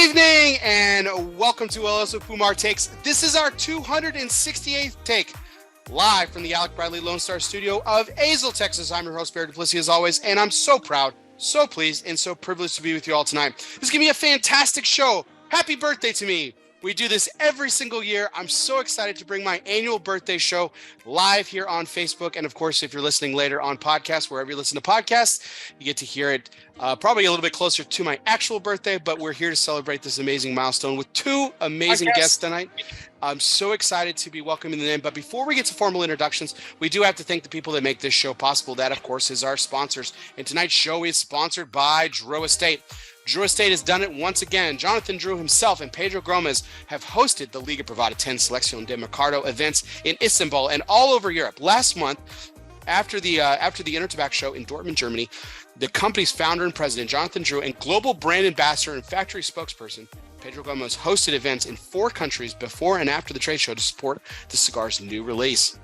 evening and welcome to LSO Fumar Takes. This is our 268th take, live from the Alec Bradley Lone Star studio of Azle, Texas. I'm your host, Barry Duplessis, as always, and I'm so proud, so pleased, and so privileged to be with you all tonight. This is going to be a fantastic show. Happy birthday to me. We do this every single year. I'm so excited to bring my annual birthday show live here on Facebook. And of course, if you're listening later on podcasts, wherever you listen to podcasts, you get to hear it probably a little bit closer to my actual birthday, but we're here to celebrate this amazing milestone with two amazing guests tonight. I'm so excited to be welcoming them in. But before we get to formal introductions, we do have to thank the people that make this show possible. That, of course, is our sponsors. And tonight's show is sponsored by Drew Estate. Drew Estate has done it once again. Jonathan Drew himself and Pedro Gomez have hosted the Liga Privada 10 Selección de Mercado events in Istanbul and all over Europe. Last month, after the Intertobac show in Dortmund, Germany, the company's founder and president, Jonathan Drew, and global brand ambassador and factory spokesperson, Pedro Gomez, hosted events in 4 countries before and after the trade show to support the cigar's new release.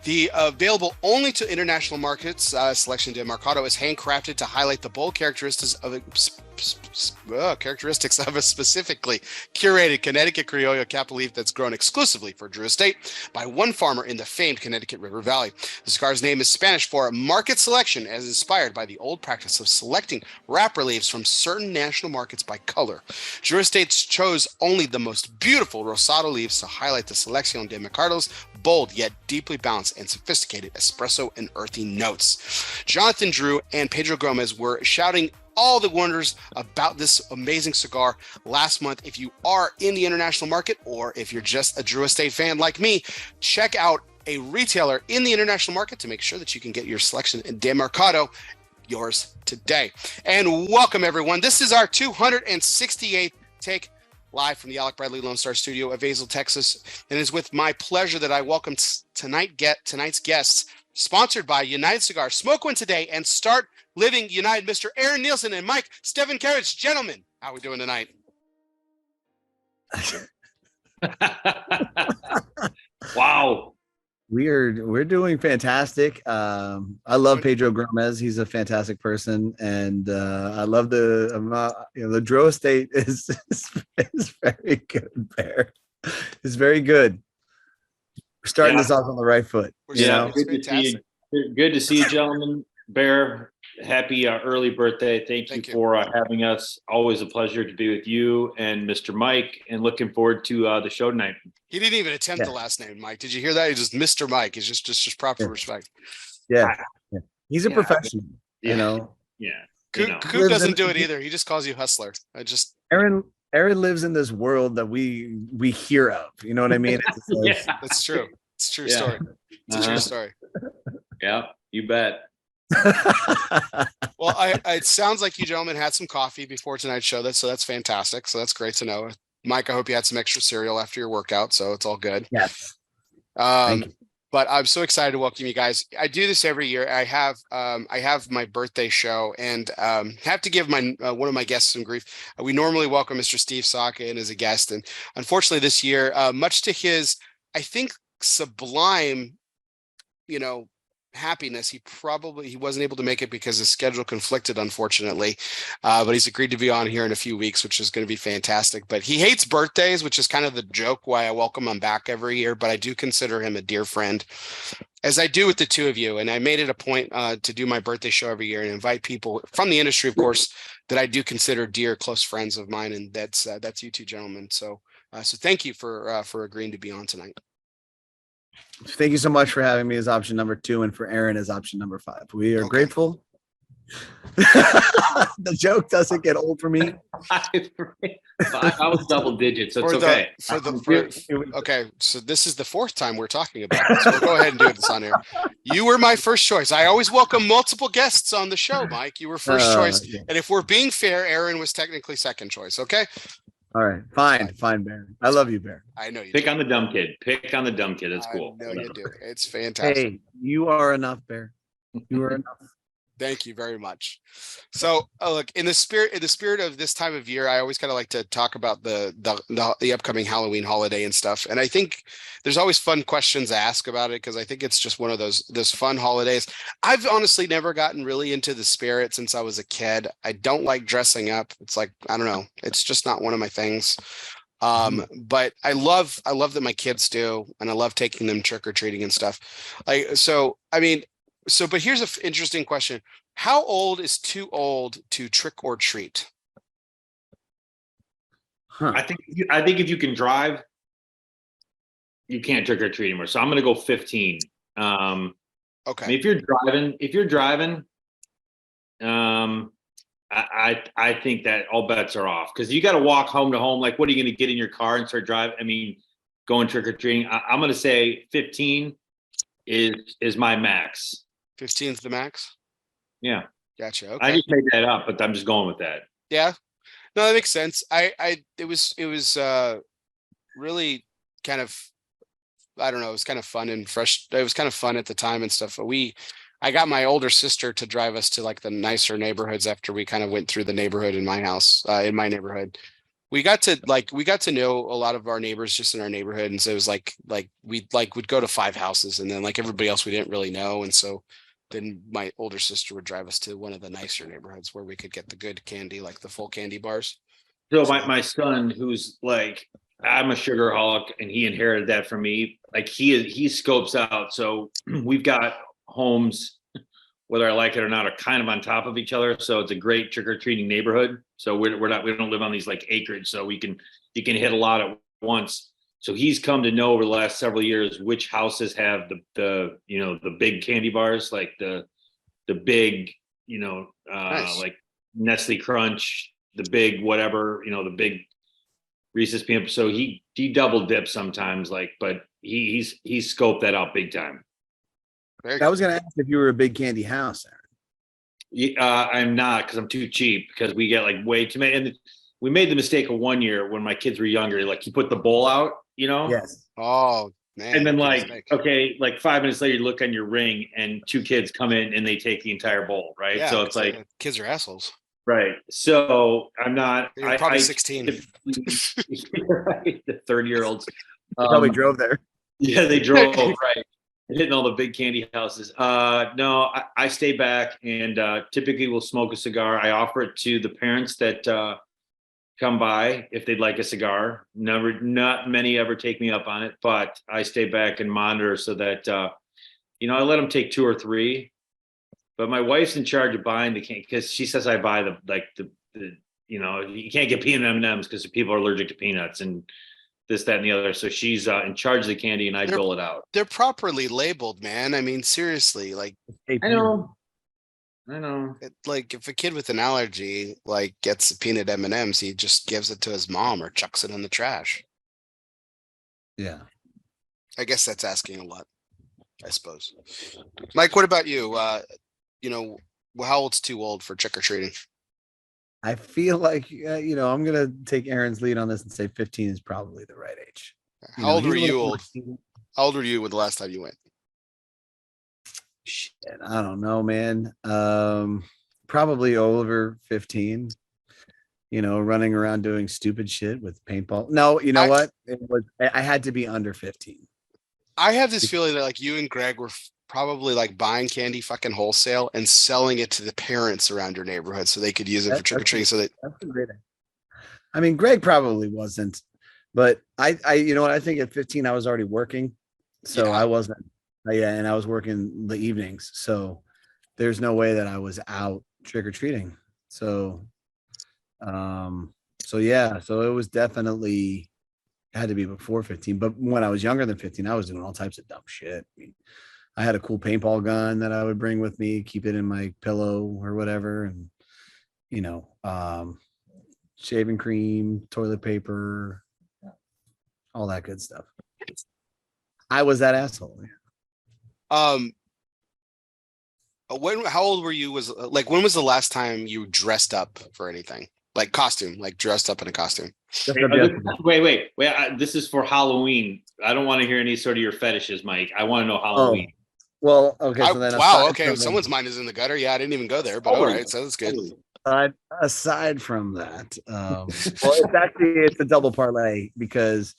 The available only to international markets, Selección de Mercado is handcrafted to highlight the bold characteristics of a specifically curated Connecticut Criollo Cap leaf that's grown exclusively for Drew Estate by one farmer in the famed Connecticut River Valley. The cigar's name is Spanish for market selection, as inspired by the old practice of selecting wrapper leaves from certain national markets by color. Drew Estate chose only the most beautiful Rosado leaves to highlight the Selección de Mercado's bold yet deeply balanced and sophisticated espresso and earthy notes. Jonathan Drew and Pedro Gomez were shouting all the wonders about this amazing cigar last month. If you are in the international market, or if you're just a Drew Estate fan like me, check out a retailer in the international market to make sure that you can get your Selección de Mercado yours today. And welcome, everyone. This is our 268th take, live from the Alec Bradley Lone Star studio of Azle, Texas. And it is with my pleasure that I welcome tonight's guests, sponsored by United Cigars. Smoke one today and start living United, Mr. Erron Nielsen and Mike Szczepankiewicz. Gentlemen, how are we doing tonight? Wow. We're doing fantastic. I love Pedro Gomez. He's a fantastic person, and I love the Drew Estate is very good. Bear, it's very good. We're starting this off on the right foot. Good to see you, gentlemen. Bear, happy early birthday. Thank you for having us. Always a pleasure to be with you and Mr. Mike, and looking forward to the show tonight. He didn't even attempt the last name, Mike. Did you hear that? He's just Mr. Mike. He's just proper respect. Yeah. He's a professional, you know. Yeah. Coop doesn't do it either. He just calls you hustler. Aaron lives in this world that we hear of. You know what I mean? That's true. It's a true story. It's a true story. Yeah, you bet. Well, it sounds like you gentlemen had some coffee before tonight's show. So that's fantastic. So that's great to know. Mike, I hope you had some extra cereal after your workout, so it's all good. Yes. But I'm so excited to welcome you guys. I do this every year. I have my birthday show, and have to give one of my guests some grief. We normally welcome Mr. Steve Saka in as a guest, and unfortunately this year, much to his, I think, sublime, happiness, he wasn't able to make it because his schedule conflicted, unfortunately, but he's agreed to be on here in a few weeks, which is going to be fantastic. But he hates birthdays, which is kind of the joke why I welcome him back every year, but I do consider him a dear friend, as I do with the two of you. And I made it a point to do my birthday show every year and invite people from the industry, of course, that I do consider dear, close friends of mine, and that's you two gentlemen. So thank you for agreeing to be on tonight. Thank you so much for having me as option number 2, and for Aaron as option number 5. We are grateful. The joke doesn't get old for me. I was double digits, so it's okay. Okay, so this is the 4th time we're talking about it, so we'll go ahead and do this on air. You were my first choice. I always welcome multiple guests on the show, Mike. You were first choice. Yeah. And if we're being fair, Aaron was technically second choice, okay? All right, fine, Bear. I love you, Bear. I know you. Pick on the dumb kid. That's cool. I know you do. It's fantastic. Hey, you are enough, Bear. You are enough. Thank you very much. So, look, in the spirit of this time of year, I always kind of like to talk about the upcoming Halloween holiday and stuff. And I think there's always fun questions to ask about it because I think it's just one of those fun holidays. I've honestly never gotten really into the spirit since I was a kid. I don't like dressing up. It's like, I don't know. It's just not one of my things. But I love that my kids do, and I love taking them trick or treating and stuff. But here's an interesting question. How old is too old to trick or treat? Huh. I think if you can drive, you can't trick or treat anymore. So I'm going to go 15. Okay. I mean, if you're driving, I think that all bets are off because you got to walk home to home. Like, what are you going to get in your car and start driving? I mean, going trick or treating. I'm going to say 15 is my max. 15 is the max. Yeah. Gotcha. Okay. I just made that up, but I'm just going with that. Yeah. No, that makes sense. It was really kind of, I don't know, it was kind of fun and fresh. It was kind of fun at the time and stuff. I got my older sister to drive us to like the nicer neighborhoods after we kind of went through the neighborhood in my house, in my neighborhood. We got to know a lot of our neighbors just in our neighborhood. And so it was like we'd go to 5 houses and then like everybody else we didn't really know. And so then my older sister would drive us to one of the nicer neighborhoods where we could get the good candy, like the full candy bars. So my son, who's like, I'm a sugarholic and he inherited that from me. Like he scopes out. So we've got homes, whether I like it or not, are kind of on top of each other. So it's a great trick-or-treating neighborhood. So we don't live on these like acreage. So you can hit a lot at once. So he's come to know over the last several years which houses have the big candy bars, like the big, nice. Like Nestle Crunch, the big whatever, the big Reese's peanut. So he double dips sometimes, but he's scoped that out big time. I was going to ask if you were a big candy house, Aaron. Yeah, I'm not because I'm too cheap because we get like way too many. And we made the mistake of one year when my kids were younger, like you put the bowl out, Yes. Oh, man. And then okay, like 5 minutes later, you look on your ring and 2 kids come in and they take the entire bowl, right? Yeah, so it's like kids are assholes. Right. So I'm not. You're probably 16. Right, the 30-year-olds probably drove there. Yeah, they drove right. Hitting all the big candy houses. No, I stay back and typically we'll smoke a cigar. I offer it to the parents that come by if they'd like a cigar. Not many ever take me up on it, but I stay back and monitor so that I let them take 2 or 3. But my wife's in charge of buying the candy because she says I buy the you can't get peanut M&Ms because people are allergic to peanuts and this, that, and the other. So she's in charge of the candy and I dole it out. They're properly labeled, man. I mean, seriously, like I know. Like if a kid with an allergy like gets peanut M&Ms, he just gives it to his mom or chucks it in the trash. Yeah. I guess that's asking a lot, I suppose. Mike, what about you? How old's too old for trick-or-treating? I feel like, I'm going to take Aaron's lead on this and say 15 is probably the right age. How old were you the last time you went? Shit, I don't know, man. Probably over 15, running around doing stupid shit with paintball. No, what? I had to be under 15. I have this feeling that like you and Greg were probably like buying candy fucking wholesale and selling it to the parents around your neighborhood so they could use it for trick-or-treating. That's a great idea. I mean, Greg probably wasn't, but I think at 15 I was already working, so I wasn't. And I was working the evenings, so there's no way that I was out trick-or-treating. So it was definitely had to be before 15. But when I was younger than 15, I was doing all types of dumb shit. I mean, I had a cool paintball gun that I would bring with me, keep it in my pillow or whatever. And, shaving cream, toilet paper, all that good stuff. I was that asshole. How old were you? When was the last time you dressed up for anything? Like costume, like dressed up in a costume? Wait. This is for Halloween. I don't want to hear any sort of your fetishes, Mike. I want to know Halloween. Well, okay. So then, wow. Okay, someone's mind is in the gutter. Yeah, I didn't even go there, but all right, so that's good. Aside from that, well, it's a double parlay because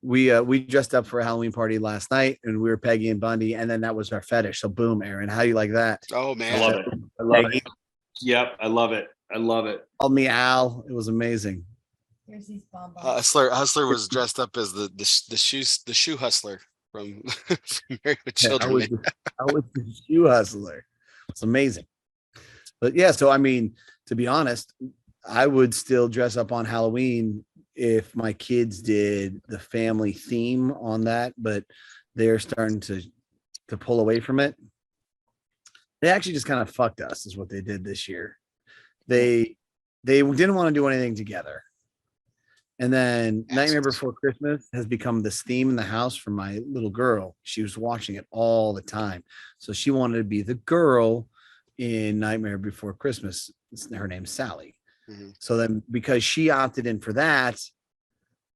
we dressed up for a Halloween party last night and we were Peggy and Bundy, and then that was our fetish. So boom, Aaron, how do you like that? Oh man, I love it. I love it. Yep, I love it. I love it. Called me Al. It was amazing. Here's these bonbons. Hustler was dressed up as the shoe hustler from Married with Children. I was the shoe hustler. It's amazing. But yeah, so I mean, to be honest, I would still dress up on Halloween if my kids did the family theme on that, but they're starting to pull away from it. They actually just kind of fucked us is what they did this year. They didn't want to do anything together. And then Nightmare Before Christmas has become this theme in the house for my little girl. She was watching it all the time. So she wanted to be the girl in Nightmare Before Christmas. Her name's Sally. Mm-hmm. So then because she opted in for that,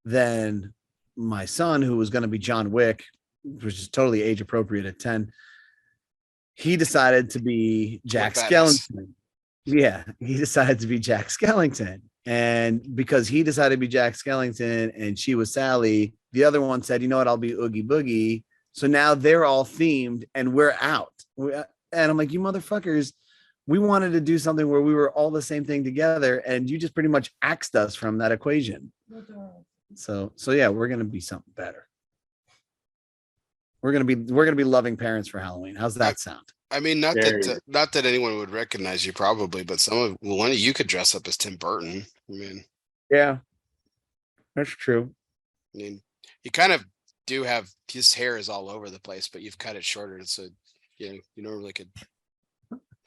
then my son, who was going to be John Wick, which is totally age appropriate at 10, he decided to be Jack Skellington. Yeah, he decided to be Jack Skellington. And because he decided to be Jack Skellington and she was Sally, the other one said, you know what, I'll be Oogie Boogie. So now they're all themed and we're out. And I'm like, you motherfuckers, we wanted to do something where we were all the same thing together, and you just pretty much axed us from that equation. So yeah, we're gonna be something better. We're gonna be loving parents for Halloween. How's that sound? I mean, not that anyone would recognize you probably, but one of you could dress up as Tim Burton. I mean, yeah, that's true. I mean, you kind of do have his hair is all over the place, but you've cut it shorter, so you normally could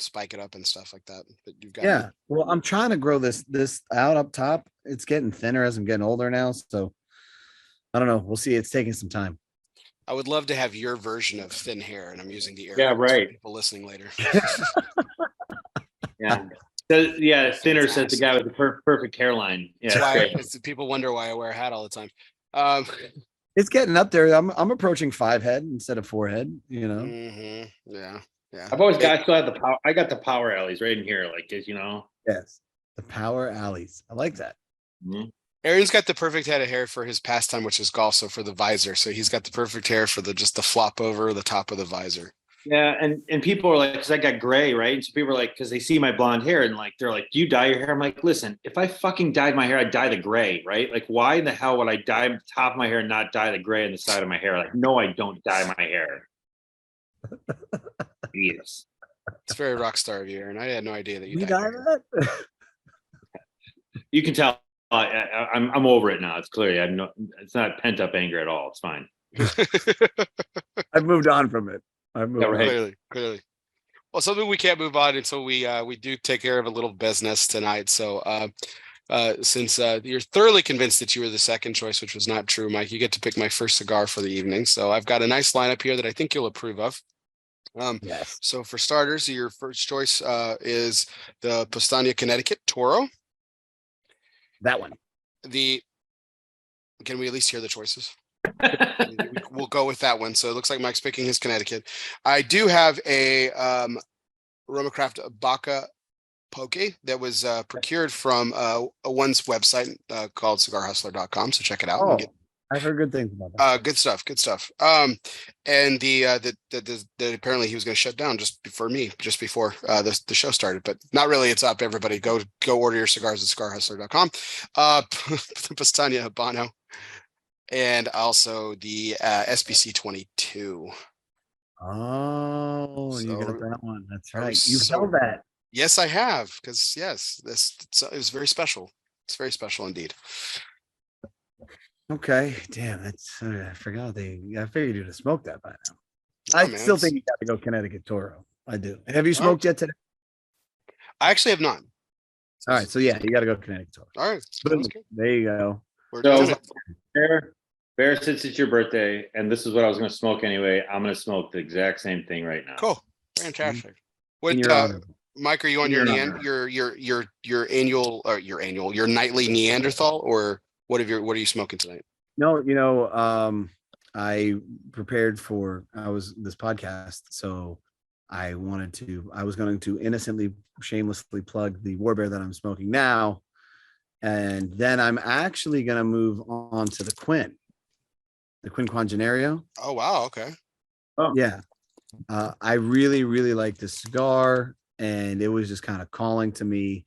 spike it up and stuff like that. But you've got Well, I'm trying to grow this out up top. It's getting thinner as I'm getting older now, so I don't know. We'll see. It's taking some time. I would love to have your version of thin hair, and I'm using the air. Yeah, right. For people listening later. Yeah, thinner says the guy with the perfect hairline. Yeah, people wonder why I wear a hat all the time. It's getting up there. I'm approaching 5 head instead of 4 head. You know. Mm-hmm. Yeah. I've always got still have the power. I got the power alleys right in here, like as you know. Yes, the power alleys. I like that. Mm-hmm. Aaron's got the perfect head of hair for his pastime, which is golf. So for the visor, so he's got the perfect hair for just the flop over the top of the visor. Yeah, and people are like, because I got gray, right? And so people are like, because they see my blonde hair and like they're like, do you dye your hair? I'm like, listen, if I fucking dyed my hair, I'd dye the gray, right? Like, why in the hell would I dye the top of my hair and not dye the gray on the side of my hair? Like, no, I don't dye my hair. Yes. It's very rock star of you, Aaron. I had no idea that you dye that. You can tell. I'm over it now. It's clear. It's not pent up anger at all. It's fine. I've moved on from it. Clearly. Well, something we can't move on until we do take care of a little business tonight. So since you're thoroughly convinced that you were the second choice, which was not true, Mike, you get to pick my first cigar for the evening. So I've got a nice lineup here that I think you'll approve of. Yes. So for starters, your first choice is the Postania Connecticut Toro. That one. Can we at least hear the choices? We'll go with that one. So it looks like Mike's picking his Connecticut. I do have a Romacraft Baca Poke that was procured from one's website called cigarhustler.com. So check it out. Oh, I've heard good things about that. Good stuff. And that apparently he was going to shut down just before the show started, but not really. It's up. Everybody go order your cigars at cigarhustler.com. Pastania Habano, and also the SBC 22. Oh, so, you got that one. That's right. You've held that. Yes, I have. Because it was very special. It's very special indeed. Okay, damn, that's I forgot I figured you'd have smoked that by now. I still think you got to go Connecticut Toro. I do. Have you smoked yet today? I actually have not. All right, so yeah, you got to go Connecticut Toro. All right, there you go. So, Bear, since it's your birthday, and this is what I was going to smoke anyway, I'm going to smoke the exact same thing right now. Cool, fantastic. What, Mike? Are you on your annual or your nightly Neanderthal, or what are you smoking tonight? No, I prepared for this podcast, so I was going to innocently, shamelessly plug the Warbear that I'm smoking now. And then I'm actually going to move on to the Quin Quinquagenario. Oh, wow. Okay. Oh. Yeah. I really, really like this cigar, and it was just kind of calling to me.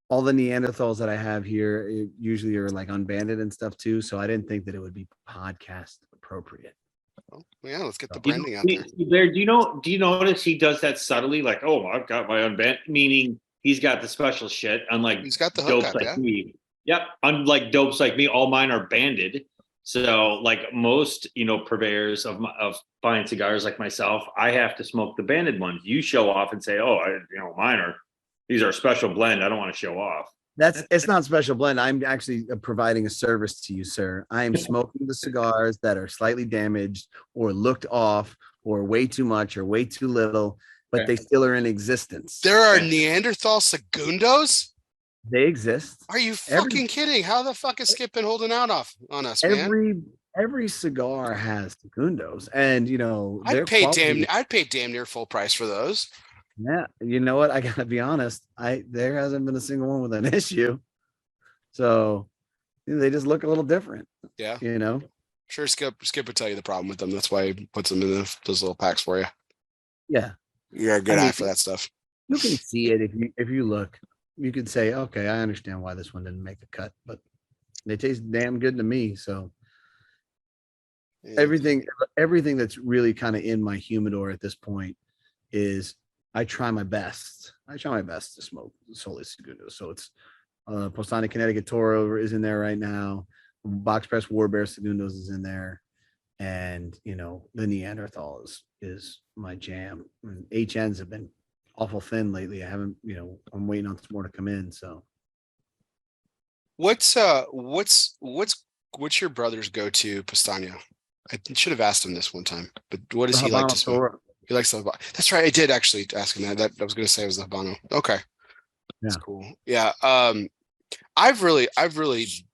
All the Neanderthals that I have here usually are like unbanded and stuff too. So I didn't think that it would be podcast appropriate. Oh, yeah, let's get the You branding know, out there. Blair, do you notice he does that subtly? Like, oh, I've got my unbanned, meaning he's got the special shit. Unlike He's got the dopes hookup, like yeah. me. Yep. Unlike dopes like me, all mine are banded. So, like most, purveyors of fine cigars like myself, I have to smoke the banded ones. You show off and say, oh, these are a special blend. I don't want to show off. It's not special blend. I'm actually providing a service to you, sir. I am smoking the cigars that are slightly damaged or looked off or way too much or way too little, but they still are in existence. There are Neanderthal segundos? They exist. Are you fucking kidding? How the fuck is Skip been holding out on us, man? Every cigar has segundos, and I'd pay damn near full price for those. Yeah, you know what? I gotta be honest. There hasn't been a single one with an issue, so they just look a little different. Yeah, Sure, Skip would tell you the problem with them. That's why he puts them in those little packs for you. Yeah, you got a good eye for that stuff. You can see it if you look. You could say, okay, I understand why this one didn't make the cut, but they taste damn good to me. So everything that's really kind of in my humidor at this point is I try my best. To smoke solely Segundo. So it's Postani Connecticut Toro is in there right now. Box Press Warbear Segundos is in there. And the Neanderthal is my jam. And HNs have been awful thin lately. I haven't, I'm waiting on some more to come in. So what's your brother's go-to Pastano? I should have asked him this one time, but what does he like to smoke? He likes the Habano. That's right. I did actually ask him that. I was going to say it was the Habano. Okay. That's cool. Yeah. I've really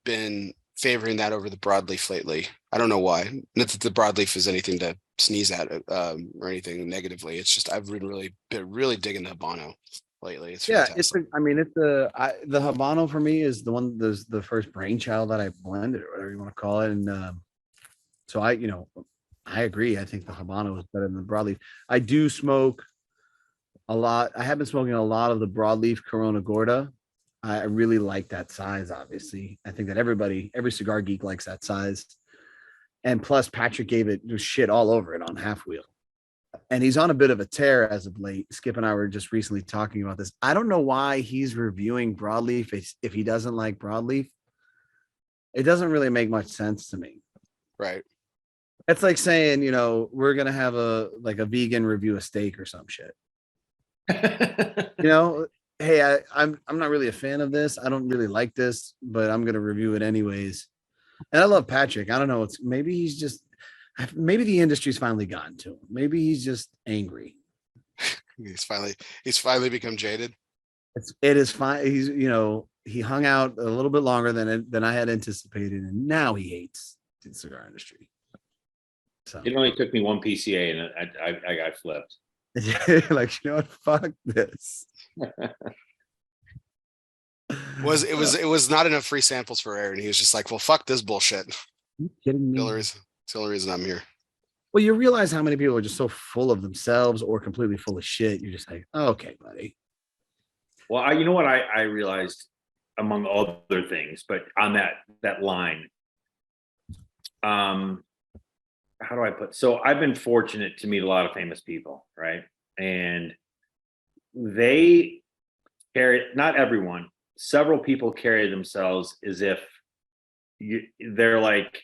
been favoring that over the broadleaf lately. I don't know why. Not that the broadleaf is anything to sneeze at or anything negatively. It's just I've been really digging the Habano lately. It's fantastic. The Habano for me is the first brainchild that I blended or whatever you want to call it. And so I agree. I think the Habano is better than the broadleaf. I do smoke a lot. I have been smoking a lot of the broadleaf Corona Gorda. I really like that size, obviously. I think that every cigar geek likes that size. And plus, Patrick gave it shit all over it on Half Wheel. And he's on a bit of a tear as of late. Skip and I were just recently talking about this. I don't know why he's reviewing broadleaf if he doesn't like broadleaf. It doesn't really make much sense to me. Right. It's like saying, we're going to have a vegan review a steak or some shit. Hey, I'm not really a fan of this. I don't really like this, but I'm going to review it anyways. And I love Patrick. I don't know. Maybe the industry's finally gotten to him. Maybe he's just angry. He's finally become jaded. It is fine. He's, he hung out a little bit longer than I had anticipated. And now he hates the cigar industry. So it only took me one PCA and I got flipped. Like, what? Fuck this. It was not enough free samples for Aaron. He was just like, well, fuck this bullshit. Are you kidding me? It's the only reason I'm here. Well, you realize how many people are just so full of themselves or completely full of shit. You're just like, okay, buddy. Well, you know what I realized, among other things, but on that line, how do I put? So I've been fortunate to meet a lot of famous people, right? And they carry, not everyone, several people carry themselves as if they're like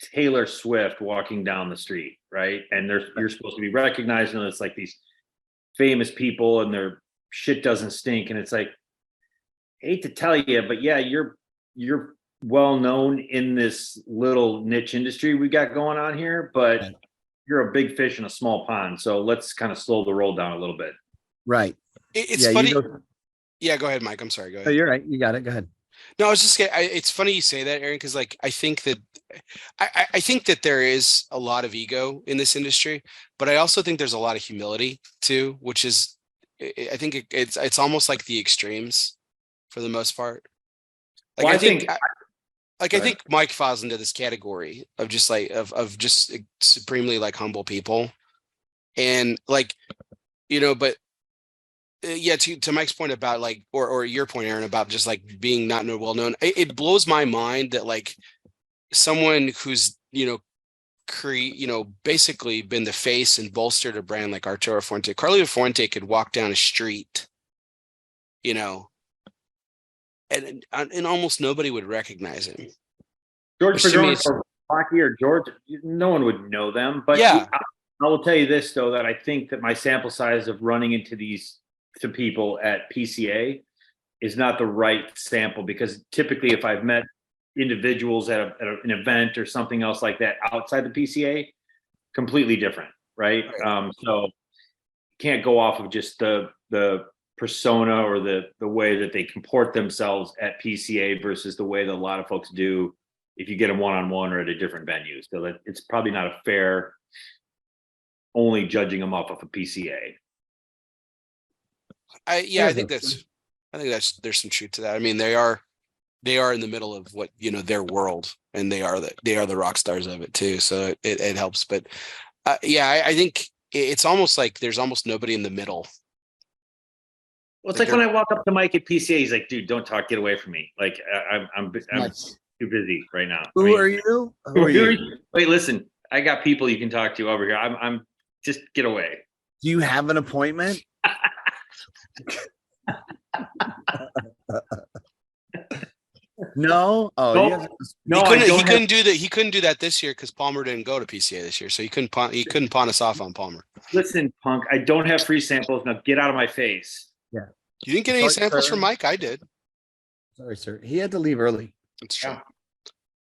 Taylor Swift walking down the street, right? And you're supposed to be recognized, and it's like these famous people and their shit doesn't stink. And it's like, I hate to tell you, but yeah, you're well known in this little niche industry we got going on here, but you're a big fish in a small pond. So let's kind of slow the roll down a little bit. Right. It's funny. Yeah, go ahead, Mike. I'm sorry. Go ahead. Oh, you're right. You got it. Go ahead. No, I was just it's funny you say that, Aaron, because like I think that there is a lot of ego in this industry, but I also think there's a lot of humility too, which is I think it's almost like the extremes for the most part. Like Well, I think Mike falls into this category of just like of just supremely like humble people, and like but yeah, to Mike's point about like or your point, Aaron, about just like being not well known, it blows my mind that like someone who's basically been the face and bolstered a brand like Arturo Fuente, Carlito Fuente could walk down a street, and almost nobody would recognize him. George Padron or Rocky or George, no one would know them. But yeah, I will tell you this though, that I think that my sample size of running into these to people at PCA is not the right sample, because typically if I've met individuals at an event or something else like that outside the PCA, completely different, right? So can't go off of just the persona or the way that they comport themselves at PCA versus the way that a lot of folks do if you get them one-on-one or at a different venue. So that it's probably not a fair only judging them off of a PCA. I think there's some truth to that. I mean, they are in the middle of what their world, and they are the rock stars of it too. So it helps. But I think it's almost like there's almost nobody in the middle. Well, it's like when I walk up to Mike at PCA, he's like, "Dude, don't talk. Get away from me. Like I'm too busy right now." Who are you? Wait, listen. I got people you can talk to over here. I'm just get away. Do you have an appointment? No. Oh, no. He couldn't do that. He couldn't do that this year because Palmer didn't go to PCA this year, so he couldn't pawn us off on Palmer. Listen, punk. I don't have free samples. Now get out of my face. Yeah. You didn't get any samples from Mike? I did. Sorry, sir. He had to leave early. That's true.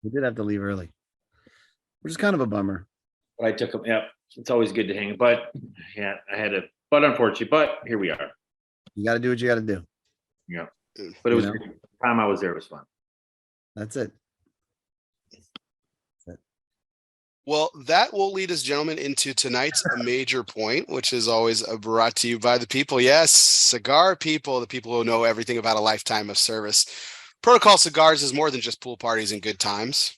He did have to leave early, which is kind of a bummer. But I took him. Yeah, it's always good to hang. But yeah, I had to. But unfortunately, but here we are. You got to do what you got to do. Yeah. But it was the time I was there was fun. That's it. Well, that will lead us, gentlemen, into tonight's major point, which is always brought to you by the people. Yes, cigar people, the people who know everything about a lifetime of service. Protocol Cigars is more than just pool parties and good times.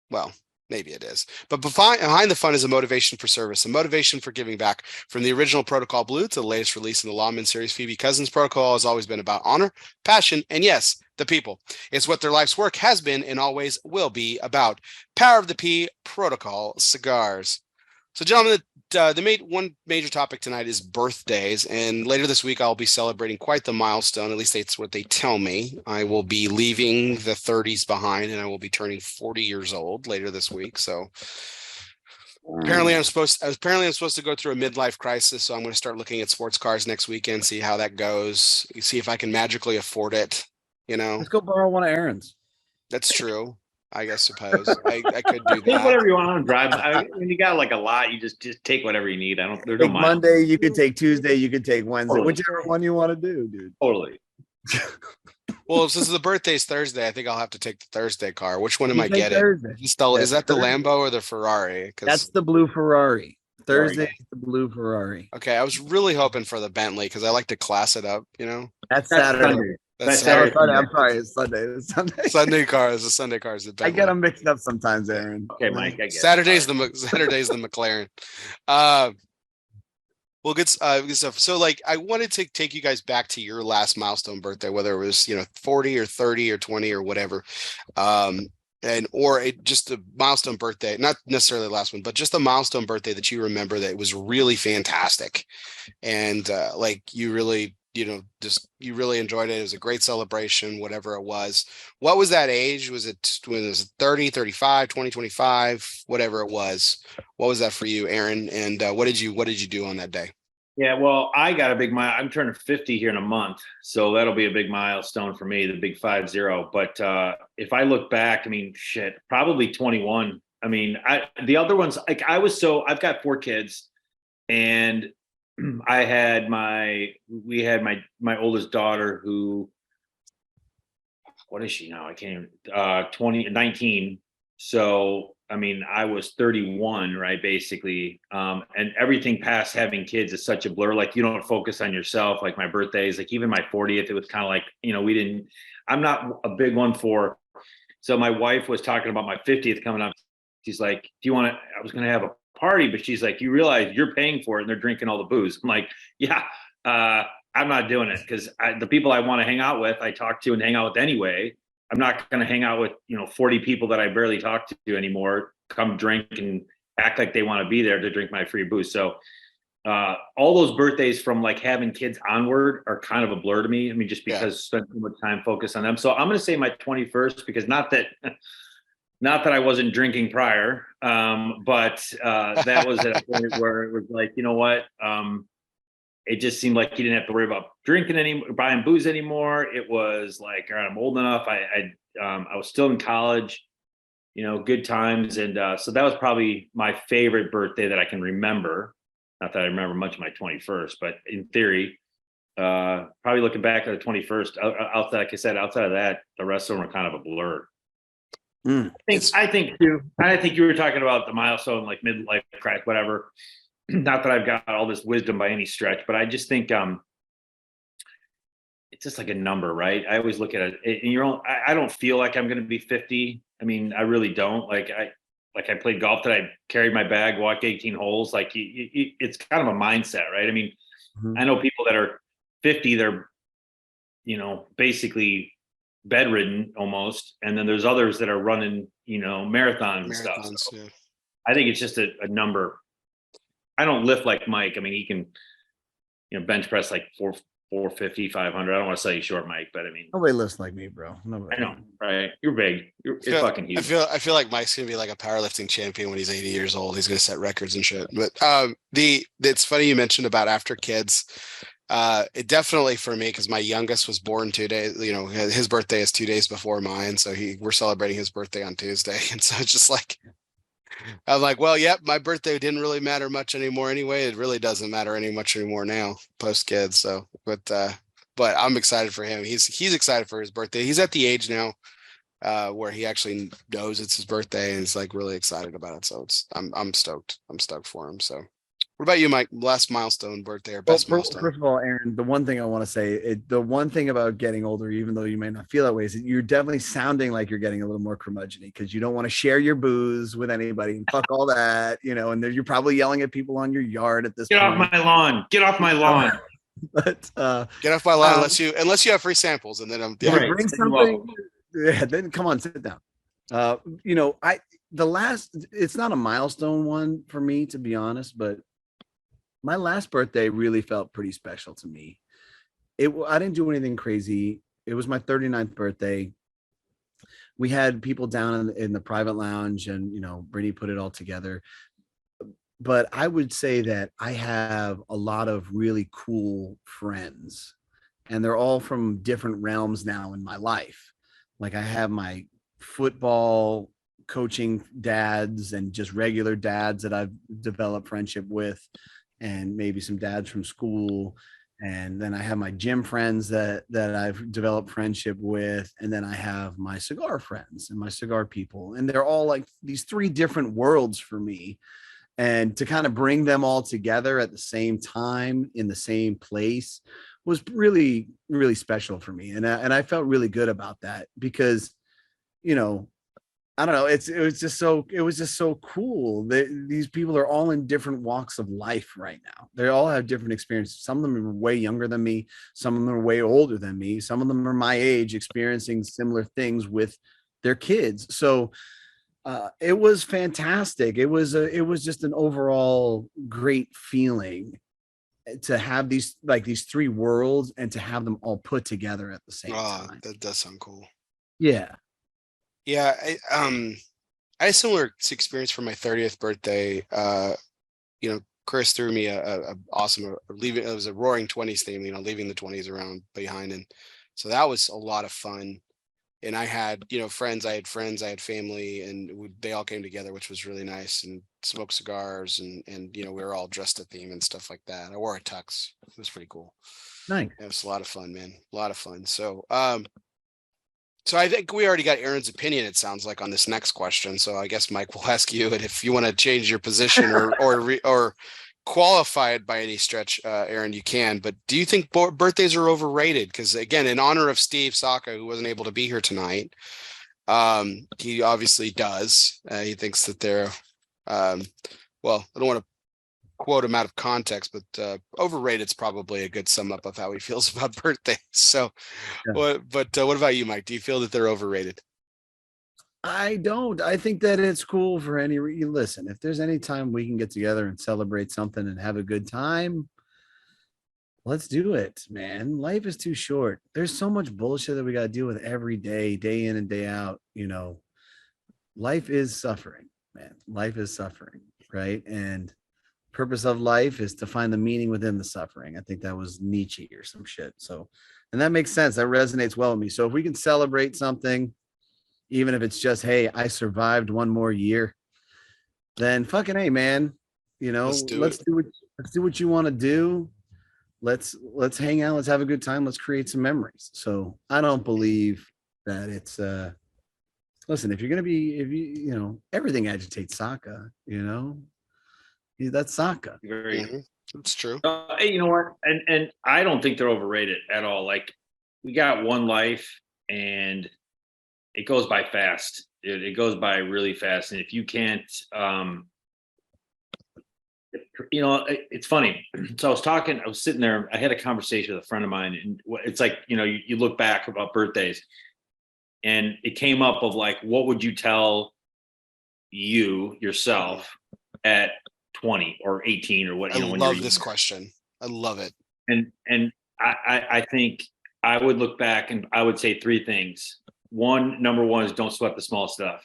Well, maybe it is. But behind the fun is a motivation for service, a motivation for giving back. From the original Protocol Blue to the latest release in the Lawman series, Phoebe Cousins, Protocol has always been about honor, passion, and yes, the people. It's what their life's work has been and always will be about. Power of the P, Protocol Cigars. So, gentlemen, one major topic tonight is birthdays, and later this week I'll be celebrating quite the milestone. At least that's what they tell me. I will be leaving the 30s behind, and I will be turning 40 years old later this week. So, apparently I'm supposed to go through a midlife crisis. So I'm going to start looking at sports cars next weekend, see how that goes, see if I can magically afford it. Let's go borrow one of Aaron's. That's true. I suppose I could do that. Take whatever you want to drive. When you got like a lot, you just take whatever you need. There's no Monday, you could take Tuesday, you could take Wednesday, totally. Whichever one you want to do, dude. Totally. Well, since the birthday's Thursday, I think I'll have to take the Thursday car. Which one am I getting? Is that the Lambo or the Ferrari? That's the blue Ferrari. Thursday is the blue Ferrari. Okay, I was really hoping for the Bentley because I like to class it up. That's Saturday. That's Saturday. I'm sorry, it's Sunday. It's Sunday. Sunday cars. The Sunday cars. The I get them mixed up sometimes, Aaron. Okay, Mike. I get Saturday's the McLaren. Well, good stuff. So, like, I wanted to take you guys back to your last milestone birthday, whether it was 40 or 30 or 20 or whatever, just a milestone birthday, not necessarily the last one, but just a milestone birthday that you remember that was really fantastic, and like you really. You really enjoyed it. It was a great celebration, whatever it was. What was that age? Was it 30, 35, 20, 25, whatever it was? What was that for you, Aaron? And what did you do on that day? Yeah, well, I got a big I'm turning 50 here in a month. So that'll be a big milestone for me, the big 50. But if I look back, probably 21. The other ones, like I've got 4 kids, and we had my oldest daughter who what is she now? I can't even, 19. So, I mean, I was 31, right? Basically. And everything past having kids is such a blur. Like you don't focus on yourself. Like my birthdays, like even my 40th, it was kind of like, I'm not a big one for, so my wife was talking about my 50th coming up. She's like, I was going to have a party, but she's like, you realize you're paying for it and they're drinking all the booze. I'm like, yeah, I'm not doing it because the people I want to hang out with, I talk to and hang out with anyway. I'm not going to hang out with, 40 people that I barely talk to anymore, come drink and act like they want to be there to drink my free booze. So all those birthdays from like having kids onward are kind of a blur to me. I mean, just because spent so much time focused on them. So I'm going to say my 21st, because not that I wasn't drinking prior, but that was at a point where it was like, you know what? It just seemed like you didn't have to worry about drinking anymore, buying booze anymore. It was like, all right, I'm old enough. I was still in college, good times. And so that was probably my favorite birthday that I can remember. Not that I remember much of my 21st, but in theory, probably looking back at the 21st, outside, like I said, outside of that, the rest of them are kind of a blur. I think you were talking about the milestone, like midlife crisis, whatever. Not that I've got all this wisdom by any stretch, but I just think it's just like a number, right? I always look at it in your own. I don't feel like I'm going to be 50. I mean, I really don't. I played golf today. I carried my bag, walked 18 holes. Like it's kind of a mindset, right? I mean, I know people that are 50, they're, basically bedridden almost. And then there's others that are running, marathons and stuff. So yeah. I think it's just a number. I don't lift like Mike. I mean, he can, bench press like 450, 500. I don't want to say he's short, Mike, but I mean, nobody lifts like me, bro. Nobody. I know, right? You're big. You're fucking huge. I feel like Mike's gonna be like a powerlifting champion when he's 80 years old. He's gonna set records and shit. But it's funny you mentioned about after kids. It definitely for me, because my youngest was born 2 days. His birthday is 2 days before mine, so we're celebrating his birthday on Tuesday, and so it's just like. I'm like, well, yep, my birthday didn't really matter much anymore anyway. It really doesn't matter much anymore now, post kids. So, but I'm excited for him. He's excited for his birthday. He's at the age now where he actually knows it's his birthday and is like really excited about it. So I'm stoked. I'm stoked for him. So, what about you, Mike? Last milestone birthday or best milestone? First of all, Aaron, the one thing I want to say, the one thing about getting older, even though you may not feel that way, is that you're definitely sounding like you're getting a little more curmudgeon-y because you don't want to share your booze with anybody and fuck all that, and you're probably yelling at people on your yard at this point. Off my lawn. Get off my lawn. But get off my lawn unless you have free samples, and then I'm bring something. Yeah, then come on, sit down. It's not a milestone one for me, to be honest, but my last birthday really felt pretty special to me. I didn't do anything crazy. It was my 39th birthday. We had people down in the private lounge, and Brittany put it all together. But I would say that I have a lot of really cool friends, and they're all from different realms now in my life. Like I have my football coaching dads and just regular dads that I've developed friendship with, and maybe some dads from school. And then I have my gym friends that I've developed friendship with. And then I have my cigar friends and my cigar people. And they're all like these three different worlds for me. And to kind of bring them all together at the same time in the same place was really, really special for me. And I felt really good about that because, I don't know. It was just so cool. These people are all in different walks of life right now. They all have different experiences. Some of them are way younger than me. Some of them are way older than me. Some of them are my age, experiencing similar things with their kids. So it was fantastic. It was just an overall great feeling to have these three worlds and to have them all put together at the same time. That does sound cool. Yeah. Yeah, I had a similar experience for my 30th birthday. Chris threw me a awesome leaving. It was a Roaring 20s theme, leaving the 20s around behind, and so that was a lot of fun. And I had friends, I had family, and they all came together, which was really nice. And smoked cigars, and we were all dressed a theme and stuff like that. I wore a tux. It was pretty cool. Nice. It was a lot of fun, man. A lot of fun. So So I think we already got Aaron's opinion, it sounds like, on this next question. So I guess, Mike, we'll ask you, and if you want to change your position or qualify it by any stretch, Aaron, you can. But do you think birthdays are overrated? Because again, in honor of Steve Saka, who wasn't able to be here tonight, he obviously does. He thinks that they're, well, I don't want to quote him out of context, but overrated is probably a good sum up of how he feels about birthdays. So, Yeah. what about you, Mike? Do you feel that they're overrated? I don't. I think that it's cool for listen, if there's any time we can get together and celebrate something and have a good time, let's do it, man. Life is too short. There's so much bullshit that we got to deal with every day, day in and day out. Life is suffering, man. Life is suffering, right? And purpose of life is to find the meaning within the suffering. I think that was Nietzsche or some shit. So, and that makes sense. That resonates well with me. So if we can celebrate something, even if it's just, hey, I survived one more year, then fucking hey, man, Let's let's do do what you want to do. Let's hang out. Let's have a good time. Let's create some memories. So I don't believe that it's listen, if you're gonna be, if everything agitates Sokka, that's Sokka. Very. It's true. You know what? And I don't think they're overrated at all. Like, we got one life, and it goes by fast. It goes by really fast. And if you can't, it's funny. So I was sitting there, I had a conversation with a friend of mine, and it's like, you look back about birthdays, and it came up of like, what would you tell yourself at 20 or 18 or what? I love this question. I love it. And I think I would look back and I would say three things. Number one is don't sweat the small stuff,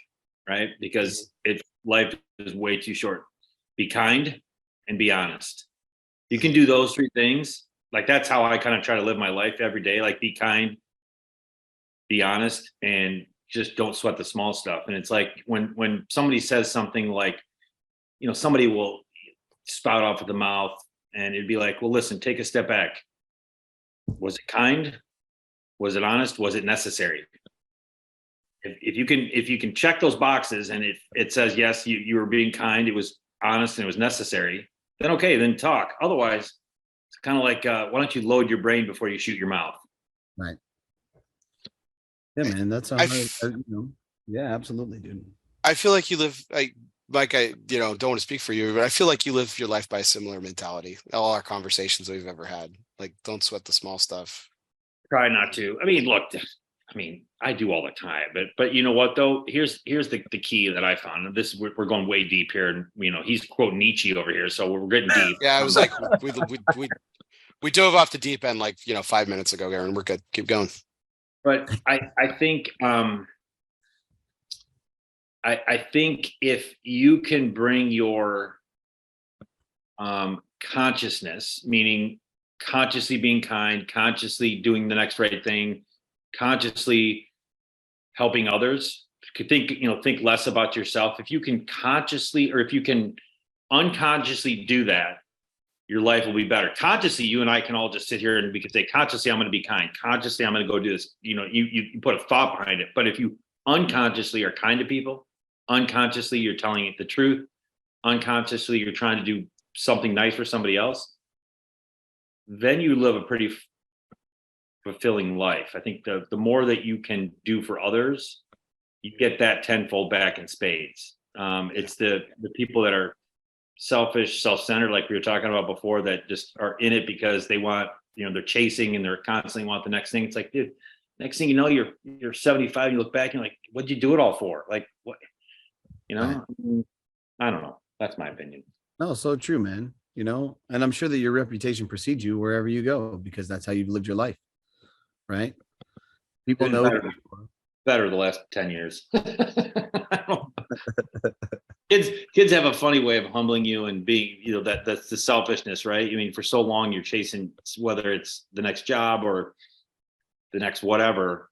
right? Because life is way too short. Be kind and be honest. You can do those three things. Like, that's how I kind of try to live my life every day. Like, be kind, be honest, and just don't sweat the small stuff. And it's like when somebody says something like, somebody will spout off at the mouth, and it'd be like, well, listen, take a step back. Was it kind? Was it honest? Was it necessary? If you can check those boxes and it says, yes, you were being kind, it was honest, and it was necessary, then okay, then talk. Otherwise, it's kind of like, why don't you load your brain before you shoot your mouth? Right. Yeah, man. That's yeah, absolutely, dude. I feel like you live Mike, I don't want to speak for you, but I feel like you live your life by a similar mentality. All our conversations we've ever had, like, don't sweat the small stuff. Try not to. I mean, look, I do all the time, but you know what though? Here's the key that I found. We're going way deep here, and he's quoting Nietzsche over here, so we're getting deep. Yeah, I was like, we dove off the deep end 5 minutes ago, Aaron. We're good. Keep going. But I think I think if you can bring your consciousness, meaning consciously being kind, consciously doing the next right thing, consciously helping others, think less about yourself. If you can consciously, or if you can unconsciously do that, your life will be better. Consciously, you and I can all just sit here and we can say, consciously, I'm going to be kind. Consciously, I'm going to go do this. You put a thought behind it. But if you unconsciously are kind to people, unconsciously you're telling it the truth, unconsciously you're trying to do something nice for somebody else, then you live a pretty fulfilling life. I think the more that you can do for others, you get that tenfold back in spades. It's the people that are selfish, self-centered, like we were talking about before, that just are in it because they want, they're chasing and they're constantly want the next thing. It's like, dude, next thing you know, you're 75 and you look back and you're like, what'd you do it all for? Like, what? Right. I don't know. That's my opinion. No, so true, man. And I'm sure that your reputation precedes you wherever you go, because that's how you've lived your life, right? People know better the last 10 years. Kids have a funny way of humbling you and being, that's the selfishness, right? I mean, for so long you're chasing, whether it's the next job or the next whatever,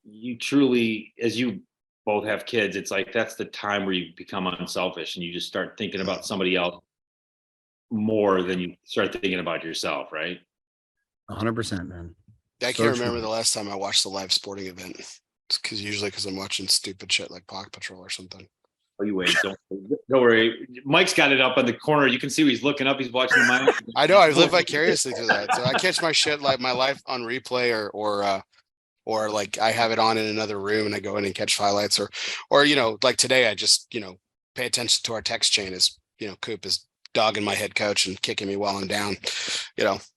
you truly, as you both have kids, it's like, that's the time where you become unselfish and you just start thinking about somebody else more than you start thinking about yourself, right? 100%, man. I can't remember the last time I watched a live sporting event. It's because I'm watching stupid shit like Paw Patrol or something. Oh, you wait. Don't worry. Mike's got it up on the corner. You can see he's looking up. He's watching the mic. I know. I live vicariously through that. So I catch my shit like my life on replay or like I have it on in another room and I go in and catch highlights or like today I just pay attention to our text chain as Coop is dogging my head coach and kicking me while I'm down.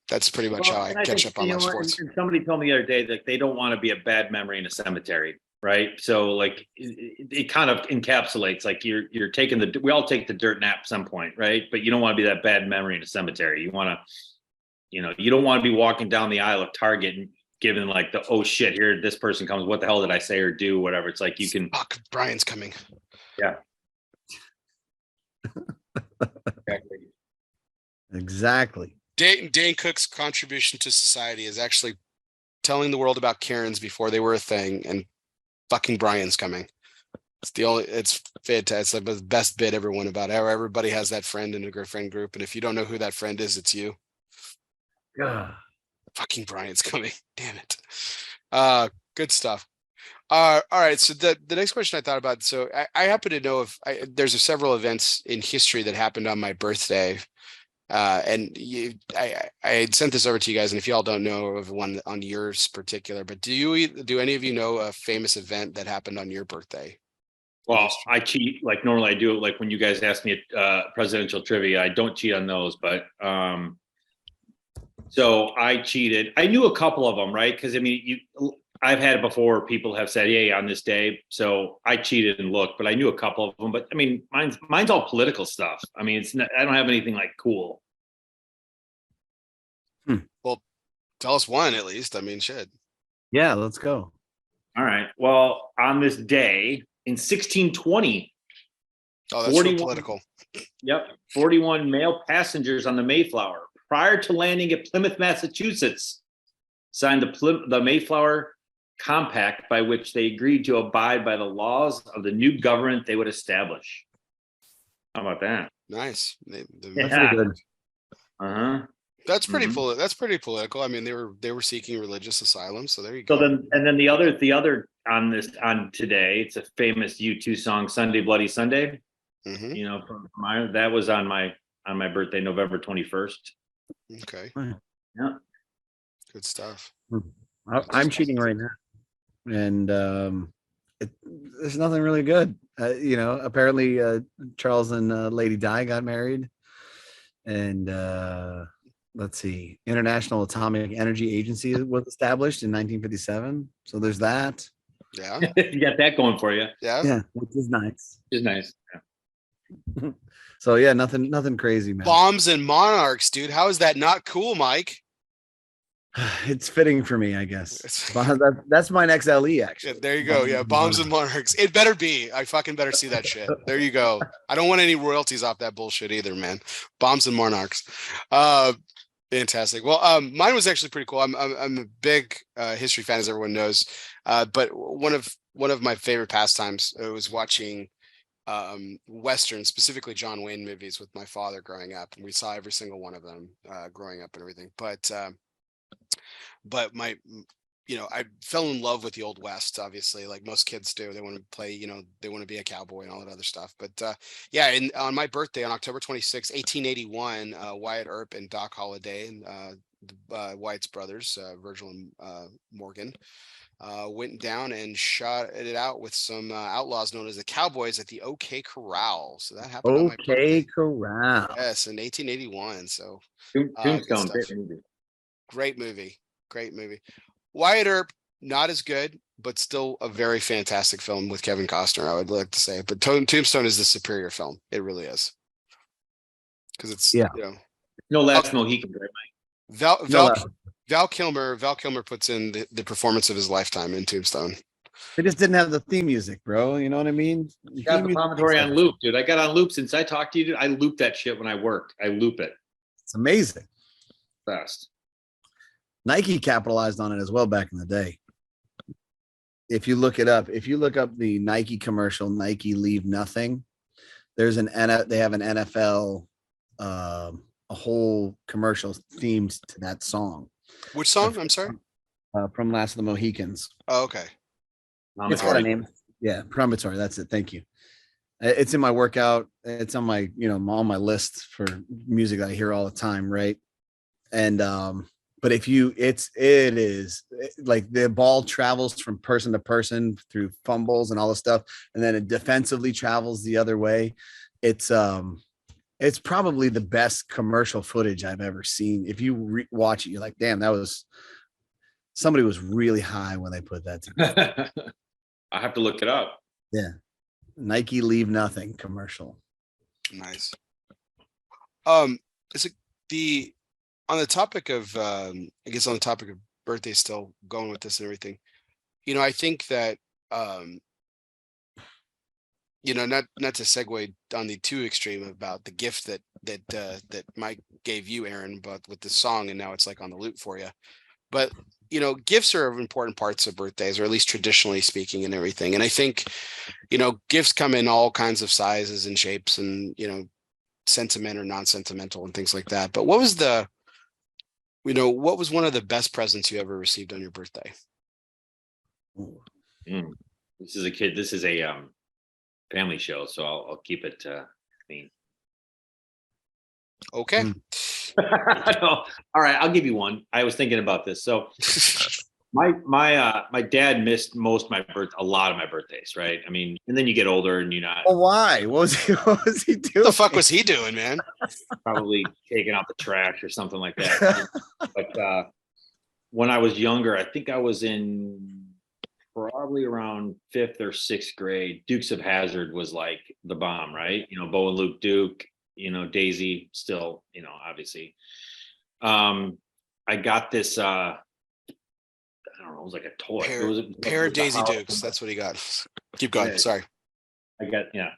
That's pretty much how I catch up on my sports. And somebody told me the other day that they don't want to be a bad memory in a cemetery, right? So like it kind of encapsulates like you're taking we all take the dirt nap at some point, right? But you don't want to be that bad memory in a cemetery. You want to, you don't want to be walking down the aisle of Target and given like the oh shit, here this person comes, what the hell did I say or do, whatever. It's like you can fuck, Brian's coming. Yeah. Exactly. Dane Cook's contribution to society is actually telling the world about Karens before they were a thing, and fucking Brian's coming. It's fantastic. It's like the best bit ever went about how everybody has that friend in a good friend group, and if you don't know who that friend is, it's you. Yeah. Fucking Brian's coming. Damn it. Good stuff. All right. So the next question I thought about. So I happen to know if there's several events in history that happened on my birthday. And I had sent this over to you guys, and if y'all don't know of one on yours particular, but do any of you know a famous event that happened on your birthday? Well, I cheat like normally I do it. Like when you guys ask me presidential trivia, I don't cheat on those, but so I cheated. I knew a couple of them, right? Because I mean, I've had it before. People have said, "Hey, on this day," so I cheated and looked, but I knew a couple of them. But I mean, mine's all political stuff. I mean, I don't have anything like cool. Well, tell us one at least. I mean, shit. Yeah, let's go. All right. Well, on this day in 1620. Oh, that's 41, political. Yep, 41 male passengers on the Mayflower, prior to landing at Plymouth, Massachusetts, signed the Mayflower Compact, by which they agreed to abide by the laws of the new government they would establish. How about that? Nice. That's pretty good. That's pretty That's pretty political. I mean, they were seeking religious asylum, so there you go. So then the other on today, it's a famous U2 song, "Sunday Bloody Sunday." Mm-hmm. That was on my birthday, November 21st. Okay. Yeah. Good stuff. I'm cheating right now, and there's nothing really good. Apparently Charles and Lady Di got married, and let's see, International Atomic Energy Agency was established in 1957. So there's that. Yeah. You got that going for you. Yeah, which is nice. It's nice. Yeah. So yeah, nothing crazy, man. Bombs and Monarchs, dude. How is that not cool, Mike? It's fitting for me, I guess. That's my next LE, actually. Yeah, there you go. Yeah, Bombs and Monarchs. It better be. I fucking better see that shit. There you go. I don't want any royalties off that bullshit either, man. Bombs and Monarchs. Fantastic. Well, mine was actually pretty cool. I'm a big history fan, as everyone knows. But one of my favorite pastimes was watching Western, specifically John Wayne movies with my father growing up, and we saw every single one of them growing up and everything. But I fell in love with the Old West, obviously, like most kids do. They want to play, they want to be a cowboy and all that other stuff. But on my birthday on October 26, 1881, Wyatt Earp and Doc Holliday, and Wyatt's brothers, Virgil and Morgan, went down and shot it out with some outlaws known as the Cowboys at the OK Corral. So that happened on my birthday. Corral. Yes, in 1881. So Tombstone, great movie. Wyatt Earp, not as good, but still a very fantastic film with Kevin Costner, I would like to say. But Tombstone is the superior film. It really is. Because it's no last Mohican, right, Mike? Val Kilmer puts in the performance of his lifetime in Tombstone. They just didn't have the theme music, bro. You know what I mean? You got the commentary on loop, dude. I got on loop since I talked to you, dude. I loop that shit when I work. I loop it. It's amazing. Fast. Nike capitalized on it as well back in the day. If you look up the Nike commercial, Nike Leave Nothing, they have an NFL, a whole commercial themed to that song. Which song? I'm sorry. From Last of the Mohicans. Oh, okay. It's got a name. Yeah, promontory. That's it. Thank you. It's in my workout. It's on my, on my list for music that I hear all the time, right? And but it is like the ball travels from person to person through fumbles and all this stuff, and then it defensively travels the other way. It's probably the best commercial footage I've ever seen. If you watch it, you're like, damn, somebody was really high when they put that together. I have to look it up. Yeah. Nike Leave Nothing commercial. Nice. Is it on the topic of birthdays, still going with this and everything, I think that not to segue on the too extreme about the gift that Mike gave you, Aaron, but with the song, and now it's like on the loop for you. But gifts are important parts of birthdays, or at least traditionally speaking, and everything. And I think gifts come in all kinds of sizes and shapes, and sentiment or non-sentimental and things like that. But what was one of the best presents you ever received on your birthday? This is a family show, so I'll keep it clean. Okay. No. All right, I'll give you one. I was thinking about this. So my dad missed a lot of my birthdays, right? I mean, and then you get older and you're not. Well, why? What was he doing? What the fuck was he doing, man? Probably taking out the trash or something like that. But when I was younger, I think I was in probably around 5th or 6th grade. Dukes of Hazzard was like the bomb, right? Bo and Luke Duke, Daisy still, obviously. I got this, I don't know, it was like a toy. It was a pair of Daisy Dukes. That's what he got. Keep going. Yeah. Sorry. I got, yeah.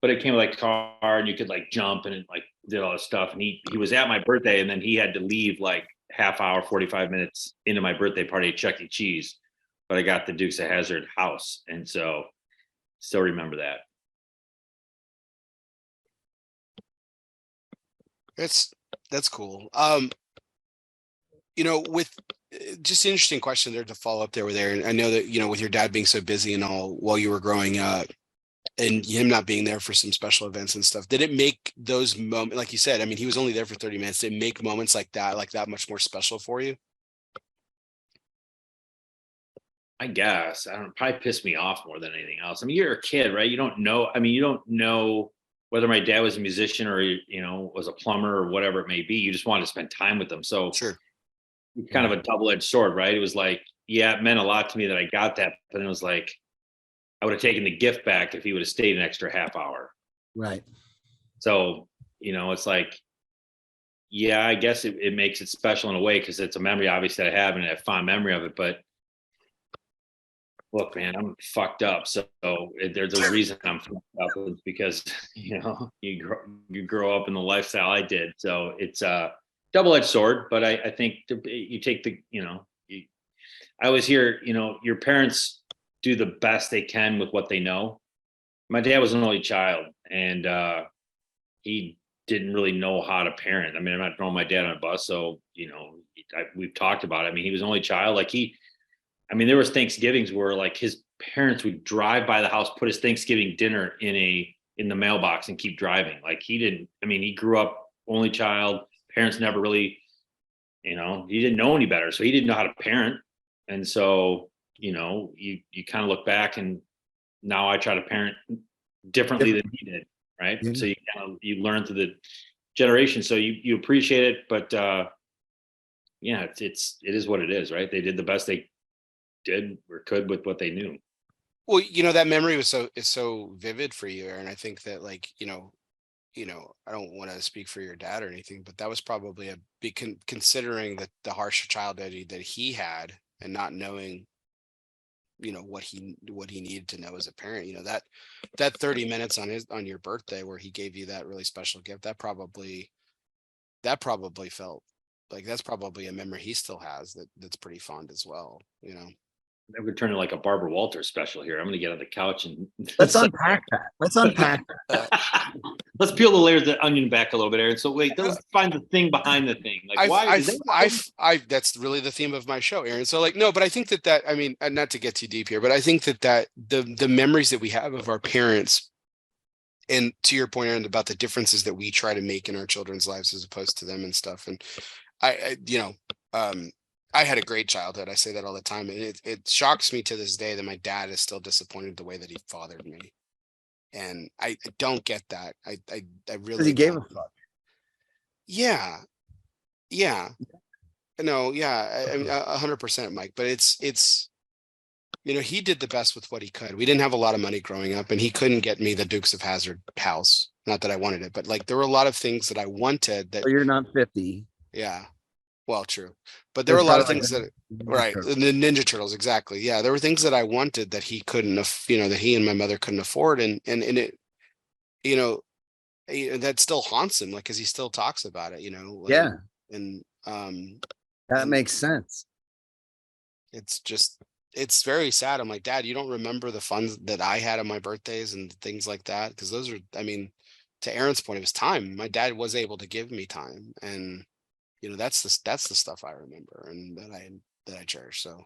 But it came with like car, and you could like jump, and it like did all this stuff. And he was at my birthday, and then he had to leave like half hour, 45 minutes into my birthday party at Chuck E. Cheese. But I got the Dukes of Hazzard house, and so still remember that. That's cool. With just an interesting question there to follow up there with Aaron. I know that, with your dad being so busy and all while you were growing up, and him not being there for some special events and stuff, did it make those moments, like you said, I mean, he was only there for 30 minutes, did it make moments like that much more special for you? I guess. I don't know, probably pissed me off more than anything else. I mean, you're a kid, right? You don't know whether my dad was a musician or, was a plumber or whatever it may be. You just wanted to spend time with them. So sure. It's kind of a double-edged sword, right? It was like, yeah, it meant a lot to me that I got that, but it was like, I would have taken the gift back if he would have stayed an extra half hour. Right. So, it's like, yeah, I guess it makes it special in a way, because it's a memory, obviously, that I have, and a fond memory of it. But look, man, I'm fucked up. So there's a reason I'm fucked up. It's because, you grow up in the lifestyle I did. So it's a double-edged sword, but I think you take I always hear, your parents do the best they can with what they know. My dad was an only child, and he didn't really know how to parent. I mean, I'm not throwing my dad on a bus, so we've talked about it. I mean, he was an only child. Like there was Thanksgivings where like his parents would drive by the house, put his Thanksgiving dinner in the mailbox, and keep driving. Like he grew up only child. Parents never really, he didn't know any better, so he didn't know how to parent. And so you kind of look back, and now I try to parent differently than he did, right? Mm-hmm. So you learn through the generation, so you appreciate it, but yeah, it is what it is, right? They did the best they did or could with what they knew. Well, that memory is so vivid for you, Aaron. I think that, like, I don't want to speak for your dad or anything, but that was probably a big considering the harsh childhood that he had, and not knowing, what he needed to know as a parent. That 30 minutes on your birthday where he gave you that really special gift, that probably felt like that's probably a memory he still has that's pretty fond as well. I'm going to turn it like a Barbara Walters special here. I'm going to get on the couch and let's unpack that. let's peel the layers of the onion back a little bit, Aaron. So wait, let's find the thing behind the thing. Like that's really the theme of my show, Aaron. So like, no, but I think that I mean, not to get too deep here, but I think that the memories that we have of our parents, and to your point, Aaron, about the differences that we try to make in our children's lives as opposed to them and stuff. And I had a great childhood. I say that all the time. And it shocks me to this day that my dad is still disappointed the way that he fathered me. And I don't get that. I really, because he gave a fuck. Yeah. No, yeah, I mean, 100%, Mike. But it's he did the best with what he could. We didn't have a lot of money growing up, and he couldn't get me the Dukes of Hazzard house. Not that I wanted it, but like there were a lot of things that I wanted that. Well, you're not 50. Yeah. Well, true. But there were a lot of things that, right. The Ninja Turtles. Exactly. Yeah. There were things that I wanted that he couldn't, that he and my mother couldn't afford. And it, that still haunts him. Like, cause he still talks about it, like, yeah. And, that makes sense. It's very sad. I'm like, Dad, you don't remember the fun that I had on my birthdays and things like that. Cause those are, I mean, to Aaron's point, it was time. My dad was able to give me time, and that's the stuff I remember and that I cherish. So,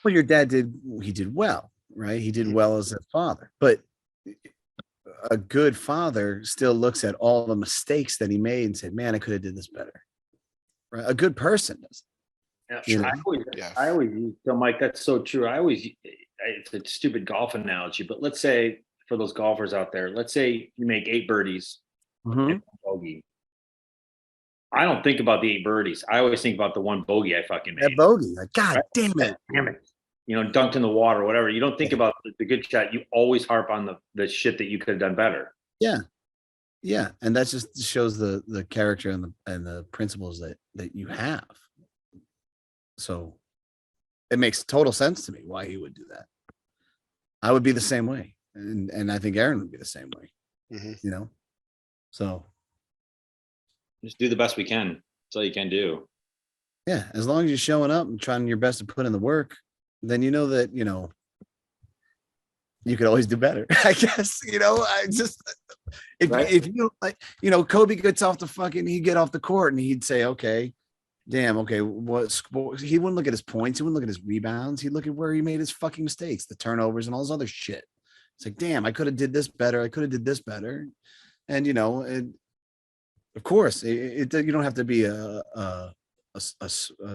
well, your dad did well, right? He did well as a father, but a good father still looks at all the mistakes that he made and said, man, I could have did this better. Right? A good person does. Yeah, sure. I always use, so Mike, that's so true. It's a stupid golf analogy, but let's say for those golfers out there, let's say you make 8 birdies and bogey. I don't think about the 8 birdies. I always think about the 1 bogey I fucking made. That bogey, like, God damn it. Dunked in the water or whatever. You don't think about the good shot. You always harp on the shit that you could have done better. Yeah. Yeah. And that just shows the character and the principles that you have. So it makes total sense to me why he would do that. I would be the same way. And I think Aaron would be the same way. So just do the best we can. That's all you can do. Yeah. As long as you're showing up and trying your best to put in the work, then that, you could always do better. I guess, if you like, Kobe gets off he'd get off the court and he'd say, okay, damn, okay, what sport? He wouldn't look at his points. He wouldn't look at his rebounds. He'd look at where he made his fucking mistakes, the turnovers and all this other shit. It's like, damn, I could have did this better. I could have did this better. And, of course, you don't have to be a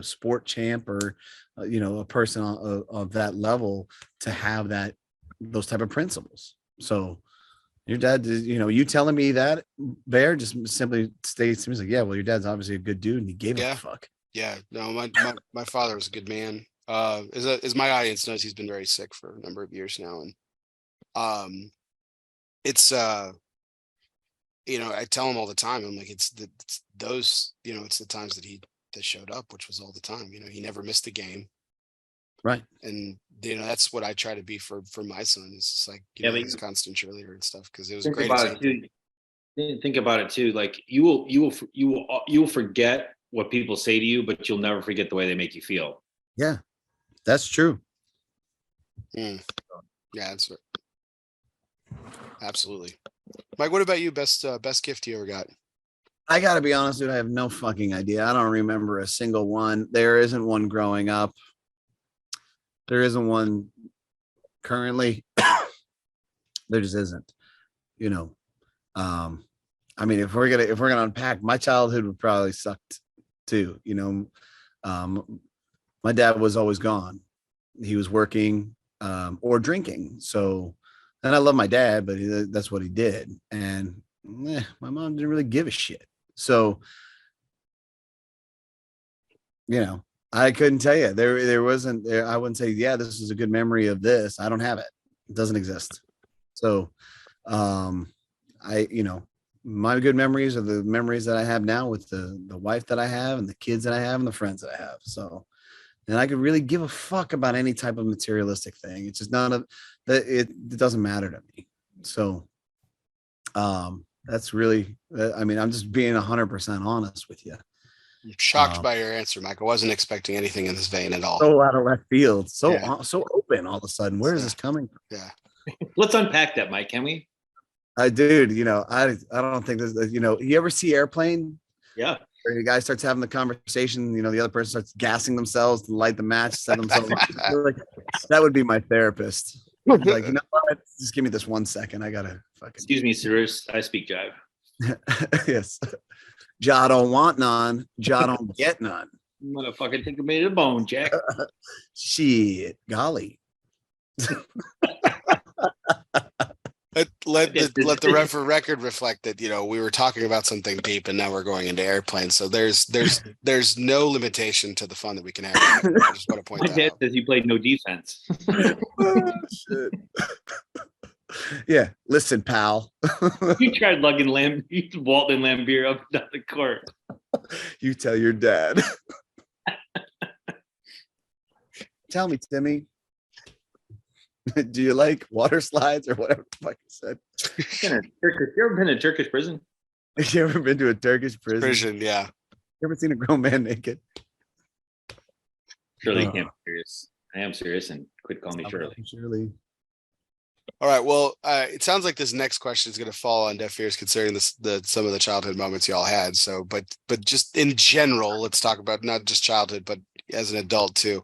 sport champ or, a person of that level to have those type of principles. So your dad, you telling me that, Bear, just simply states to me, like, yeah, well, your dad's obviously a good dude and he gave a fuck. Yeah, no, my father was a good man. As my audience knows, he's been very sick for a number of years now. And it's I tell him all the time, I'm like, it's the times that showed up, which was all the time. He never missed a game. Right. And that's what I try to be for my son. It's just like he's a constant cheerleader and stuff, because it was great. Think about it too. Like you will forget what people say to you, but you'll never forget the way they make you feel. Yeah, that's true. Yeah, that's right. Absolutely. Mike, what about you? Best gift you ever got? I gotta be honest, dude, I have no fucking idea. I don't remember a single one. There isn't one growing up. There isn't one currently. There just isn't. I mean, if we're gonna unpack, my childhood would probably suck too. My dad was always gone. He was working or drinking. So, and I love my dad, but that's what he did. And my mom didn't really give a shit. So, I couldn't tell you. There wasn't. I wouldn't say, yeah, this is a good memory of this. I don't have it. It doesn't exist. So, my good memories are the memories that I have now with the wife that I have and the kids that I have and the friends that I have. So, and I could really give a fuck about any type of materialistic thing. It's just it doesn't matter to me. So, that's really, I'm just being 100% honest with you. I'm shocked by your answer, Mike. I wasn't expecting anything in this vein at all. So out of left field, so open all of a sudden. Where is this coming from? Yeah. Let's unpack that, Mike. Can we? Dude, I don't think this, you ever see Airplane? Yeah. Where the guy starts having the conversation, the other person starts gassing themselves to light the match, set themselves up. I feel like that would be my therapist. Like, you know what? Just give me this 1 second. I gotta fucking. Excuse me, sirs. I speak jive. Yes. Ja don't want none. Ja don't get none. Motherfucker, think of me to the bone, Jack. Shit, golly. Let the record reflect that we were talking about something deep and now we're going into airplanes. So there's no limitation to the fun that we can have. I just want to point My that dad out. says you played no defense. Oh, shit. Yeah, listen, pal. You tried lugging Walton Lambier up and down the court. You tell your dad. Tell me, Timmy. Do you like water slides or whatever the fuck you said? You ever been in a Turkish prison? You ever been to a Turkish prison? Yeah. You ever seen a grown man naked? Surely you can't be serious. I am serious, and quit calling me Shirley. Shirley. All right. Well, it sounds like this next question is going to fall on deaf ears, considering some of the childhood moments y'all had. So, but just in general, let's talk about not just childhood, but as an adult too.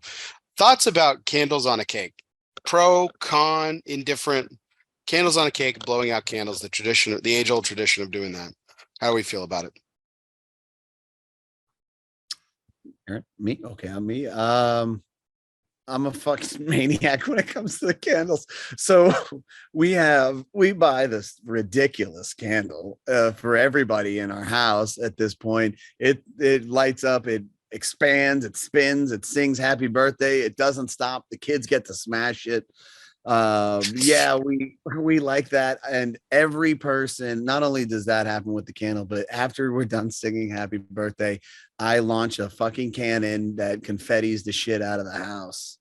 Thoughts about candles on a cake? Pro, con, indifferent. Candles on a cake, blowing out candles. The age-old tradition of doing that. How do we feel about it? Me? Okay, I'm me. I'm a fucking maniac when it comes to the candles. So we buy this ridiculous candle for everybody in our house at this point. It lights up, it expands, it spins, it sings happy birthday. It doesn't stop. The kids get to smash it. Yeah, we like that. And every person, not only does that happen with the candle, but after we're done singing happy birthday, I launch a fucking cannon that confettis the shit out of the house.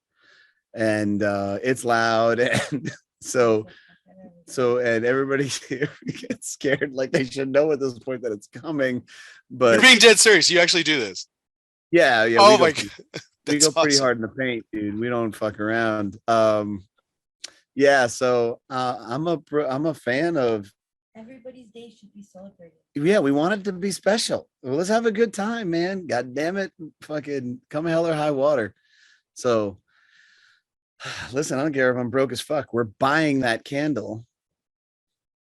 And it's loud. And so and everybody gets scared, like they should know at this point that it's coming. But you're being dead serious. You actually do this. Yeah. Oh my God. We go pretty hard in the paint, dude. We don't fuck around. Yeah, so I'm a fan of everybody's day should be celebrated. Yeah, we want it to be special. Well, let's have a good time, man. God damn it. Fucking come hell or high water. So listen, I don't care if I'm broke as fuck. We're buying that candle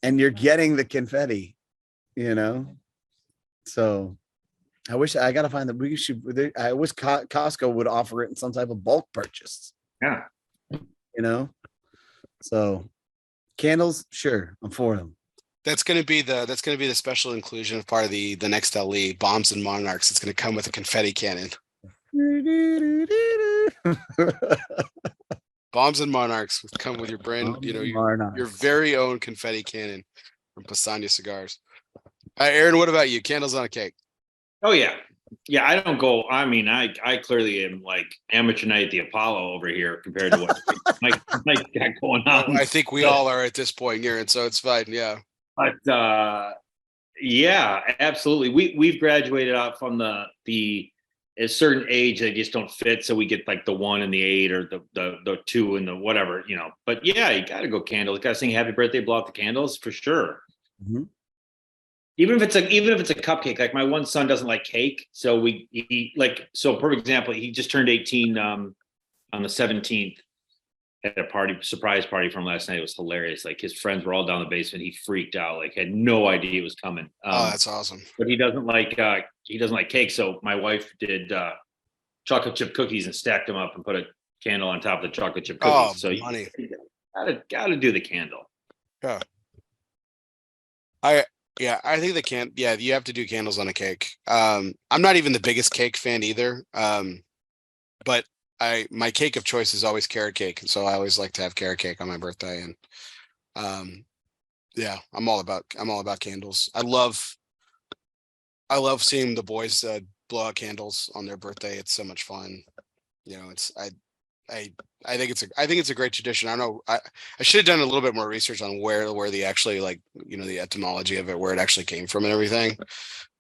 and you're getting the confetti, So I wish I gotta find that I wish Costco would offer it in some type of bulk purchase. Yeah. So candles, sure, I'm for them. That's gonna be the special inclusion of part of the next LE, Bombs and Monarchs. It's gonna come with a confetti cannon. Bombs and Monarchs come with your brand, your very own confetti cannon from Pastania Cigars. Aaron, what about you? Candles on a cake? Oh yeah. I don't go. I mean, I clearly am like amateur night at the Apollo over here compared to what Mike got going on. I think we all are at this point, Aaron, so it's fine. Yeah. But yeah, absolutely. We've graduated out from the a certain age they just don't fit, so we get like the 1 and the 8 or the 2 and the whatever, But yeah, you got to go candles. Got to sing happy birthday, blow out the candles for sure. Mm-hmm. Even if it's a cupcake, like my one son doesn't like cake, so for example, he just turned 18 on the 17th at a surprise party from last night. It was hilarious. Like his friends were all down the basement. He freaked out, like had no idea it was coming. Oh, that's awesome. But he doesn't like cake, so my wife did chocolate chip cookies and stacked them up and put a candle on top of the chocolate chip cookies. Oh, so money. You gotta do the candle. Yeah. I think you have to do candles on a cake. I'm not even the biggest cake fan either. But my cake of choice is always carrot cake. And so I always like to have carrot cake on my birthday. And yeah, I'm all about candles. I love seeing the boys blow out candles on their birthday. It's so much fun. I think it's a great tradition. I know I should have done a little bit more research on where the actually the etymology of it, where it actually came from and everything.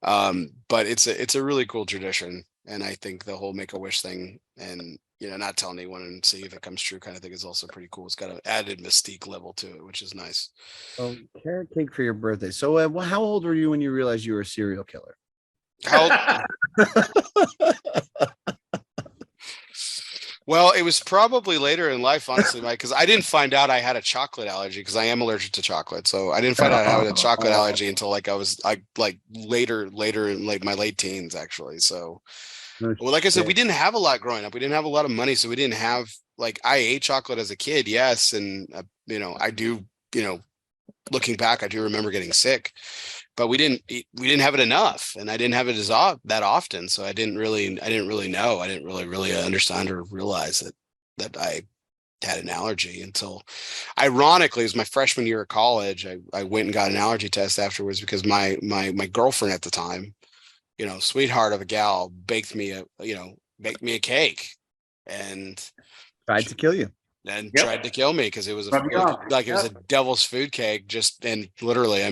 But it's a really cool tradition. And I think the whole Make-A-Wish thing and not telling anyone and see if it comes true kind of thing is also pretty cool. It's got an added mystique level to it, which is nice. Oh, carrot cake for your birthday. So how old were you when you realized you were a serial killer? How Well, it was probably later in life, honestly, Mike, because I didn't find out I had a chocolate allergy because I am allergic to chocolate. So I didn't find out I had a chocolate allergy until I was later in my late teens, actually. So, well, like I said, we didn't have a lot growing up. We didn't have a lot of money, so we didn't have I ate chocolate as a kid, yes, and I do, looking back, I do remember getting sick, but we didn't have it enough, and I didn't have it that often. So I didn't really know. I didn't really understand or realize that I had an allergy until, ironically, it was my freshman year of college. I went and got an allergy test afterwards because my girlfriend at the time, sweetheart of a gal, baked me a cake and Tried to kill you. and tried to kill me because it was it was a devil's food cake. And literally,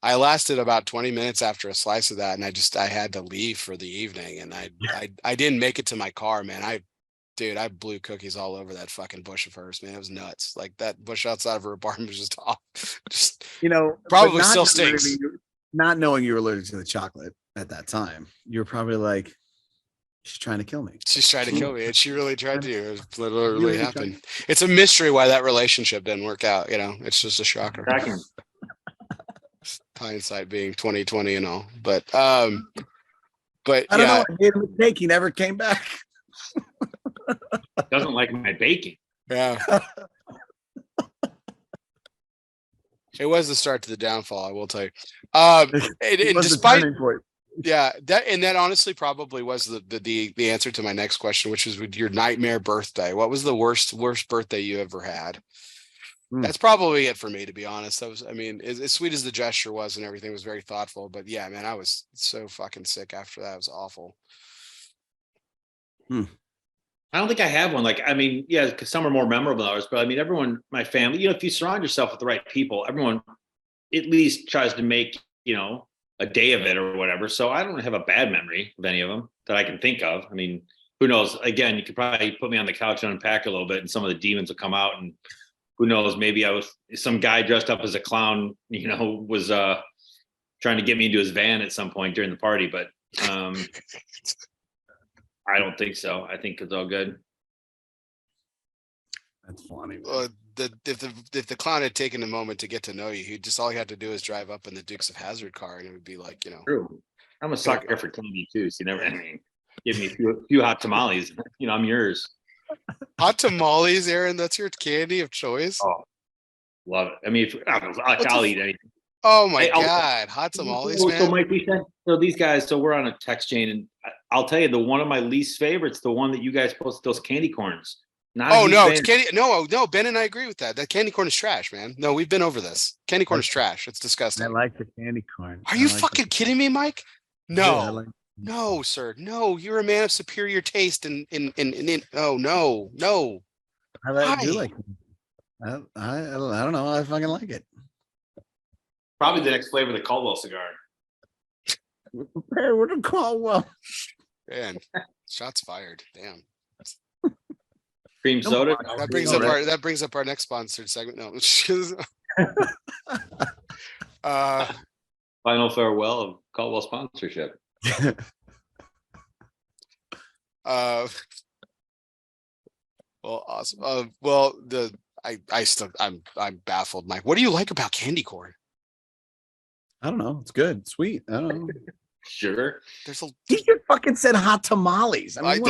I lasted about 20 minutes after a slice of that, and I had to leave for the evening, and I didn't make it to my car, man. I blew cookies all over that fucking bush of hers, man. It was nuts. Like, that bush outside of her apartment was just off. Probably still stinks. Not knowing you were allergic to the chocolate at that time, you were probably like, she's trying to kill me. She's trying to kill me, and she really tried to. It literally happened. It's a mystery why that relationship didn't work out. It's just a shocker. Hindsight being 2020 and all, but I don't know. I made him a cake. He never came back. Doesn't like my baking. Yeah. It was the start to the downfall, I will tell you. And despite that honestly probably was the answer to my next question, which is, with your nightmare birthday, what was the worst birthday you ever had? That's probably it for me, to be honest. As sweet as the gesture was and everything, was very thoughtful, but yeah, man, I was so fucking sick after that. It was awful. I don't think I have one. Because some are more memorable than others, but everyone, my family, if you surround yourself with the right people, everyone at least tries to make, a day of it or whatever. So I don't have a bad memory of any of them that I can think of. Who knows? Again, you could probably put me on the couch and unpack a little bit, and some of the demons will come out, and who knows, maybe I was some guy dressed up as a clown, was trying to get me into his van at some point during the party, but I don't think so. I think it's all good. That's funny. If the clown had taken a moment to get to know you, all he had to do is drive up in the Dukes of Hazzard car, and it would be like, True. I'm a sucker for candy too. So give me a few hot tamales. I'm yours. Hot tamales, Aaron. That's your candy of choice. Oh, love it. I'll eat anything. Oh my God, hot tamales, man. So Mike, these guys. So we're on a text chain, and I'll tell you, the one of my least favorites, the one that you guys posted, those candy corns. It's candy. No, Ben and I agree with that. That candy corn is trash, man. No, we've been over this. Candy corn is trash. It's disgusting. I like the candy corn. Are you fucking kidding me, Mike? No. No, sir. No, you're a man of superior taste. No. I do like it. I don't know. I fucking like it. Probably the next flavor, the Caldwell cigar. Prepare with a Caldwell. Man, shots fired. Damn. Cream soda. That brings up our next sponsored segment. No. Final farewell of Caldwell sponsorship. Well, awesome. I'm baffled, Mike. What do you like about candy corn? I don't know. It's good. It's sweet. I don't know. Sugar. He just fucking said hot tamales. Honestly,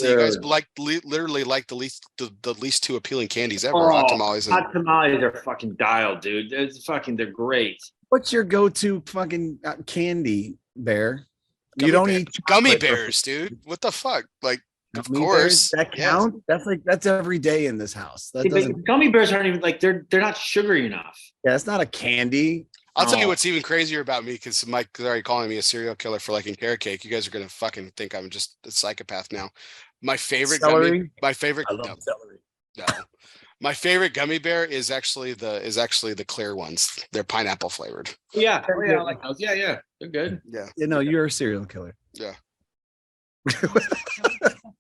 you guys literally like the least two appealing candies ever. Hot tamales. Hot tamales are fucking dialed, dude. They're great. What's your go-to fucking candy, Bear? You don't eat gummy bears, dude. What the fuck? Of course, that counts. That's every day in this house. Gummy bears aren't even they're not sugary enough. Yeah, it's not a candy. I'll tell you what's even crazier about me, because Mike is already calling me a serial killer for liking carrot cake. You guys are gonna fucking think I'm just a psychopath now. My favorite celery. My favorite. I love celery. No. My favorite gummy bear is actually the clear ones. They're pineapple flavored. Yeah. Oh, yeah. I like those. Yeah. Yeah. They're good. Yeah. You know, you're a serial killer. Yeah.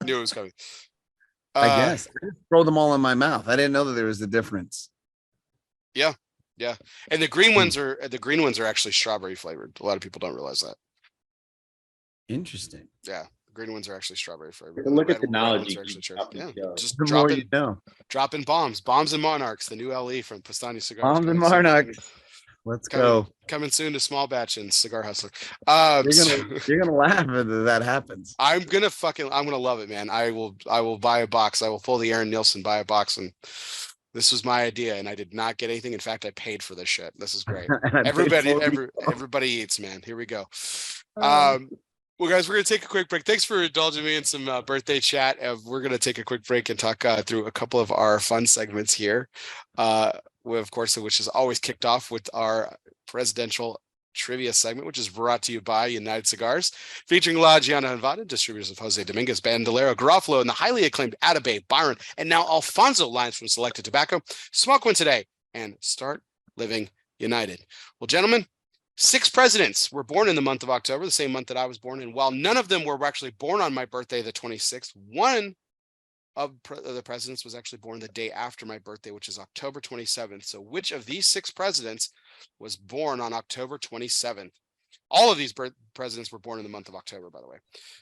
Knew it was coming. I guess. I just throw them all in my mouth. I didn't know that there was a difference. Yeah. Yeah. And the green ones are actually strawberry flavored. A lot of people don't realize that. Interesting. Yeah. The green ones are actually strawberry flavored. Look at the red knowledge ones you are actually keep cherry. up Yeah. with, Just The more you know. dropping bombs and monarchs, the new LE from Pastani Cigars. Bombs and monarchs. Let's go. Coming soon to Small Batch and Cigar Hustler. You're gonna laugh if that happens. I'm gonna love it, man. I will buy a box. I will pull the Erron Nielsen, buy a box, and this was my idea, and I did not get anything. In fact, I paid for this shit. This is great. Everybody eats, man. Here we go. Well, guys, we're gonna take a quick break. Thanks for indulging me in some birthday chat. We're gonna take a quick break and talk through a couple of our fun segments here. Of course, which is always kicked off with our presidential trivia segment, which is brought to you by United Cigars, featuring La Gianna Nevada, distributors of Jose Dominguez, Bandolero, Garofalo, and the highly acclaimed Atabey, Byron, and now Alfonso lines from Selected Tobacco. Smoke one today and start living united. Well, gentlemen, 6 presidents were born in the month of October, the same month that I was born in. While none of them were actually born on my birthday, the 26th, one of the presidents was actually born the day after my birthday, which is October 27th. So which of these 6 presidents was born on October 27th? All of these presidents were born in the month of October, by the way.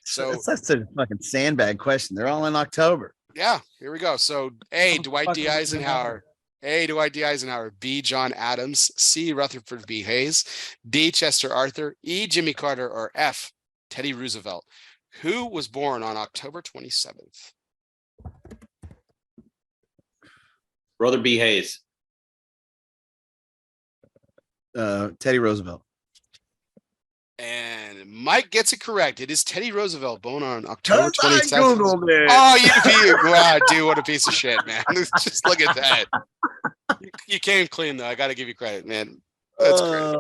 So that's such a fucking sandbag question. They're all in October. Yeah, here we go. So A, Dwight D. Eisenhower. A, Dwight D. Eisenhower. B, John Adams. C, Rutherford B. Hayes. D, Chester Arthur. E, Jimmy Carter. Or F, Teddy Roosevelt. Who was born on October 27th? Brother B. Hayes. Teddy Roosevelt. And Mike gets it correct. It is Teddy Roosevelt, born on October 27th. Googled it. Oh, wow, dude, what a piece of shit, man. Just look at that. You came clean, though. I got to give you credit, man. That's great.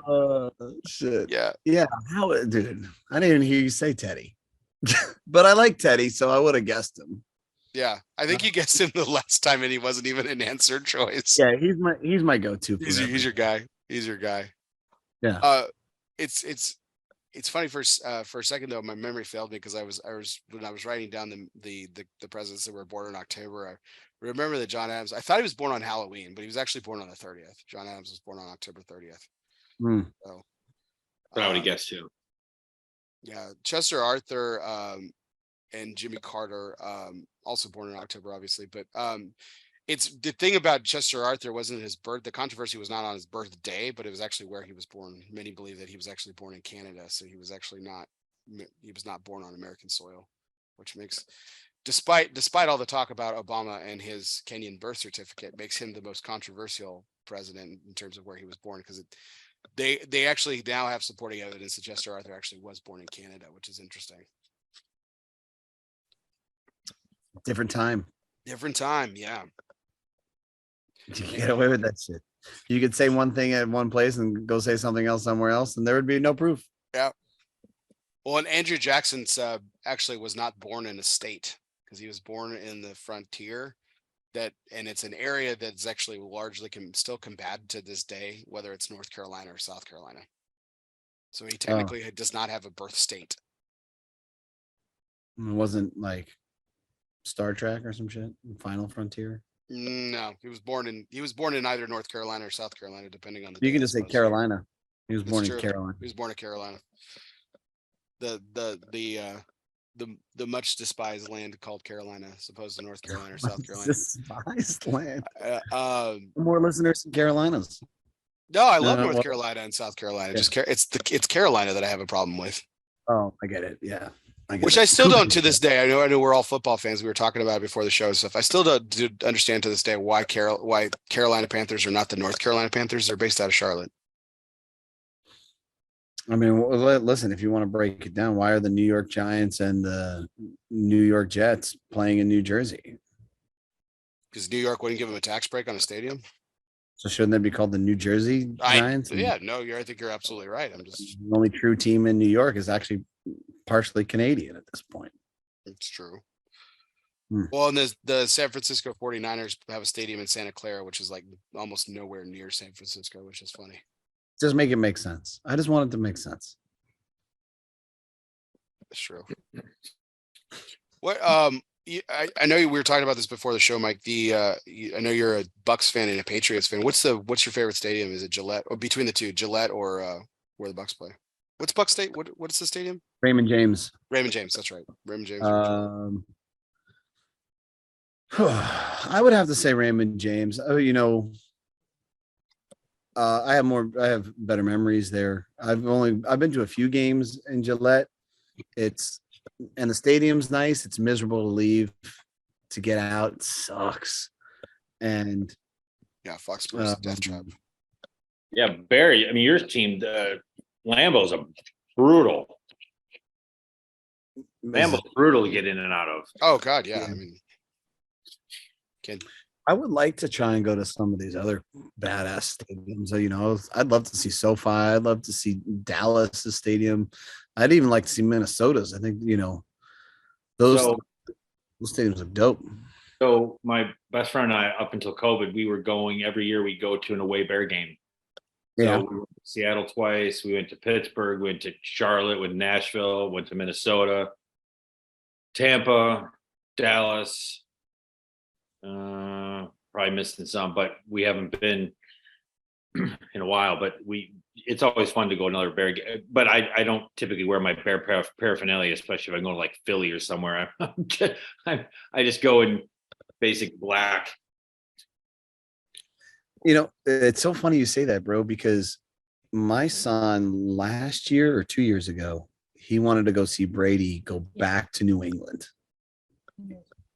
Shit. Yeah. Yeah. How, dude? I didn't even hear you say Teddy, but I like Teddy, so I would have guessed him. Yeah, I think you guessed him the last time, and he wasn't even an answered choice. Yeah, he's my go-to. He's your guy. He's your guy. Yeah. It's funny for a second though. My memory failed me because I was when I was writing down the presidents that were born in October. I remember that John Adams. I thought he was born on Halloween, but he was actually born on the 30th. John Adams was born on October 30th. So I would have guessed too. Yeah, Chester Arthur and Jimmy Carter also born in October, obviously, but it's the thing about Chester Arthur wasn't his birth. The controversy was not on his birthday, but it was actually where he was born. Many believe that he was actually born in Canada, so he was actually not born on American soil, which makes, despite all the talk about Obama and his Kenyan birth certificate, makes him the most controversial president in terms of where he was born, because they actually now have supporting evidence that Chester Arthur actually was born in Canada, which is interesting. Different time. Yeah. You can get away with that shit. You could say one thing at one place and go say something else somewhere else, and there would be no proof. Yeah. Well, and Andrew Jackson actually was not born in a state, because he was born in the frontier. And it's an area that's actually largely still combated to this day, whether it's North Carolina or South Carolina. So he technically does not have a birth state. It wasn't like Star Trek or some shit. Final Frontier. No, he was born in either North Carolina or South Carolina, depending on the. You can just say Carolina. He was born in Carolina. He was born in Carolina. The much despised land called Carolina, as opposed to North Carolina or South Carolina. Despised land. More listeners in Carolinas. No, I love North Carolina and South Carolina. Yeah. It's Carolina that I have a problem with. Oh, I get it. Yeah. Which I still don't to this day. I know we're all football fans. We were talking about it before the show and stuff. I still don't understand to this day why Carolina Panthers are not the North Carolina Panthers. They're based out of Charlotte. I mean, listen, if you want to break it down, why are the New York Giants and the New York Jets playing in New Jersey? Because New York wouldn't give them a tax break on a stadium. So shouldn't that be called the New Jersey Giants? I think you're absolutely right. The only true team in New York is actually partially Canadian at this point. It's true. Well, and the San Francisco 49ers have a stadium in Santa Clara, which is like almost nowhere near San Francisco, which is funny. Just make it make sense. I just want it to make sense. That's true. What I know we were talking about this before the show, Mike. I know you're a Bucks fan and a Patriots fan. What's your favorite stadium? Is it Gillette or between the two, Gillette or where the Bucks play? What's Buck State? What's the stadium? Raymond James. Raymond James. That's right. Raymond James. I would have to say Raymond James. I have better memories there. I've been to a few games in Gillette. And the stadium's nice. It's miserable to leave. To get out, it sucks. And yeah, Foxborough death trap. Yeah, Barry. I mean, your team, Lambeau's a brutal. Lambeau's brutal to get in and out of. Oh God, yeah. I mean, I would like to try and go to some of these other badass stadiums. I'd love to see SoFi. I'd love to see Dallas' stadium. I'd even like to see Minnesota's. I think, those stadiums are dope. So my best friend and I, up until COVID, we were going every year. We go to an away Bear game. Yeah. So we went to Seattle twice. We went to Pittsburgh. We went to Charlotte, with Nashville. Went to Minnesota, Tampa, Dallas. Probably missing some, but we haven't been in a while. But it's always fun to go another Bear game. But I don't typically wear my Bear paraphernalia, especially if I'm going to like Philly or somewhere. I just go in basic black. It's so funny you say that, bro, because my son last year or 2 years ago, he wanted to go see Brady go back to New England.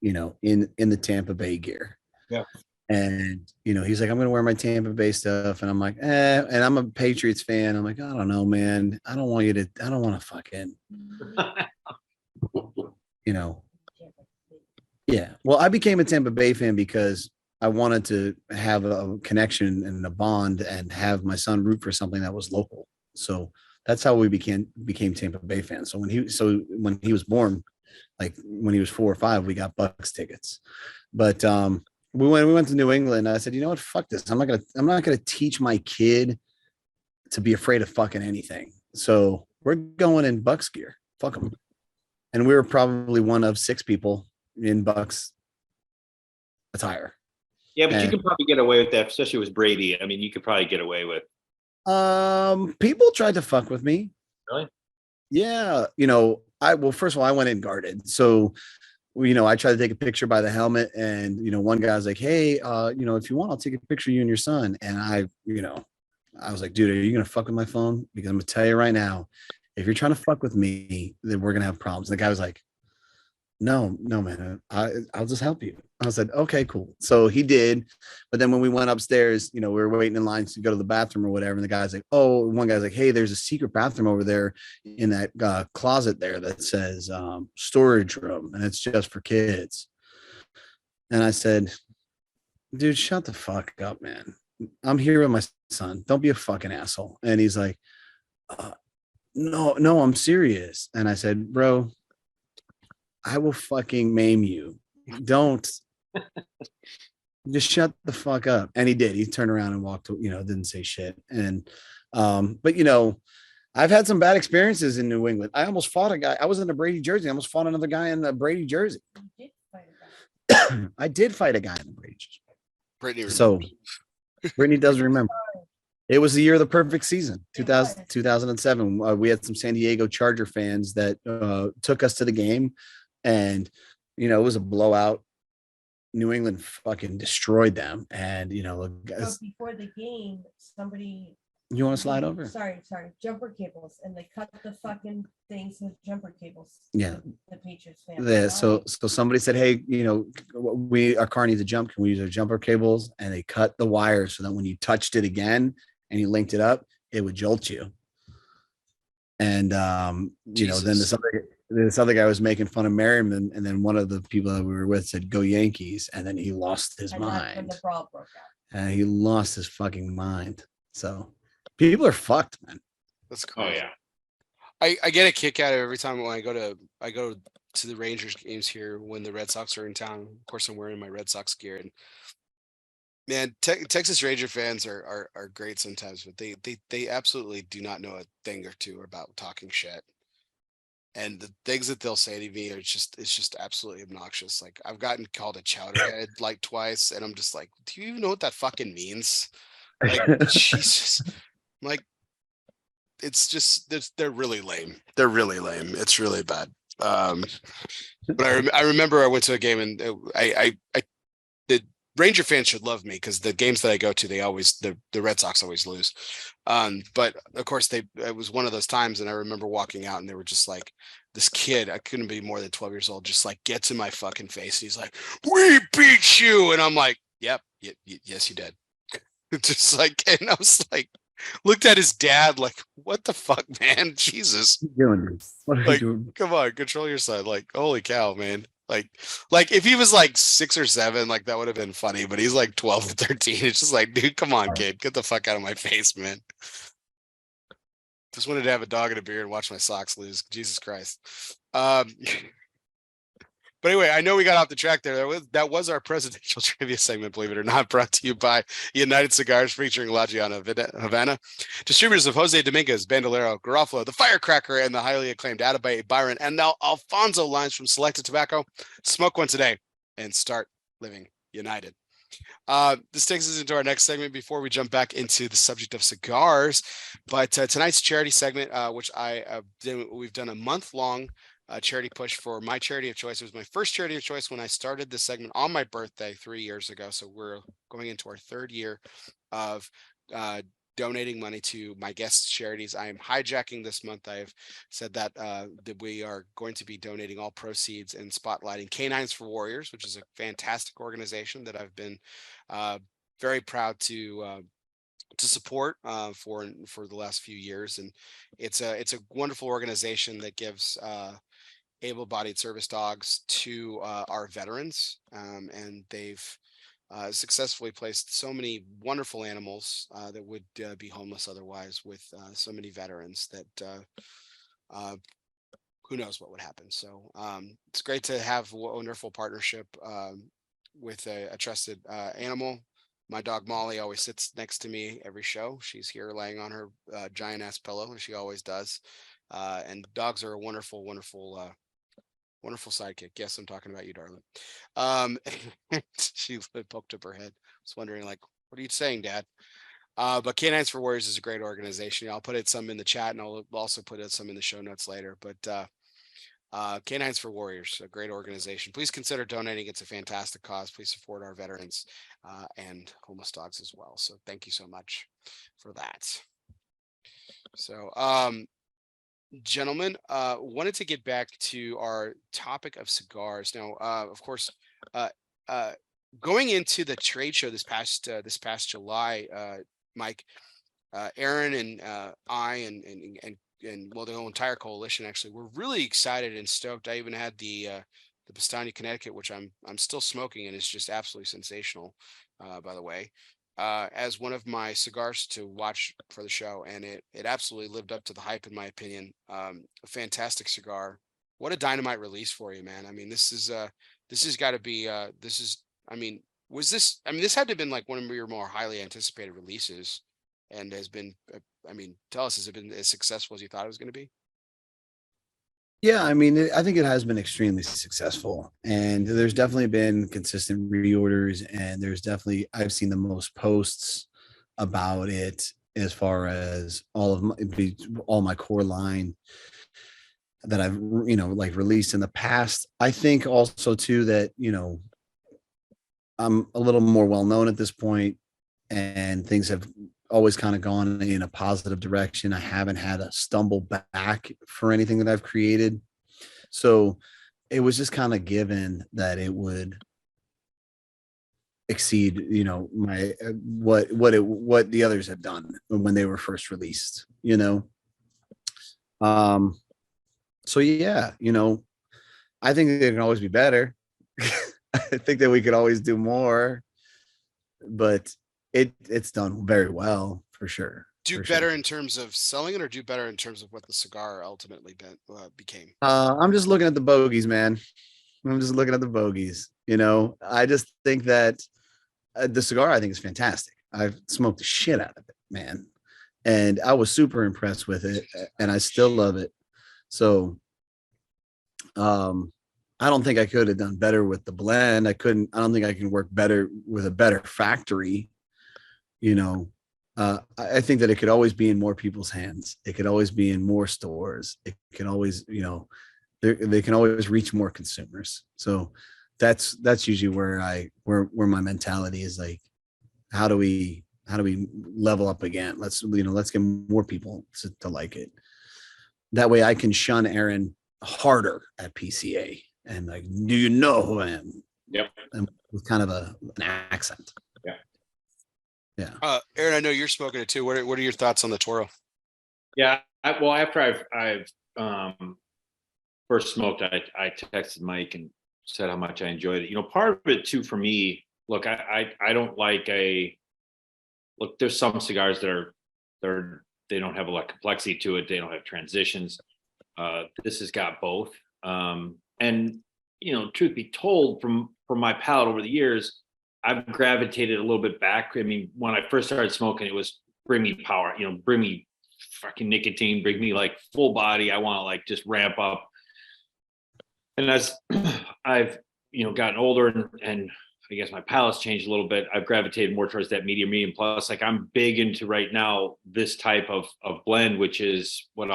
In the Tampa Bay gear. Yeah. And, he's like, I'm going to wear my Tampa Bay stuff. And I'm like, and I'm a Patriots fan. I'm like, I don't know, man. I don't want to fucking, Yeah. Well, I became a Tampa Bay fan because I wanted to have a connection and a bond and have my son root for something that was local. So that's how we became Tampa Bay fans. So when he was born, like when he was 4 or 5, we got Bucks tickets. But we went to New England. I said, you know what? Fuck this. I'm not gonna teach my kid to be afraid of fucking anything. So we're going in Bucks gear. Fuck them. And we were probably one of 6 people in Bucks attire. Yeah, but you could probably get away with that, especially with Brady. I mean, you could probably get away with. People tried to fuck with me. Really? Yeah. First of all, I went in guarded. So, I tried to take a picture by the helmet and, one guy's like, hey, if you want, I'll take a picture of you and your son. And I was like, dude, are you going to fuck with my phone? Because I'm going to tell you right now, if you're trying to fuck with me, then we're going to have problems. And the guy was like, no, man, I'll just help you. I said, okay, cool. So he did. But then when we went upstairs, we were waiting in line to go to the bathroom or whatever. And the guy's like, one guy's like, hey, there's a secret bathroom over there in that closet there that says storage room. And it's just for kids. And I said, dude, shut the fuck up, man. I'm here with my son. Don't be a fucking asshole. And he's like, no, I'm serious. And I said, bro, I will fucking maim you. Don't just shut the fuck up. And he did. He turned around and walked, didn't say shit. And, but I've had some bad experiences in New England. I almost fought a guy. I was in a Brady jersey. I almost fought another guy in a Brady jersey. I did fight a guy in the Brady jersey. Brittany does remember. It was the year of the perfect season, 2007. We had some San Diego Charger fans that took us to the game. And, it was a blowout. New England fucking destroyed them. And, but before the game, somebody. You want to slide over? Sorry. Jumper cables. And they cut the fucking things with jumper cables. Yeah. The Patriots fans. Yeah. So somebody said, hey, our car needs a jump. Can we use our jumper cables? And they cut the wire so that when you touched it again and you linked it up, it would jolt you. And, then this other guy was making fun of Merriman, and then one of the people that we were with said, go Yankees. And then he lost his mind. When the brawl broke out. And he lost his fucking mind. So people are fucked, man. That's cool. Oh, yeah. I get a kick out of every time when I go to to the Rangers games here when the Red Sox are in town. Of course, I'm wearing my Red Sox gear, and man, Texas Ranger fans are great sometimes, but they absolutely do not know a thing or two about talking shit. And the things that they'll say to me are it's just absolutely obnoxious. Like I've gotten called a chowderhead like twice, and I'm just like, do you even know what that fucking means? Like Jesus, like it's just they're really lame. They're really lame. It's really bad. But I remember I went to a game and I the Ranger fans should love me because the games that I go to, the Red Sox always lose. But of course it was one of those times, and I remember walking out and they were just like, this kid, I couldn't be more than 12 years old, just like gets in my fucking face. And he's like, "We beat you," and I'm like, "Yep, yes, you did." Just like, and I was like, looked at his dad like, "What the fuck, man? Jesus." What are you Like, doing? come on, control your son. Like, holy cow, man. Like if he was like 6 or 7, like that would have been funny, but he's like 12 or 13. It's just like, dude, come on, kid, get the fuck out of my face, man. Just wanted to have a dog and a beer and watch my Sox lose. Jesus Christ. But anyway, I know we got off the track there. That was our presidential trivia segment, believe it or not, brought to you by United Cigars featuring La Giana Havana, distributors of Jose Dominguez, Bandolero, Garofalo, the Firecracker, and the highly acclaimed Atabay, Byron, and now Alfonso lines from Selected Tobacco. Smoke one today and start living united. This takes us into our next segment before we jump back into the subject of cigars. But tonight's charity segment, which we've done a month-long charity push for my charity of choice. It was my first charity of choice when I started this segment on my birthday 3 years ago. So we're going into our 3rd year of donating money to my guest charities. I am hijacking this month. I have said that we are going to be donating all proceeds and spotlighting Canines for Warriors, which is a fantastic organization that I've been very proud to support for the last few years. And it's a wonderful organization that gives able-bodied service dogs to our veterans, and they've successfully placed so many wonderful animals that would be homeless otherwise with so many veterans that who knows what would happen. So it's great to have a wonderful partnership with a trusted animal. My dog Molly always sits next to me every show. She's here laying on her giant ass pillow, as she always does. And dogs are a wonderful, wonderful sidekick. Yes, I'm talking about you, darling. She poked up her head. I was wondering, like, what are you saying, Dad? But Canines for Warriors is a great organization. I'll put some in the chat, and I'll also put some in the show notes later. But Canines for Warriors, a great organization. Please consider donating. It's a fantastic cause. Please support our veterans and homeless dogs as well. So thank you so much for that. So, gentlemen, wanted to get back to our topic of cigars. Now, of course, going into the trade show this past July, Mike, Aaron and I and well, the whole entire coalition actually, we're really excited and stoked. I even had the Bastani, Connecticut, which I'm still smoking, and it's just absolutely sensational, by the way, as one of my cigars to watch for the show, and it absolutely lived up to the hype, in my opinion. A fantastic cigar. What a dynamite release for you, man. I mean, this has got to be I mean, this had to have been like one of your more highly anticipated releases, and has been, I mean, tell us, has it been as successful as you thought it was going to be? Yeah, I mean, I think it has been extremely successful, and there's definitely been consistent reorders, and I've seen the most posts about it as far as all my core line that I've like released in the past. I think also too that I'm a little more well known at this point, and things have always kind of gone in a positive direction. I haven't had a stumble back for anything that I've created. So it was just kind of given that it would exceed, my what the others have done when they were first released, So yeah, I think they can always be better. I think that we could always do more, but it's done very well for sure. Do for better sure. in terms of selling it, or do better in terms of what the cigar ultimately became? I'm just looking at the bogeys, man. I'm just looking at the bogeys. I just think that the cigar I think is fantastic. I've smoked the shit out of it, man, and I was super impressed with it, and I still love it. So, I don't think I could have done better with the blend. I don't think I can work better with a better factory. You know, I think that it could always be in more people's hands. It could always be in more stores. It can always, they can always reach more consumers. So that's usually where my mentality is like, how do we level up again? Let's get more people to like it. That way I can shun Aaron harder at PCA and like, do you know who I am? Yep. And with kind of an accent. Yeah. Yeah. Aaron, I know you're smoking it too. What are your thoughts on the Toro? Yeah. Well, after I've first smoked, I texted Mike and said how much I enjoyed it. Part of it too for me. Look, I don't like look. There's some cigars that they don't have a lot of complexity to it. They don't have transitions. This has got both. And truth be told, from my palate over the years, I've gravitated a little bit back. I mean, when I first started smoking, it was bring me power, bring me fucking nicotine, bring me like full body. I want to like just ramp up. And as I've, gotten older and I guess my palate's changed a little bit, I've gravitated more towards that medium plus. Like I'm big into right now this type of blend, which is what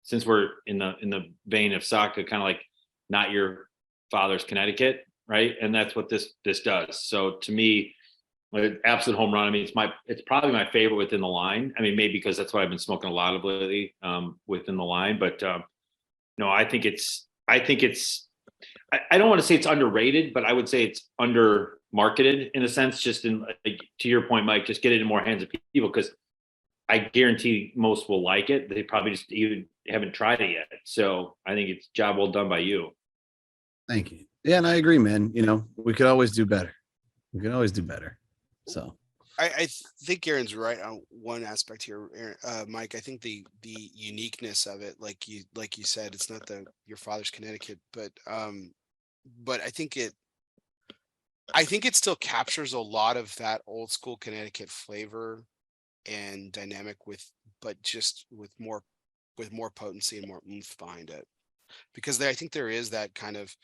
since we're in the vein of Saka, kind of like not your father's Connecticut, right? And that's what this does. So to me, absolute home run. I mean, it's probably my favorite within the line. I mean, maybe because that's what I've been smoking a lot of lately within the line. But no, I think it's. I don't want to say it's underrated, but I would say it's under marketed in a sense. Just in to your point, Mike, just get it in more hands of people because I guarantee most will like it. They probably just even haven't tried it yet. So I think it's job well done by you. Thank you. Yeah, and I agree, man. We could always do better. We can always do better. So I think Aaron's right on one aspect here, Mike. I think the uniqueness of it, like you said, it's not your father's Connecticut, but I think it still captures a lot of that old school Connecticut flavor and dynamic but just with more potency and more oomph behind it, because I think there is that kind of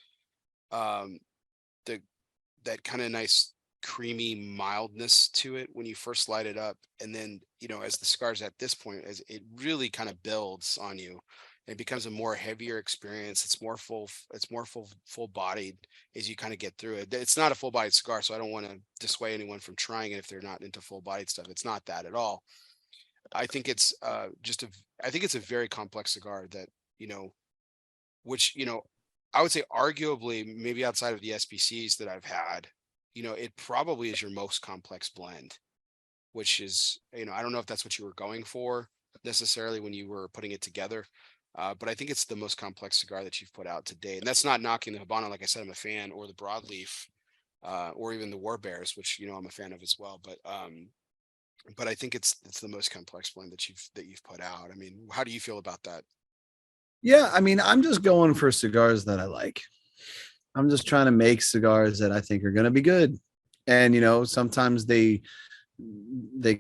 that kind of nice creamy mildness to it when you first light it up, and then as the cigar's at this point, as it really kind of builds on you, it becomes a more heavier experience. It's more full bodied as you kind of get through it. It's not a full bodied cigar, so I don't want to dissuade anyone from trying it if they're not into full bodied stuff. It's not that at all. I think it's I think it's a very complex cigar that which I would say arguably, maybe outside of the SBCs that I've had, it probably is your most complex blend, which is, I don't know if that's what you were going for necessarily when you were putting it together. But I think it's the most complex cigar that you've put out to date. And that's not knocking the Habano. Like I said, I'm a fan, or the Broadleaf, or even the War Bears, which, I'm a fan of as well. But I think it's the most complex blend that you've put out. I mean, how do you feel about that? yeah, I mean, I'm just going for cigars that I like. I'm just trying to make cigars that I think are going to be good. And, sometimes they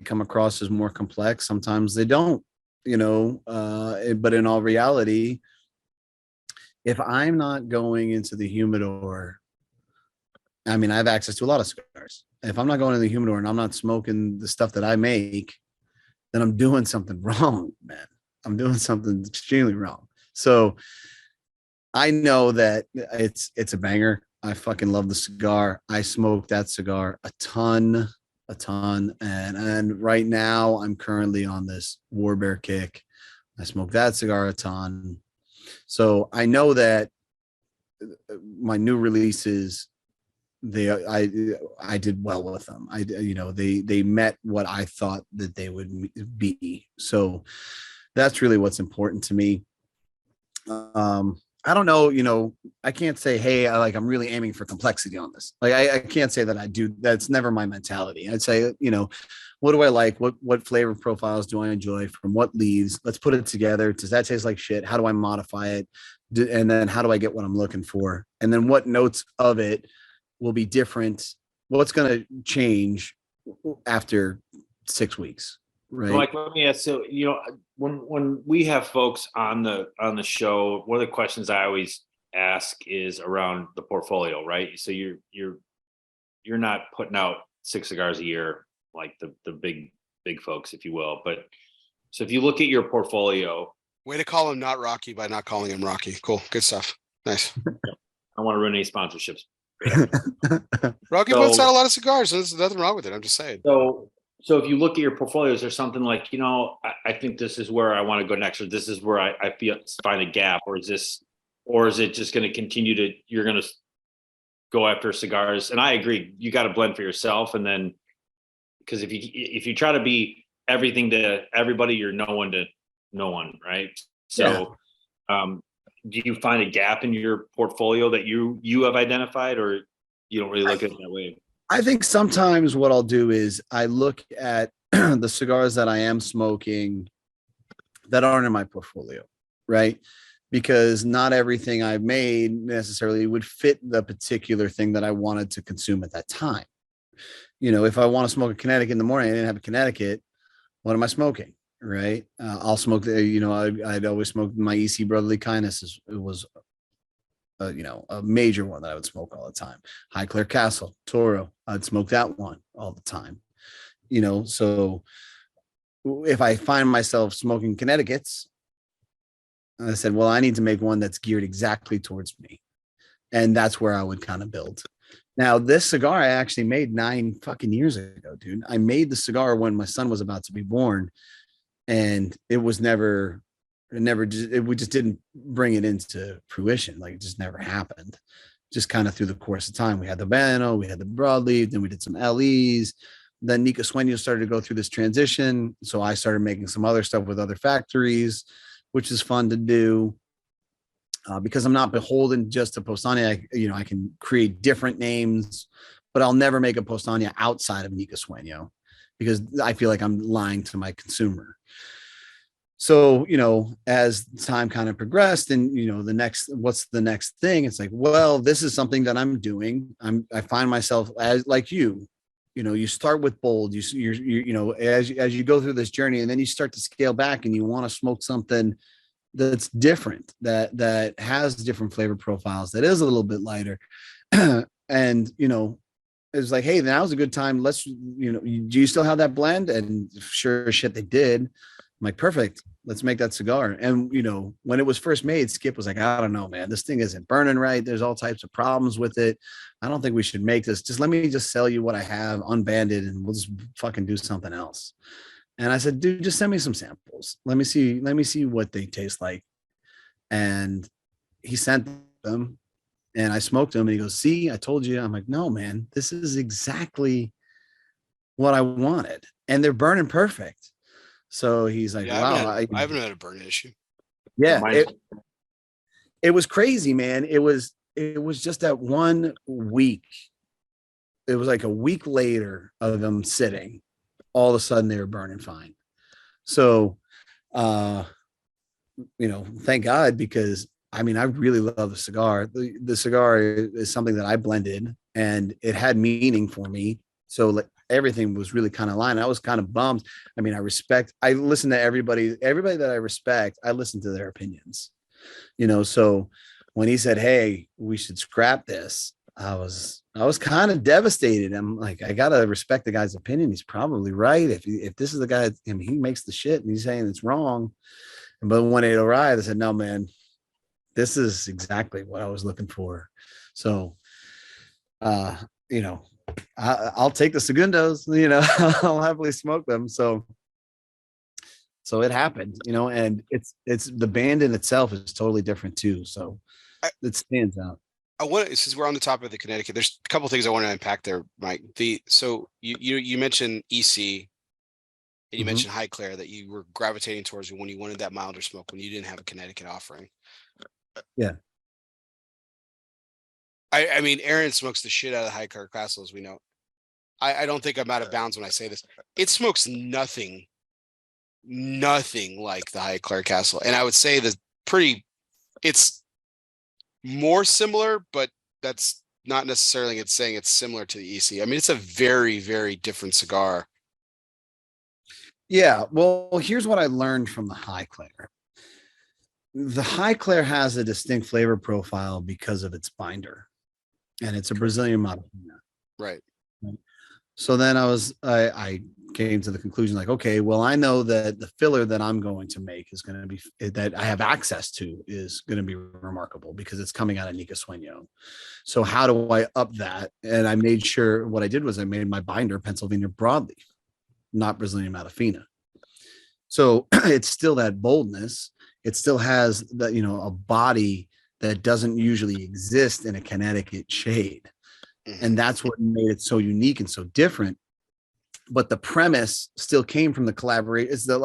come across as more complex. Sometimes they don't, but in all reality, if I'm not going into the humidor, I mean, I have access to a lot of cigars. If I'm not going to the humidor and I'm not smoking the stuff that I make, then I'm doing something wrong, man. I'm doing something extremely wrong. So I know that it's a banger. I fucking love the cigar. I smoke that cigar a ton. And right now I'm currently on this War Bear kick. I smoke that cigar a ton. So I know that my new releases, I did well with them. They met what I thought that they would be. So that's really what's important to me. I don't know, I can't say, hey, I'm really aiming for complexity on this. Like, I can't say that I do. That's never my mentality. I'd say, what do I like? What flavor profiles do I enjoy from what leaves? Let's put it together. Does that taste like shit? How do I modify it? And then how do I get what I'm looking for? And then what notes of it will be different? What's going to change after 6 weeks? Right. Mike, let me ask. So, when we have folks on the show, one of the questions I always ask is around the portfolio, right? So you're not putting out 6 cigars a year like the big folks, if you will. But so if you look at your portfolio, way to call him not Rocky by not calling him Rocky. Cool, good stuff. Nice. I don't want to ruin any sponsorships. Rocky puts out a lot of cigars. So there's nothing wrong with it. I'm just saying. So if you look at your portfolios, there's something like, I think this is where I want to go next, or this is where I find a gap, or is it just going to continue you're going to go after cigars? And I agree, you got to blend for yourself. And then, because if you try to be everything to everybody, you're no one to no one, right? So, do you find a gap in your portfolio that you have identified, or you don't really look at it that way? I think sometimes what I'll do is I look at the cigars that I am smoking that aren't in my portfolio, right? Because not everything I've made necessarily would fit the particular thing that I wanted to consume at that time. If I want to smoke a Connecticut in the morning, I didn't have a Connecticut, what am I smoking? Right. I'll smoke I'd always smoke my EC Brotherly Kindness. It was a major one that I would smoke all the time. High Clare Castle, Toro, I'd smoke that one all the time. So if I find myself smoking Connecticut's, I said, well, I need to make one that's geared exactly towards me. And that's where I would kind of build. Now, this cigar I actually made 9 fucking years ago, dude. I made the cigar when my son was about to be born, and we just didn't bring it into fruition. Like, it just never happened. Just kind of through the course of time. We had the Bano, we had the broadleaf, then we did some LEs. Then Nico Sueño started to go through this transition. So I started making some other stuff with other factories, which is fun to do. Because I'm not beholden just to Postania. I can create different names, but I'll never make a Postania outside of Nico Sueño because I feel like I'm lying to my consumer. So, as time kind of progressed and, what's the next thing? It's like, well, this is something that I'm doing. I find myself as like you start with bold, as you go through this journey, and then you start to scale back and you want to smoke something that's different, that has different flavor profiles, that is a little bit lighter. And, it's like, hey, now's a good time. Let's, do you still have that blend? And sure as shit, they did. I'm like, perfect. Let's make that cigar. And, when it was first made, Skip was like, I don't know, man, this thing isn't burning right. There's all types of problems with it. I don't think we should make this. Let me sell you what I have unbanded and we'll just fucking do something else. And I said, dude, just send me some samples. Let me see what they taste like. And he sent them and I smoked them and he goes, see, I told you. I'm like, no, man, this is exactly what I wanted. And they're burning perfect. So he's like, wow. I haven't had a burn issue. Yeah. It was crazy, man. It was just that 1 week. It was like a week later of them sitting. All of a sudden they were burning fine. So, thank God, because I really love the cigar. The cigar is something that I blended and it had meaning for me. So everything was really kind of aligned. I was kind of bummed. I listen to everybody that I respect. I listen to their opinions, so when he said, hey, we should scrap this, I was kind of devastated. I'm like, I gotta respect the guy's opinion. He's probably right. If this is the guy, he makes the shit and he's saying it's wrong. But when it arrived, I said, no, man, this is exactly what I was looking for. So, I'll take the segundos. I'll happily smoke them. So it happened. And it's the band in itself is totally different too. So it stands out. Since we're on the topic of the Connecticut, there's a couple of things I want to unpack there, Mike. So you mentioned EC and you mentioned High Clare, that you were gravitating towards when you wanted that milder smoke, when you didn't have a Connecticut offering. Yeah. I mean, Aaron smokes the shit out of the High Clerk Castle, as we know. I don't think I'm out of bounds when I say this. It smokes nothing like the High Clerk Castle. And I would say that it's more similar, but that's not necessarily it's saying it's similar to the EC. I mean, it's a very, very different cigar. Yeah. Well, here's what I learned from the High Claire. The High Claire has a distinct flavor profile because of its binder, and it's a Brazilian Matutina. Right. So then I came to the conclusion, like, okay, well, I know that the filler that I'm going to make is going to be that I have access to is going to be remarkable because it's coming out of Nica Sueño. So how do I up that? And I made sure what I did was I made my binder Pennsylvania broadleaf, not Brazilian Matafina. So it's still that boldness. It still has that, a body that doesn't usually exist in a Connecticut shade. And that's what made it so unique and so different. But the premise still came from the collaboration. It's the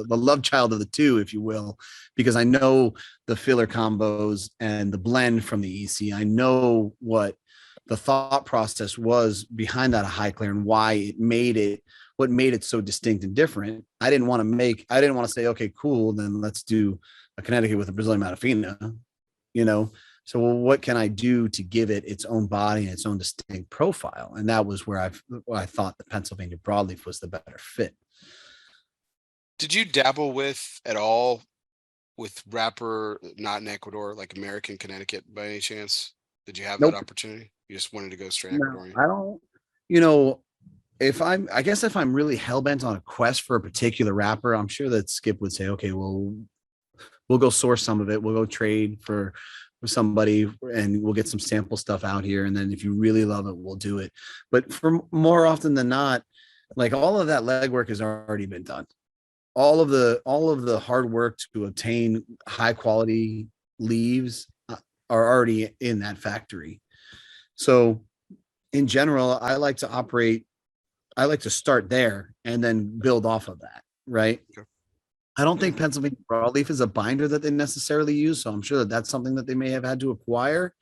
love child of the two, if you will, because I know the filler combos and the blend from the EC. I know what the thought process was behind that High Claire and why what made it so distinct and different. I didn't want to say, okay, cool, then let's do a Connecticut with a Brazilian Matafina, So what can I do to give it its own body and its own distinct profile? And that was where I thought the Pennsylvania broadleaf was the better fit. Did you dabble at all with wrapper not in Ecuador, like American Connecticut by any chance? Did you have that opportunity? You just wanted to go straight Ecuadorian? I don't, I guess if I'm really hell-bent on a quest for a particular wrapper, I'm sure that Skip would say, okay, well, we'll go source some of it. We'll go trade for somebody and we'll get some sample stuff out here. And then if you really love it, we'll do it. But for more often than not, like all of that legwork has already been done. All of the hard work to obtain high quality leaves are already in that factory. So in general, I like to start there and then build off of that. Right. Okay. I don't think Pennsylvania broadleaf is a binder that they necessarily use, so I'm sure that that's something that they may have had to acquire.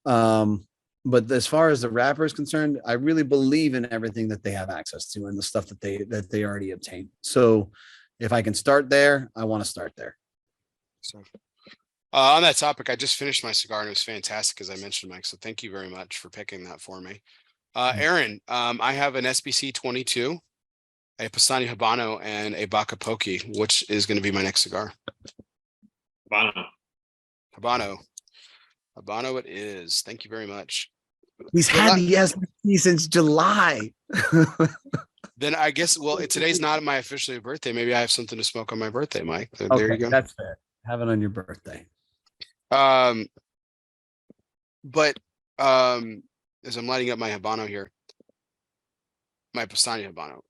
But as far as the wrapper is concerned, I really believe in everything that they have access to and the stuff that they already obtained. So if I can start there, I want to start there. So on that topic, I just finished my cigar and it was fantastic, as I mentioned, Mike. So thank you very much for picking that for me. Aaron, I have an SBC 22. A Pastani Habano and a Baca Poki, which is going to be my next cigar. Habano it is. Thank you very much. He's had the SBC since July. Then I guess, today's not my official birthday. Maybe I have something to smoke on my birthday, Mike. There you go. That's fair. Have it on your birthday. But as I'm lighting up my Habano here, my Pastani Habano,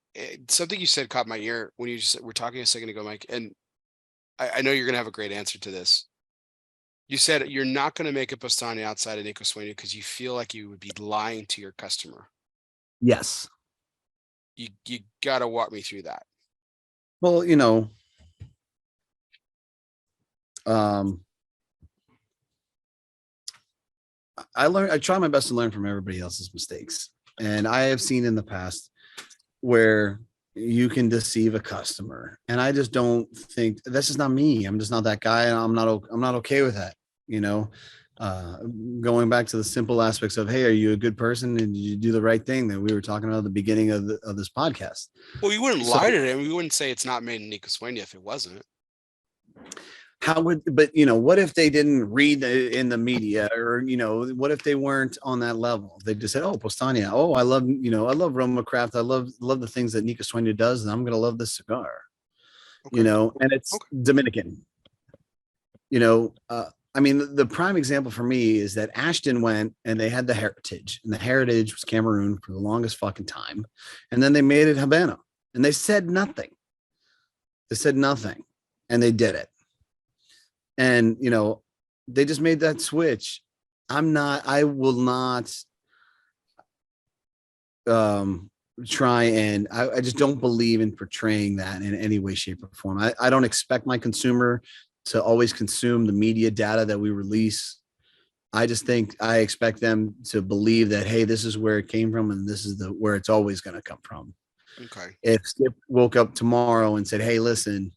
something you said caught my ear when you were talking a second ago, Mike, and I know you're going to have a great answer to this. You said you're not going to make a Pastani outside of Nica Sueño because you feel like you would be lying to your customer. Yes. You got to walk me through that. Well, I try my best to learn from everybody else's mistakes. And I have seen in the past where you can deceive a customer, and I just don't think that's just not me. I'm just not that guy, and I'm not okay with that. Going back to the simple aspects of, hey, are you a good person and did you do the right thing that we were talking about at the beginning of this podcast? Well, you wouldn't lie to them. We wouldn't say it's not made in Nica Sueño if it wasn't. What if they didn't read in the media, or what if they weren't on that level? They just said, oh, Postania, oh, I love Roma Craft, I love the things that Nica Sueño does, and I'm gonna love this cigar. Okay. And it's Dominican. The prime example for me is that Ashton went and they had the Heritage, and the Heritage was Cameroon for the longest fucking time, and then they made it Habano, and they said nothing. And they did it. And, they just made that switch. I will not try and I just don't believe in portraying that in any way, shape, or form. I don't expect my consumer to always consume the media data that we release I just think I expect them to believe that, hey, this is where it came from, and this is where it's always going to come from. Okay. If Skip woke up tomorrow and said, hey, listen,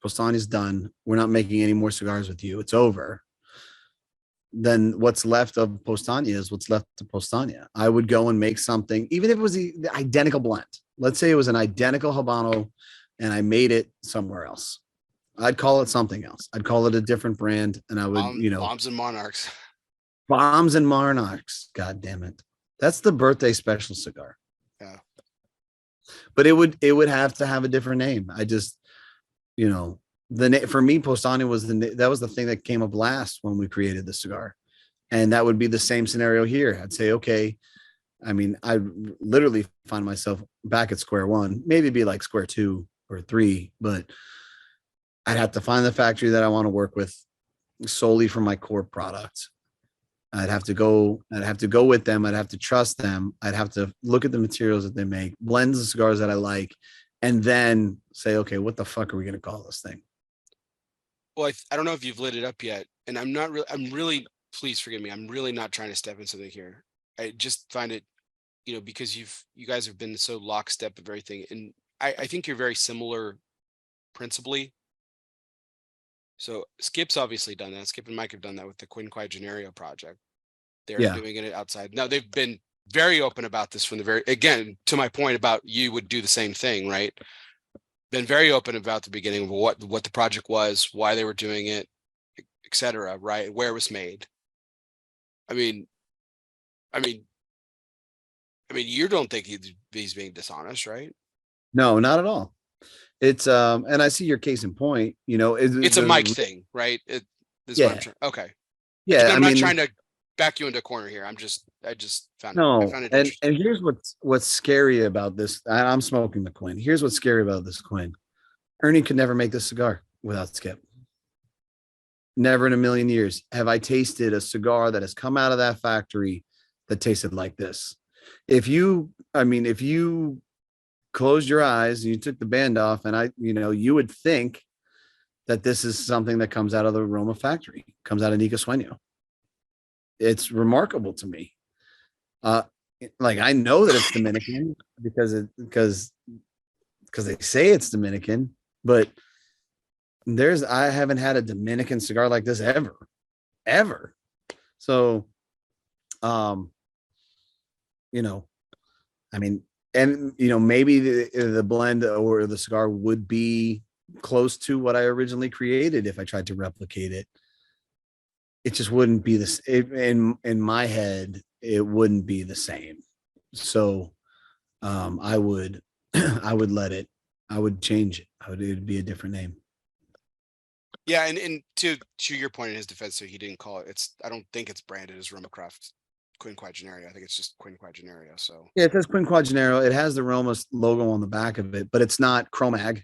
Postania's done, we're not making any more cigars with you, it's over, then what's left of Postania is what's left of Postania. I would go and make something, even if it was the identical blend. Let's say it was an identical Habano and I made it somewhere else. I'd call it something else. I'd call it a different brand, and I would, Bombs and Monarchs. Bombs and Monarchs. God damn it. That's the birthday special cigar. Yeah. But it would have to have a different name. I just, for me, Postania was that was the thing that came up last when we created the cigar. And that would be the same scenario here. I'd say, okay, I mean, I literally find myself back at square one, maybe be like square 2 or 3, but I'd have to find the factory that I want to work with solely for my core products. I'd have to go with them. I'd have to trust them. I'd have to look at the materials that they make, blends of cigars that I like, and then say, okay, what the fuck are we going to call this thing? Well, I don't know if you've lit it up yet, and I'm really, please forgive me. I'm really not trying to step into something here. I just find it, because you guys have been so lockstep of everything. And I think you're very similar principally. So Skip's obviously done that. Skip and Mike have done that with the Quinquagenario project. They're doing it outside. Now they've been very open about this from again, to my point about you would do the same thing, right? Been very open about the beginning of what the project was, why they were doing it, etc. Right? Where it was made. I mean, you don't think he's being dishonest, right? No, not at all. It's and I see your case in point. It's a Mike thing, right? Okay. Yeah, I'm not trying to back you into a corner here. I just found it interesting. And here's what's scary about this. I'm smoking the Quinn. Here's what's scary about this Quinn. Ernie could never make this cigar without Skip. Never in a million years have I tasted a cigar that has come out of that factory that tasted like this. If you closed your eyes and you took the band off, and you would think that this is something that comes out of the Roma factory, comes out of Nica Sueño. It's remarkable to me. Like, I know that it's Dominican because they say it's Dominican, but I haven't had a Dominican cigar like this ever. So, maybe the blend or the cigar would be close to what I originally created if I tried to replicate it. It just wouldn't be this in my head. It wouldn't be the same. So, I would let it. I would change it. It would be a different name. Yeah, and to your point in his defense, so he didn't call it. I don't think it's branded as Roma Craft Quinquagenario. I think it's just Quinquagenario. So yeah, it says Quinquagenario. It has the Roma logo on the back of it, but it's not Chromag.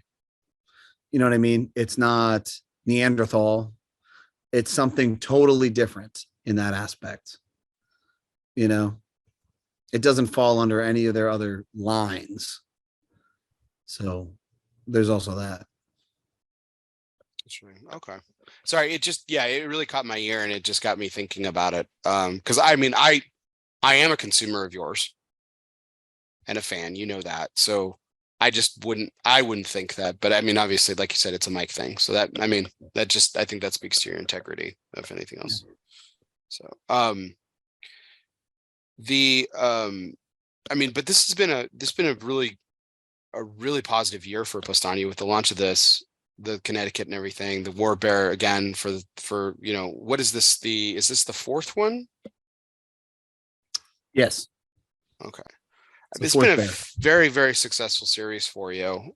You know what I mean? It's not Neanderthal. It's something totally different in that aspect. It doesn't fall under any of their other lines. So there's also that. Okay. Sorry, it really caught my ear, and it just got me thinking about it. Because I am a consumer of yours and a fan, that. So I wouldn't think that. But obviously, like you said, it's a Mike thing. So I think that speaks to your integrity, if anything else. So but this has been a really positive year for Postani with the launch of this, the Connecticut and everything, the War Bear again for what is this? Is this the 4th one? Yes. Okay. It's been a very, very successful series for you.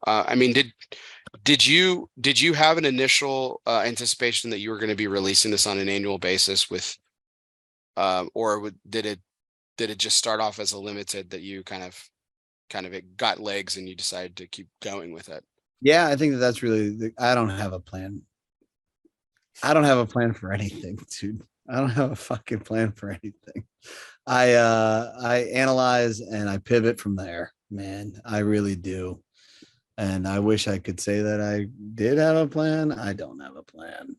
Did you have an initial anticipation that you were going to be releasing this on an annual basis with, did it just start off as a limited that you kind of it got legs and you decided to keep going with it? Yeah, I think that's really. I don't have a plan. I don't have a plan for anything, dude. I don't have a fucking plan for anything. I analyze and I pivot from there, man. I really do. And I wish I could say that I did have a plan. I don't have a plan.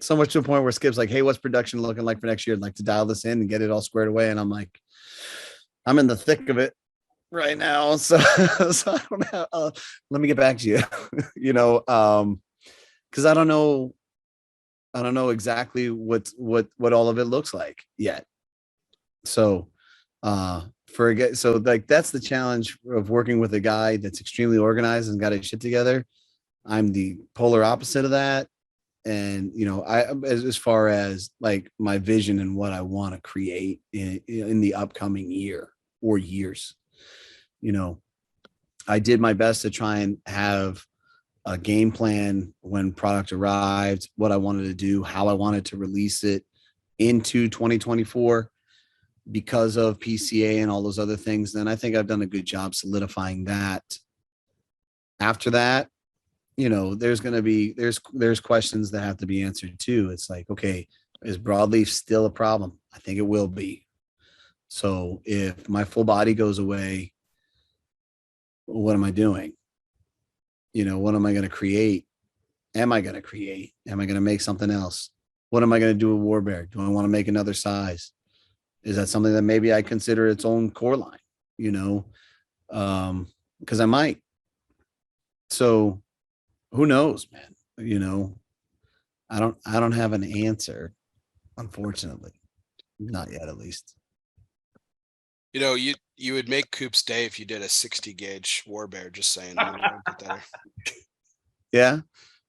So much to a point where Skip's like, hey, what's production looking like for next year? I'd like to dial this in and get it all squared away. And I'm like, I'm in the thick of it right now. So, so I don't have, let me get back to you, cause I don't know exactly what all of it looks like yet. So, so like, that's the challenge of working with a guy that's extremely organized and got his shit together. I'm the polar opposite of that. And, as far as like my vision and what I want to create in the upcoming year or years, I did my best to try and have a game plan when product arrived, what I wanted to do, how I wanted to release it into 2024 because of PCA and all those other things. Then I think I've done a good job solidifying that. After that, there's going to be, there's questions that have to be answered too. It's like, okay, is broadleaf still a problem? I think it will be. So if my full body goes away, what am I doing? What am I going to create? Am I going to create? Am I going to make something else? What am I going to do with War Bear? Do I want to make another size? Is that something that maybe I consider its own core line, because I might. So who knows, man? I don't have an answer, unfortunately. Not yet, at least. You would make Coop's day if you did a 60 gauge War Bear, just saying. Yeah.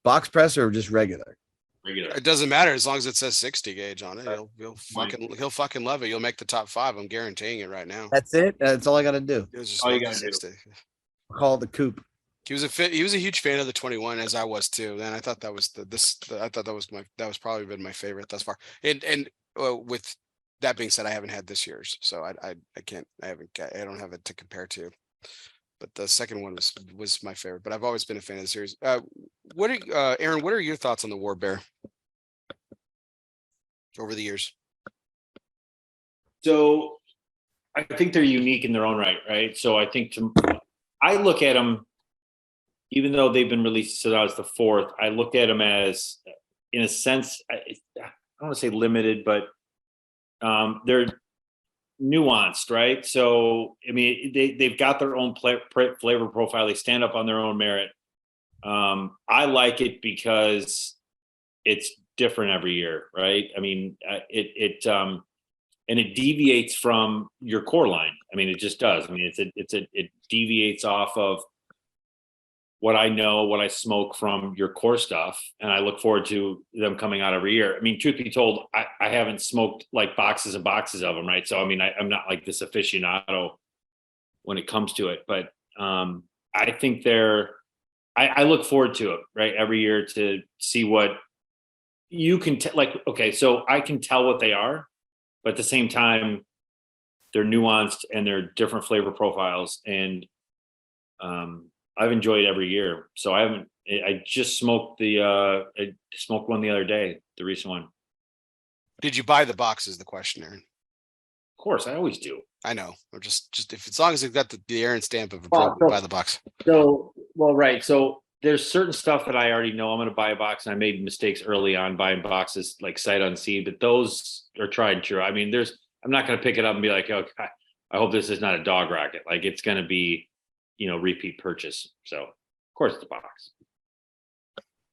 Box press or just regular? Regular. It doesn't matter as long as it says 60 gauge on it. He'll fucking love it. You'll make the top 5. I'm guaranteeing it right now. That's it. That's all I got to do. It was just all you got to do. Call it the Coop. He was a huge fan of the 21, as I was too. And I thought that was that was probably been my favorite thus far. And with that being said, I haven't had this year's, so I don't have it to compare to. But the second one was my favorite. But I've always been a fan of the series. Aaron, what are your thoughts on the War Bear over the years? So I think they're unique in their own right? So I think I look at them, even though they've been released since I was the 4th, I look at them as, in a sense, I don't want to say limited, but they're nuanced, right? So, I mean, they've got their own flavor profile. They stand up on their own merit. I like it because it's different every year, right? I mean, and it deviates from your core line. I mean, it just does. I mean, it deviates off of what I know, what I smoke from your core stuff. And I look forward to them coming out every year. I mean, truth be told, I haven't smoked like boxes and boxes of them, right? So, I mean, I'm not like this aficionado when it comes to it, but I think I look forward to it, right? Every year to see what you can okay, so I can tell what they are, but at the same time, they're nuanced and they're different flavor profiles. And I've enjoyed every year. So I just smoked I smoked one the other day, the recent one. Did you buy the box is the question, Aaron? Of course, I always do. I know. Or just if as long as it's got the Aaron stamp of approval, buy the box. So, well, right. So there's certain stuff that I already know I'm going to buy a box, and I made mistakes early on buying boxes like sight unseen, but those are tried and true. I mean, I'm not going to pick it up and be like, okay, I hope this is not a dog racket. Like, it's going to be, repeat purchase. So of course it's a box.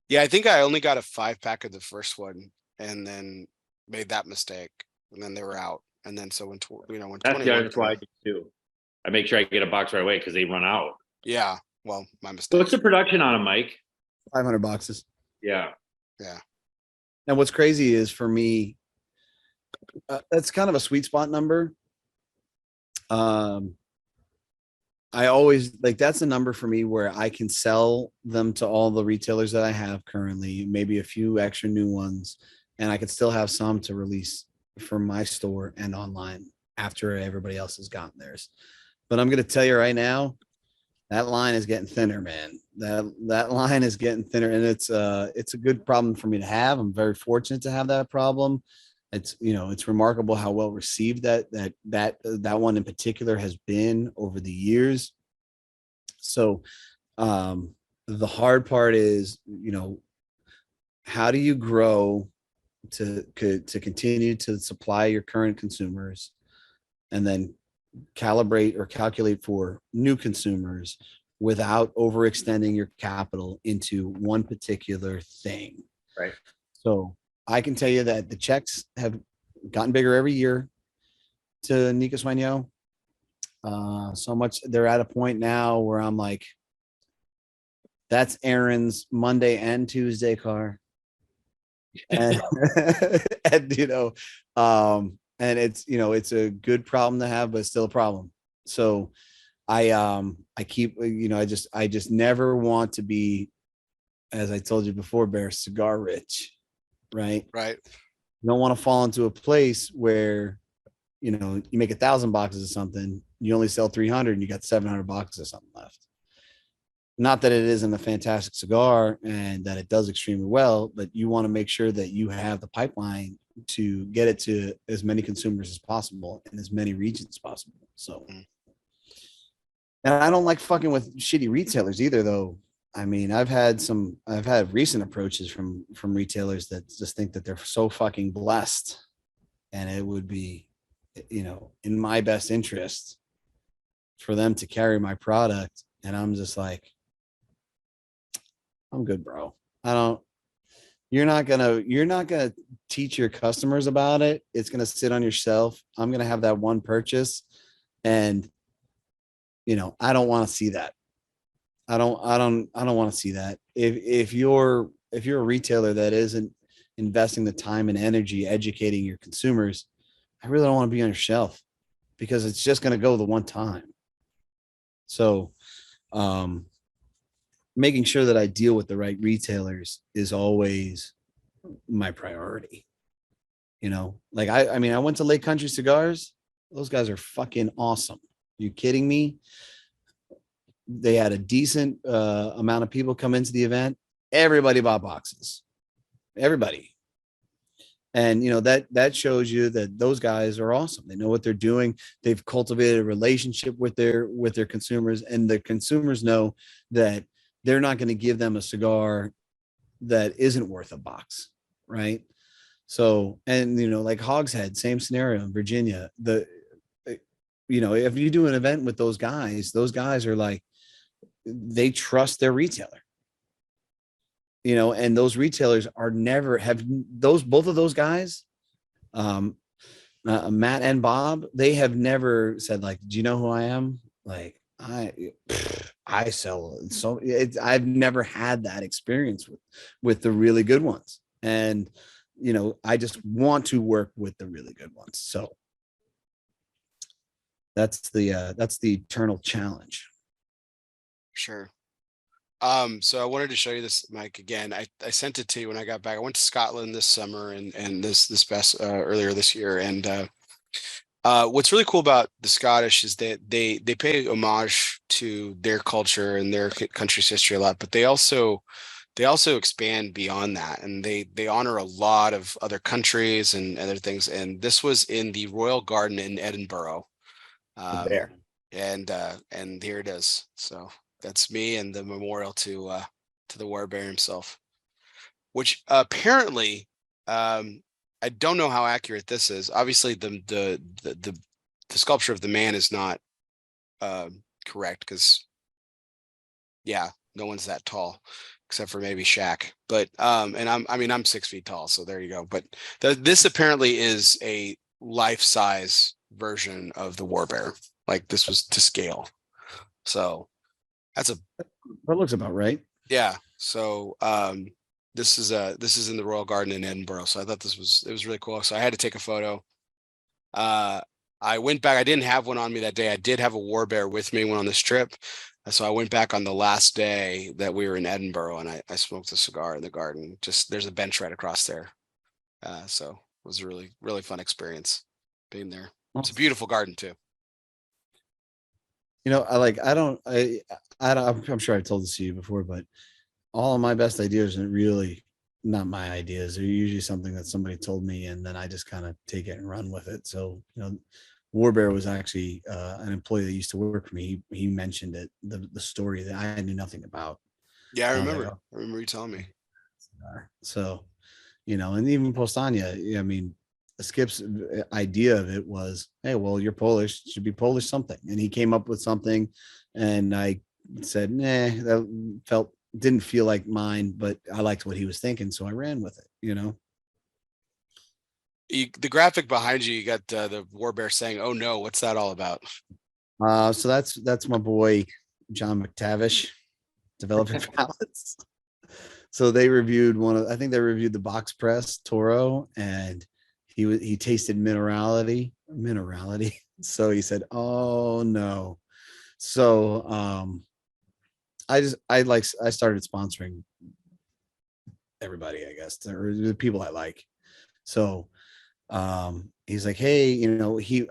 Yeah, I think I only got a 5-pack of the first one and then made that mistake, and then they were out. And then so when that's why I do too. I make sure I get a box right away because they run out. Yeah, well, my mistake. So what's the production on them, Mike? 500 boxes. Yeah. And what's crazy is, for me, that's kind of a sweet spot number. I always that's a number for me where I can sell them to all the retailers that I have currently, maybe a few extra new ones, and I could still have some to release for my store and online after everybody else has gotten theirs. But I'm going to tell you right now, that line is getting thinner, man. That line is getting thinner, and it's a good problem for me to have. I'm very fortunate to have that problem. It's remarkable how well received that one in particular has been over the years. So the hard part is, how do you grow to continue to supply your current consumers, and then calibrate or calculate for new consumers without overextending your capital into one particular thing. Right. So I can tell you that the checks have gotten bigger every year to Nico Sueño. So much they're at a point now where I'm like, that's Aaron's Monday and Tuesday car. And, and and it's a good problem to have, but it's still a problem. So I keep, I just never want to be, as I told you before, Bear, cigar rich, right? Right. You don't want to fall into a place where, you make 1,000 boxes of something, you only sell 300 and you got 700 boxes of something left. Not that it isn't a fantastic cigar and that it does extremely well, but you want to make sure that you have the pipeline to get it to as many consumers as possible in as many regions as possible. So, and I don't like fucking with shitty retailers either, though. I mean, I've had recent approaches from retailers that just think that they're so fucking blessed, and it would be, in my best interest for them to carry my product. And I'm just like, I'm good, bro. You're not gonna teach your customers about it. It's gonna sit on your shelf. I'm gonna have that one purchase, and I don't want to see that. I don't want to see that. If you're a retailer that isn't investing the time and energy educating your consumers, I really don't want to be on your shelf, because it's just gonna go the one time. So, making sure that I deal with the right retailers is always my priority. Like I mean, I went to Lake Country Cigars. Those guys are fucking awesome. You kidding me? They had a decent amount of people come into the event. Everybody bought boxes. Everybody. And that shows you that those guys are awesome. They know what they're doing. They've cultivated a relationship with their consumers, and the consumers know that they're not going to give them a cigar that isn't worth a box, right? So, and like Hogshead, same scenario in Virginia. If you do an event with those guys are like, they trust their retailer. And those retailers are never have both of those guys, Matt and Bob, they have never said like, do you know who I am? Like, I sell. So I've never had that experience with the really good ones. And, I just want to work with the really good ones. So that's the eternal challenge. Sure. So I wanted to show you this, Mike, again. I sent it to you when I got back. I went to Scotland this summer and this past earlier this year. And what's really cool about the Scottish is that they pay homage to their culture and their country's history a lot, but they also expand beyond that, and they honor a lot of other countries and other things. And this was in the Royal Garden in Edinburgh. There. And here it is. So that's me and the memorial to the war bear himself, which apparently, I don't know how accurate this is. Obviously, the sculpture of the man is not correct, because no one's that tall except for maybe Shaq. But and I'm 6 feet tall, so there you go. But this apparently is a life-size version of the war bear. Like, this was to scale. So that looks about right. Yeah. So this is in the Royal Garden in Edinburgh. So I thought it was really cool. So I had to take a photo. I went back. I didn't have one on me that day. I did have a war bear with me when on this trip. So I went back on the last day that we were in Edinburgh, and I smoked a cigar in the garden. Just, there's a bench right across there. So it was a really, really fun experience being there. It's a beautiful garden too. I'm sure I've told this to you before, but all of my best ideas are really not my ideas. They're usually something that somebody told me, and then I just kind of take it and run with it. So, Warbear was actually an employee that used to work for me. He mentioned it, the story that I knew nothing about. Yeah, I remember. I remember you telling me. So, and even Postania, I mean, Skip's idea of it was, hey, well, you're Polish, it should be Polish something. And he came up with something, and I said, nah, that didn't feel like mine, but I liked what he was thinking, so I ran with it. The graphic behind you got the War Bear saying, "Oh no, what's that all about?" So that's my boy John McTavish, developing pallets. So they reviewed I think they reviewed the box press Toro, and he tasted minerality. So he said, "Oh no." So I started sponsoring everybody, I guess, or the people I like. So he's like, hey,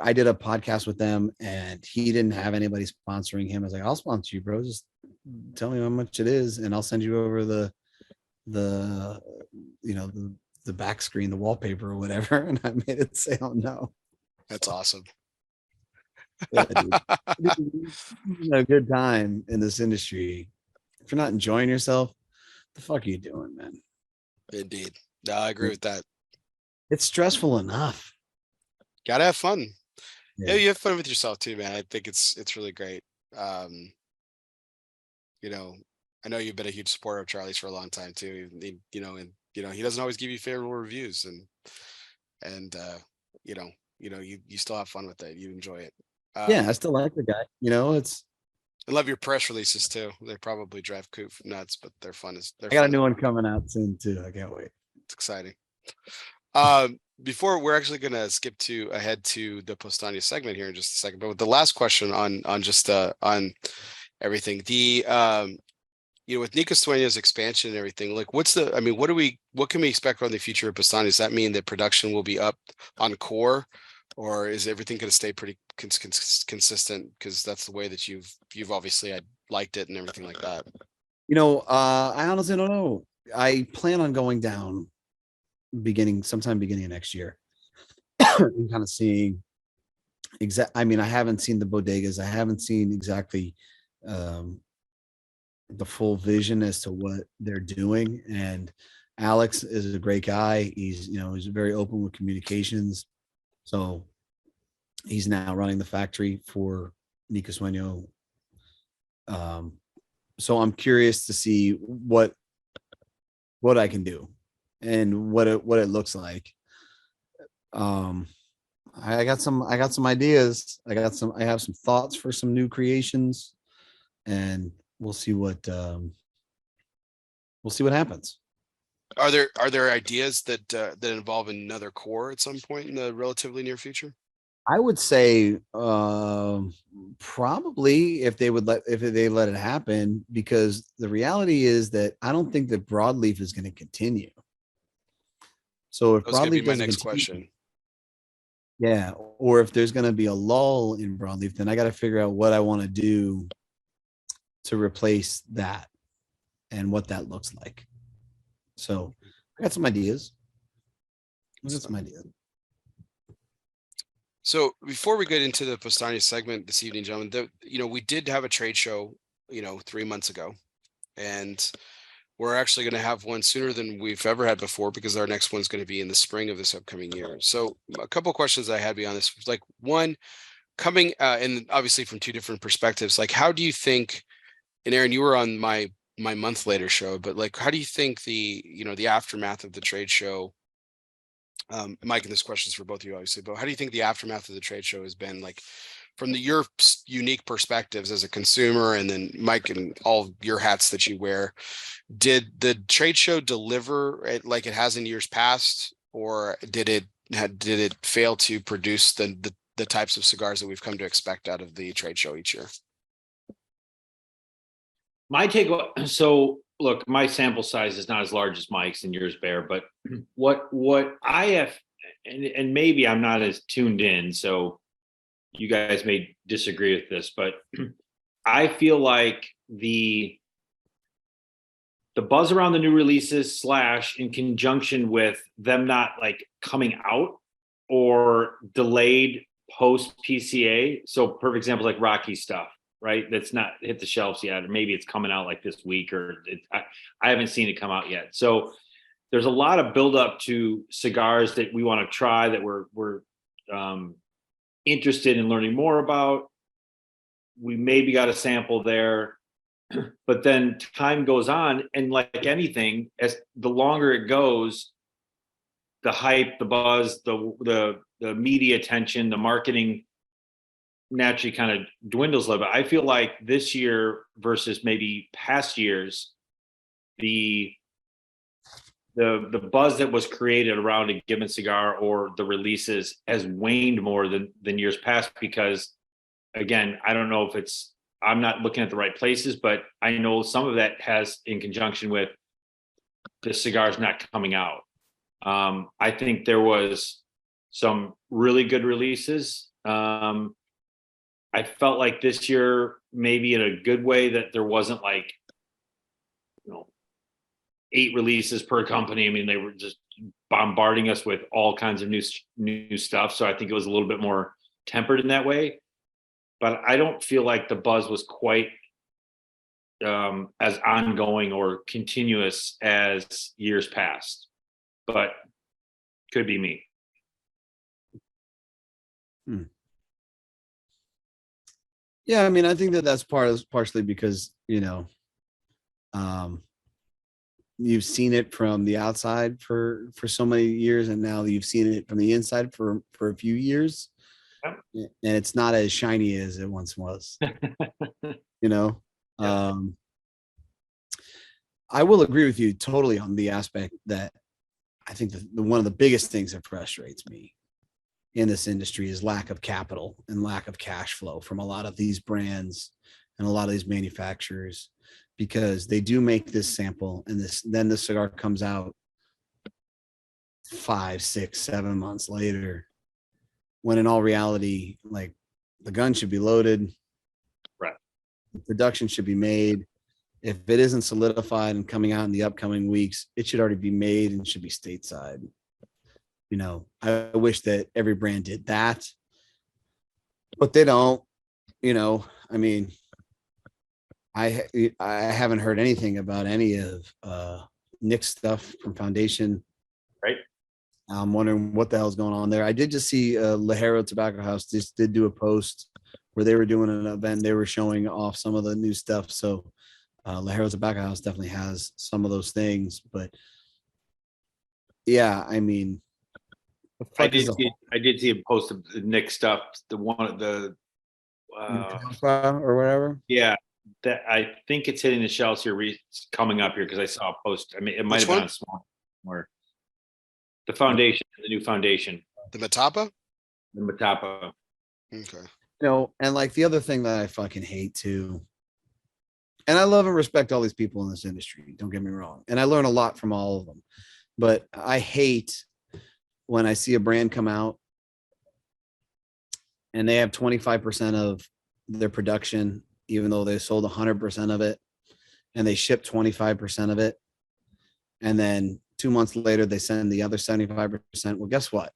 I did a podcast with them, and he didn't have anybody sponsoring him. I was like, I'll sponsor you, bro. Just tell me how much it is, and I'll send you over the back screen, the wallpaper or whatever. And I made it say, oh no. That's awesome. Yeah, dude. A good time in this industry. If you're not enjoying yourself, the fuck are you doing, man? Indeed. No, I agree with that. It's stressful enough. Gotta have fun. Yeah. You have fun with yourself too, man. I think it's really great. I know you've been a huge supporter of Charlie's for a long time too. He doesn't always give you favorable reviews, and you still have fun with it. You enjoy it. Yeah, I still like the guy. I love your press releases too. They probably drive Coop nuts, but they're fun. I got a new one coming out soon too. I can't wait. It's exciting. Before we're actually gonna skip ahead to the Postania segment here in just a second, but with the last question on everything, with Nika Sueño's expansion and everything, like what can we expect from the future of Postania? Does that mean that production will be up on core, or is everything going to stay pretty consistent? Because that's the way that you've obviously liked it and everything like that. I honestly don't know. I plan on going down sometime beginning of next year and kind of seeing I haven't seen the bodegas. I haven't seen exactly the full vision as to what they're doing. And Alex is a great guy. He's very open with communications. So he's now running the factory for Nika Sueño. So I'm curious to see what I can do and what it looks like. I got some ideas. I have some thoughts for some new creations, and we'll see what happens. Are there ideas that involve another core at some point in the relatively near future? I would say probably if they let it happen, because the reality is that I don't think that broadleaf is going to continue. So if that was going to be my broadleaf next continue, question. Yeah, or if there's going to be a lull in broadleaf, then I got to figure out what I want to do to replace that and what that looks like. So I got some ideas. So before we get into the Postania segment this evening, gentlemen, we did have a trade show, 3 months ago, and we're actually going to have one sooner than we've ever had before, because our next one's going to be in the spring of this upcoming year. So a couple of questions I had beyond this, like one, coming and obviously from two different perspectives, like how do you think, and Aaron, you were on my month later show, but like how do you think the aftermath of the trade show, Mike, and this question is for both of you obviously, but how do you think the aftermath of the trade show has been, like from your unique perspectives as a consumer, and then Mike and all your hats that you wear? Did the trade show deliver it like it has in years past, or did it fail to produce the types of cigars that we've come to expect out of the trade show each year? My take, so look, my sample size is not as large as Mike's and yours, Bear, but what I have, and maybe I'm not as tuned in, so you guys may disagree with this, but I feel like the buzz around the new releases / in conjunction with them not like coming out or delayed post PCA. So perfect example, like Rocky stuff, right? That's not hit the shelves yet, or maybe it's coming out like this week, or I haven't seen it come out yet. So there's a lot of buildup to cigars that we want to try, that we're interested in learning more about. We maybe got a sample there, but then time goes on, and like anything, as the longer it goes, the hype, the buzz, the media attention, the marketing naturally kind of dwindles a little bit. I feel like this year versus maybe past years, the buzz that was created around a given cigar or the releases has waned more than years past, because again, I don't know if I'm not looking at the right places, but I know some of that has in conjunction with the cigars not coming out. I think there was some really good releases. I felt like this year, maybe in a good way, that there wasn't like, 8 releases per company. I mean, they were just bombarding us with all kinds of new stuff. So I think it was a little bit more tempered in that way. But I don't feel like the buzz was quite as ongoing or continuous as years past. But could be me. Yeah, I mean, I think that's partially because, you've seen it from the outside for so many years, and now you've seen it from the inside for a few years. Yep. And it's not as shiny as it once was. Yep. I will agree with you totally on the aspect that I think the one of the biggest things that frustrates me in this industry is lack of capital and lack of cash flow from a lot of these brands and a lot of these manufacturers, because they do make this sample and then the cigar comes out 5, 6, 7 months later, when in all reality, like, the gun should be loaded. Right. The production should be made. If it isn't solidified and coming out in the upcoming weeks, it should already be made and should be stateside. I wish that every brand did that, but they don't. I mean, I haven't heard anything about any of Nick's stuff from Foundation. Right. I'm wondering what the hell's going on there. I did just see Lajero Tobacco House just did do a post where they were doing an event. They were showing off some of the new stuff. So Lajero Tobacco House definitely has some of those things. But yeah, I mean, I did see a post of the Nick stuff, the one of the or whatever. Yeah, that I think it's hitting the shelves here. It's coming up here because I saw a post. I mean, it might have been on small where the foundation, the new foundation, The Matapa? the Matapa. Okay. And like the other thing that I fucking hate too, and I love and respect all these people in this industry, don't get me wrong, and I learn a lot from all of them, but I hate when I see a brand come out and they have 25% of their production, even though they sold 100% of it, and they ship 25% of it, and then 2 months later they send the other 75%. Well, guess what?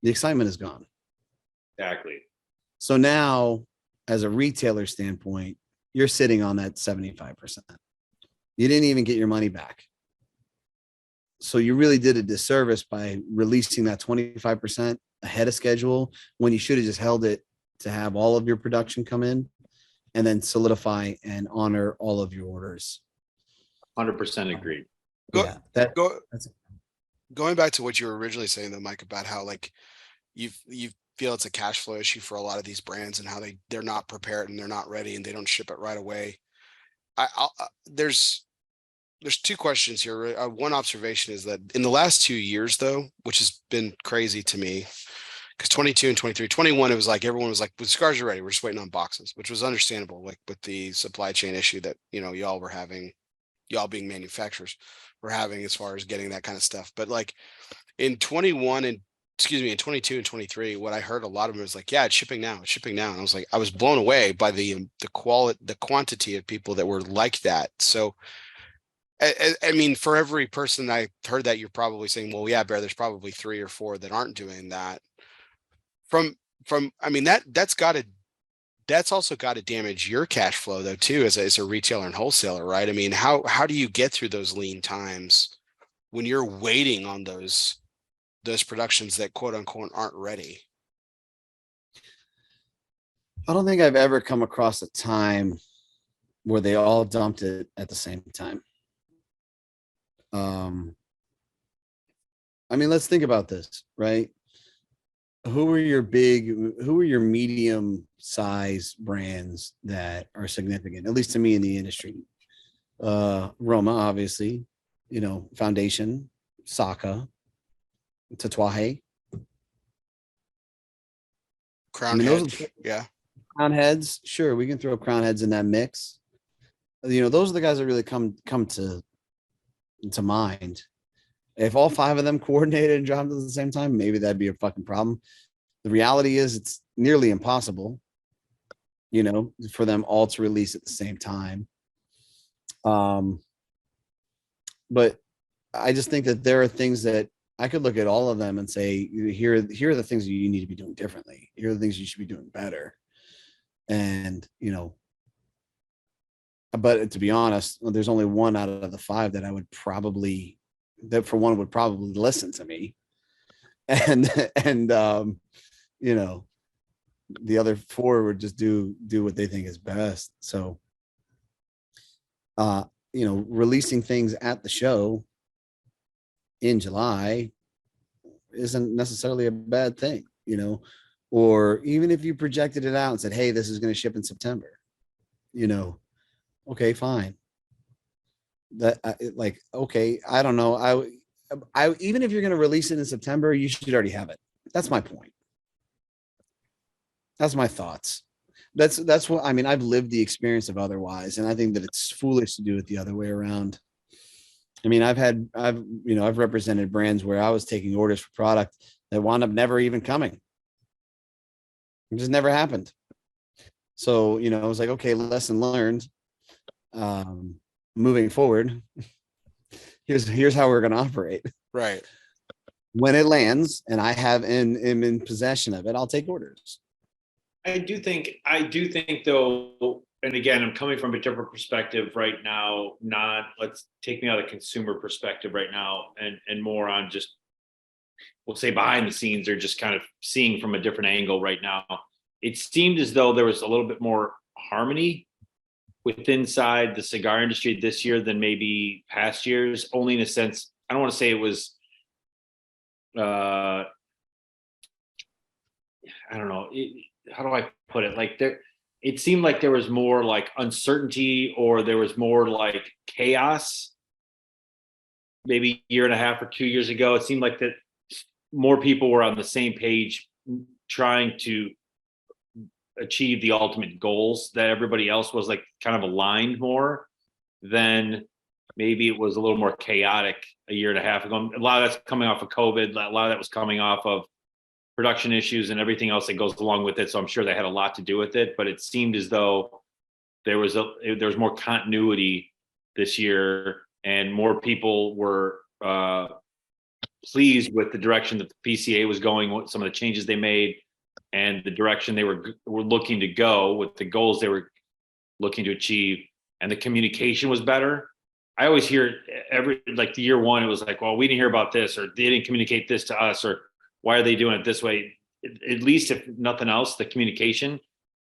The excitement is gone. Exactly. So now, as a retailer standpoint, you're sitting on that 75%. You didn't even get your money back. So you really did a disservice by releasing that 25% ahead of schedule, when you should have just held it to have all of your production come in and then solidify and honor all of your orders. 100% agreed. Going back to what you were originally saying though, Mike, about how like you feel it's a cash flow issue for a lot of these brands and how they're not prepared and they're not ready and they don't ship it right away. There's 2 questions here. One observation is that in the last 2 years though, which has been crazy to me, because 22 and 23, 21, it was like everyone was like, the cigars are ready, we're just waiting on boxes, which was understandable, like with the supply chain issue that y'all were having, y'all being manufacturers were having as far as getting that kind of stuff. But like in 21 and in 22 and 23, what I heard a lot of them was like, yeah, it's shipping now. And I was like, I was blown away by the quantity of people that were like that. So I mean, for every person I heard that, you're probably saying, well, yeah, Bear, there's probably 3 or 4 that aren't doing that. I mean, that's also got to damage your cash flow though, too, as a retailer and wholesaler, right? I mean, how do you get through those lean times when you're waiting on those productions that quote unquote aren't ready? I don't think I've ever come across a time where they all dumped it at the same time. I mean, let's think about this, right? Who are your medium size brands that are significant, at least to me in the industry? Roma, obviously, Foundation, Saka, Tatuaje. Crown Heads, yeah. Crown Heads, sure, we can throw Crown Heads in that mix. Those are the guys that really come to mind. If all 5 of them coordinated and dropped at the same time, maybe that'd be a fucking problem. The reality is it's nearly impossible, for them all to release at the same time. But I just think that there are things that I could look at all of them and say, here are the things that you need to be doing differently. Here are the things you should be doing better. And, but to be honest, there's only one out of the 5 that would probably listen to me. And the other 4 would just do what they think is best. So, releasing things at the show in July isn't necessarily a bad thing, or even if you projected it out and said, hey, this is going to ship in September, okay, fine. Okay, I don't know. I even if you're going to release it in September, you should already have it. That's my point. That's my thoughts. That's what I mean. I've lived the experience of otherwise, and I think that it's foolish to do it the other way around. I mean, I've represented brands where I was taking orders for product that wound up never even coming. It just never happened. So, I was like, okay, lesson learned. Moving forward, here's how we're going to operate. Right. When it lands and I am in possession of it, I'll take orders. I do think though, and again, I'm coming from a different perspective right now, let's take me out of consumer perspective right now and more on just, we'll say behind the scenes, or just kind of seeing from a different angle right now. It seemed as though there was a little bit more harmony inside the cigar industry this year than maybe past years, only in a sense, I don't want to say it was, I don't know. How do I put it? Like it seemed like there was more like uncertainty, or there was more like chaos. Maybe a year and a half or 2 years ago, it seemed like that more people were on the same page, trying to achieve the ultimate goals, that everybody else was like kind of aligned more than maybe it was a little more chaotic a year and a half ago. A lot of that's coming off of COVID. A lot of that was coming off of production issues and everything else that goes along with it. So I'm sure they had a lot to do with it, but it seemed as though there was more continuity this year, and more people were pleased with the direction that the PCA was going, what some of the changes they made, and the direction they were looking to go with the goals they were looking to achieve, and the communication was better. I always hear the year one, it was like, well, we didn't hear about this, or they didn't communicate this to us, or why are they doing it this way? At least if nothing else, the communication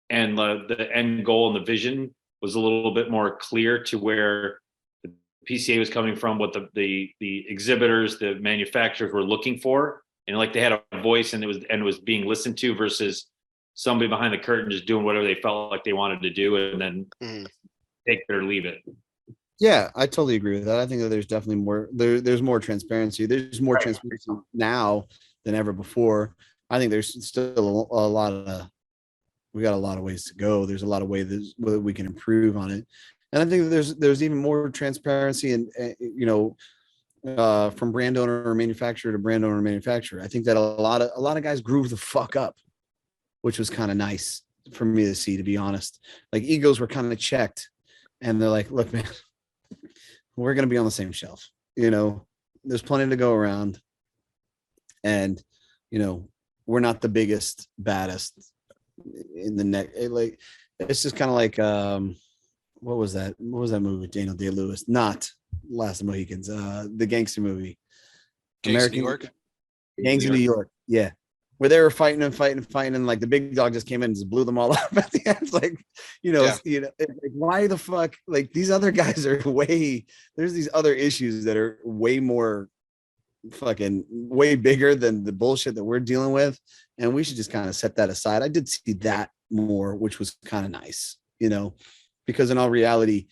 and the end goal and the vision was a little bit more clear to where the PCA was coming from, what the exhibitors, the manufacturers were looking for. And like they had a voice, and it was being listened to, versus somebody behind the curtain just doing whatever they felt like they wanted to do, and then take it or leave it. Yeah, I totally agree with that. I think that there's definitely more there's more transparency. There's more transparency now than ever before. I think there's still we got a lot of ways to go. There's a lot of ways that we can improve on it. And I think that there's even more transparency and from brand owner or manufacturer to brand owner or manufacturer. I think that a lot of guys grew the fuck up, which was kind of nice for me to see, to be honest. Like egos were kind of checked, and they're like, look, man, we're going to be on the same shelf. There's plenty to go around, and, we're not the biggest, baddest in the neck. It's just kind of like, what was that movie with Daniel Day-Lewis? Not Last of the Mohicans, the gangster movie. Gangs of New York. Gangs of New York. Yeah. Where they were fighting, and like the big dog just came in and just blew them all up at the end. It's like, like, why the fuck? Like, these other guys are there's these other issues that are way more fucking way bigger than the bullshit that we're dealing with. And we should just kind of set that aside. I did see that more, which was kind of nice, because in all reality,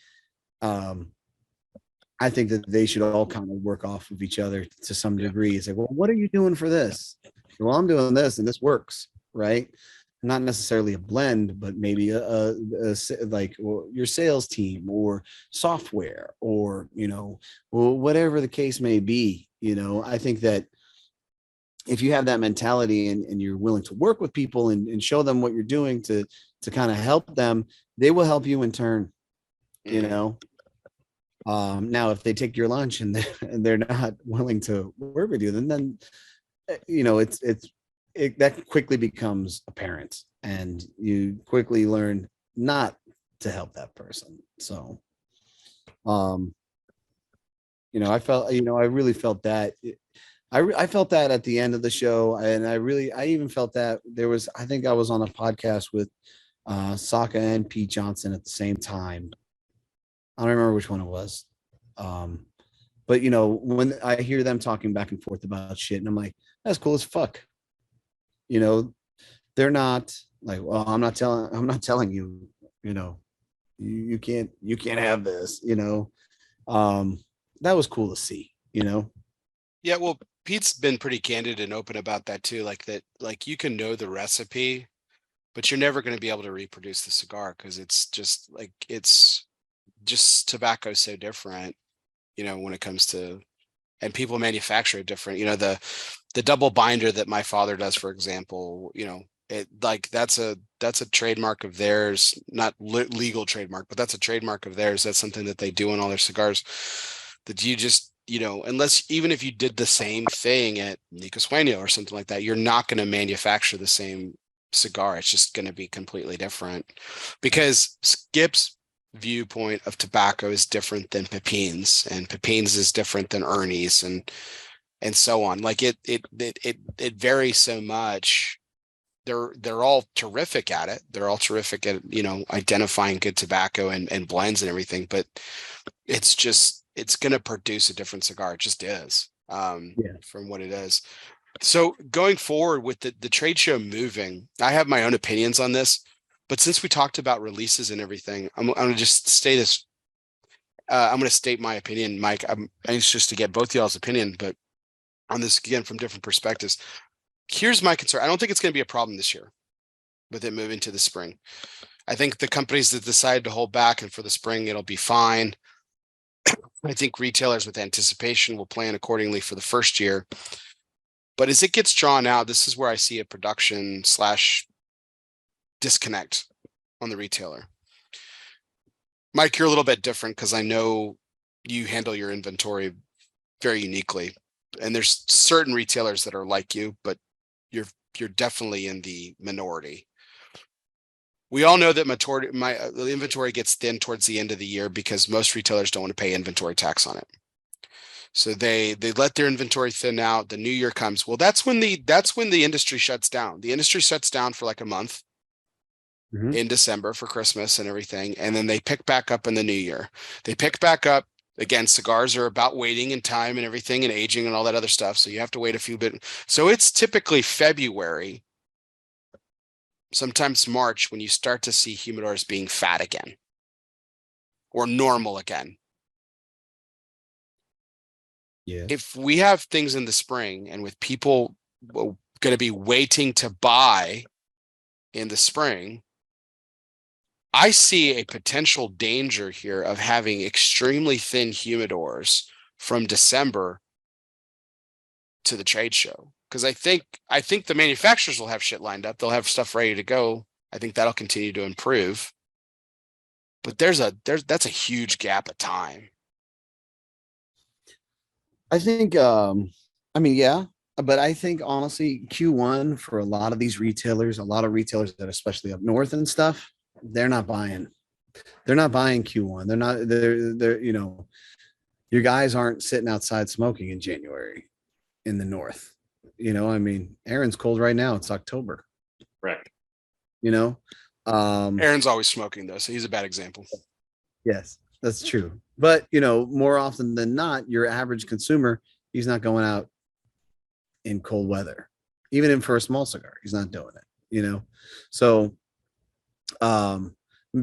I think that they should all kind of work off of each other to some degree. It's like, well, what are you doing for this? Well, I'm doing this and this works, right? Not necessarily a blend, but maybe like your sales team or software or, whatever the case may be. I think that if you have that mentality and you're willing to work with people and show them what you're doing to kind of help them, they will help you in turn, Now, if they take your lunch and they're not willing to work with you, then that quickly becomes apparent, and you quickly learn not to help that person. So, I felt, I really felt that. I felt that at the end of the show, and I even felt that I think I was on a podcast with Sokka and Pete Johnson at the same time. I don't remember which one it was. But when I hear them talking back and forth about shit, and I'm like, that's cool as fuck. They're not like, well, I'm not telling you, you can't have this, that was cool to see, Yeah, well, Pete's been pretty candid and open about that too. Like that, like you can know the recipe, but you're never going to be able to reproduce the cigar because it's just tobacco so different, when it comes to, and people manufacture it different. The double binder that my father does, for example, that's a trademark of theirs, not legal trademark, but that's a trademark of theirs. That's something that they do in all their cigars that you just, unless even if you did the same thing at Nico Sueño or something like that, you're not going to manufacture the same cigar. It's just going to be completely different because Skip's viewpoint of tobacco is different than Pepin's, and Pepin's is different than Ernie's, and so on. Like it varies so much. They're all terrific at it. They're all terrific at identifying good tobacco and blends and everything, but it's going to produce a different cigar. It just is from what it is. So going forward with the trade show moving, I have my own opinions on this. But since we talked about releases and everything, I'm going to just state this. I'm going to state my opinion, Mike. I'm anxious to get both y'all's opinion, but on this again from different perspectives. Here's my concern. I don't think it's going to be a problem this year with it moving to the spring. I think the companies that decide to hold back and for the spring, it'll be fine. I think retailers with anticipation will plan accordingly for the first year. But as it gets drawn out, this is where I see a production / disconnect on the retailer. Mike, you're a little bit different because I know you handle your inventory very uniquely, and there's certain retailers that are like you, but you're definitely in the minority. We all know that the inventory gets thin towards the end of the year because most retailers don't want to pay inventory tax on it. So they let their inventory thin out. The new year comes. Well, that's when the industry shuts down. The industry shuts down for like a month. In December for Christmas and everything. And then they pick back up in the new year. They pick back up again. Cigars are about waiting and time and everything and aging and all that other stuff. So you have to wait a few bit. So it's typically February, sometimes March, when you start to see humidors being fat again or normal again. Yeah. If we have things in the spring and with people going to be waiting to buy in the spring, I see a potential danger here of having extremely thin humidors from December to the trade show. Because I think the manufacturers will have shit lined up. They'll have stuff ready to go. I think that'll continue to improve. But that's a huge gap of time. I think yeah. But I think honestly, Q1 for a lot of these retailers, that especially up north and stuff, they're not buying Q1. They're your guys aren't sitting outside smoking in January in the North. You know, I mean, Aaron's cold right now. It's October. Correct. You know, Aaron's always smoking though, so he's a bad example. yes, that's true. But, you know, more often than not, your average consumer, he's not going out in cold weather, even in for a small cigar. He's not doing it, you know? So,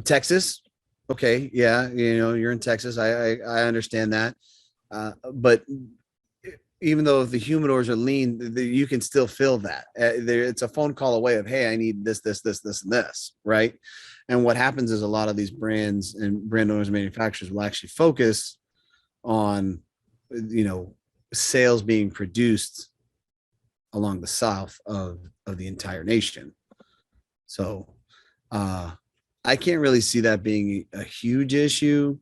Texas, okay. Yeah. You know, you're in Texas. I understand that. But even though the humidors are lean, you can still feel that. It's a phone call away of, hey, I need this, and this, right? And what happens is a lot of these brands and brand owners, manufacturers will actually focus on, you know, sales being produced along the south of the entire nation. So I can't really see that being a huge issue.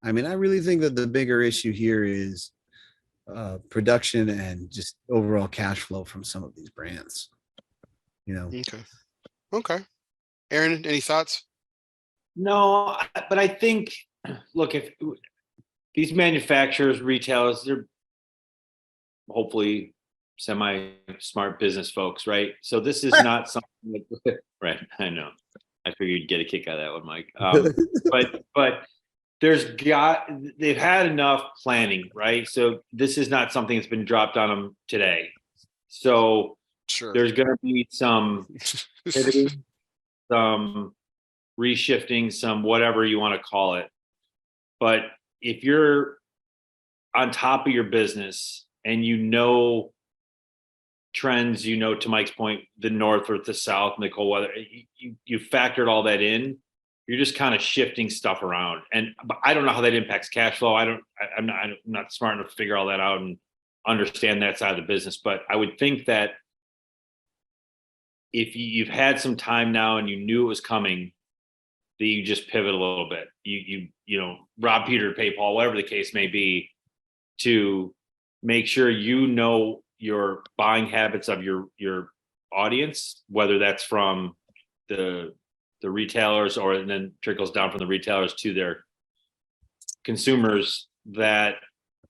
I mean, I really think that the bigger issue here is production and just overall cash flow from some of these brands, you know. Okay. Aaron, any thoughts? No, but I think, look, if these manufacturers, retailers, they're hopefully semi-smart business folks, right? So this is not something that, right? I know. I figured you'd get a kick out of that one, Mike. But they've had enough planning, right? So this is not something that's been dropped on them today. So Sure. There's going to be some pivoting, some reshifting, some whatever you want to call it. But if you're on top of your business and you know trends, you know, to Mike's point, the north or the south and the cold weather, you factored all that in. You're just kind of shifting stuff around, and I don't know how that impacts cash flow. I'm not smart enough to figure all that out and understand that side of the business. But I would think that if you've had some time now and you knew it was coming, that you just pivot a little bit. You know, rob Peter to pay Paul, whatever the case may be, to make sure you know your buying habits of your audience, whether that's from the retailers or and then trickles down from the retailers to their consumers, that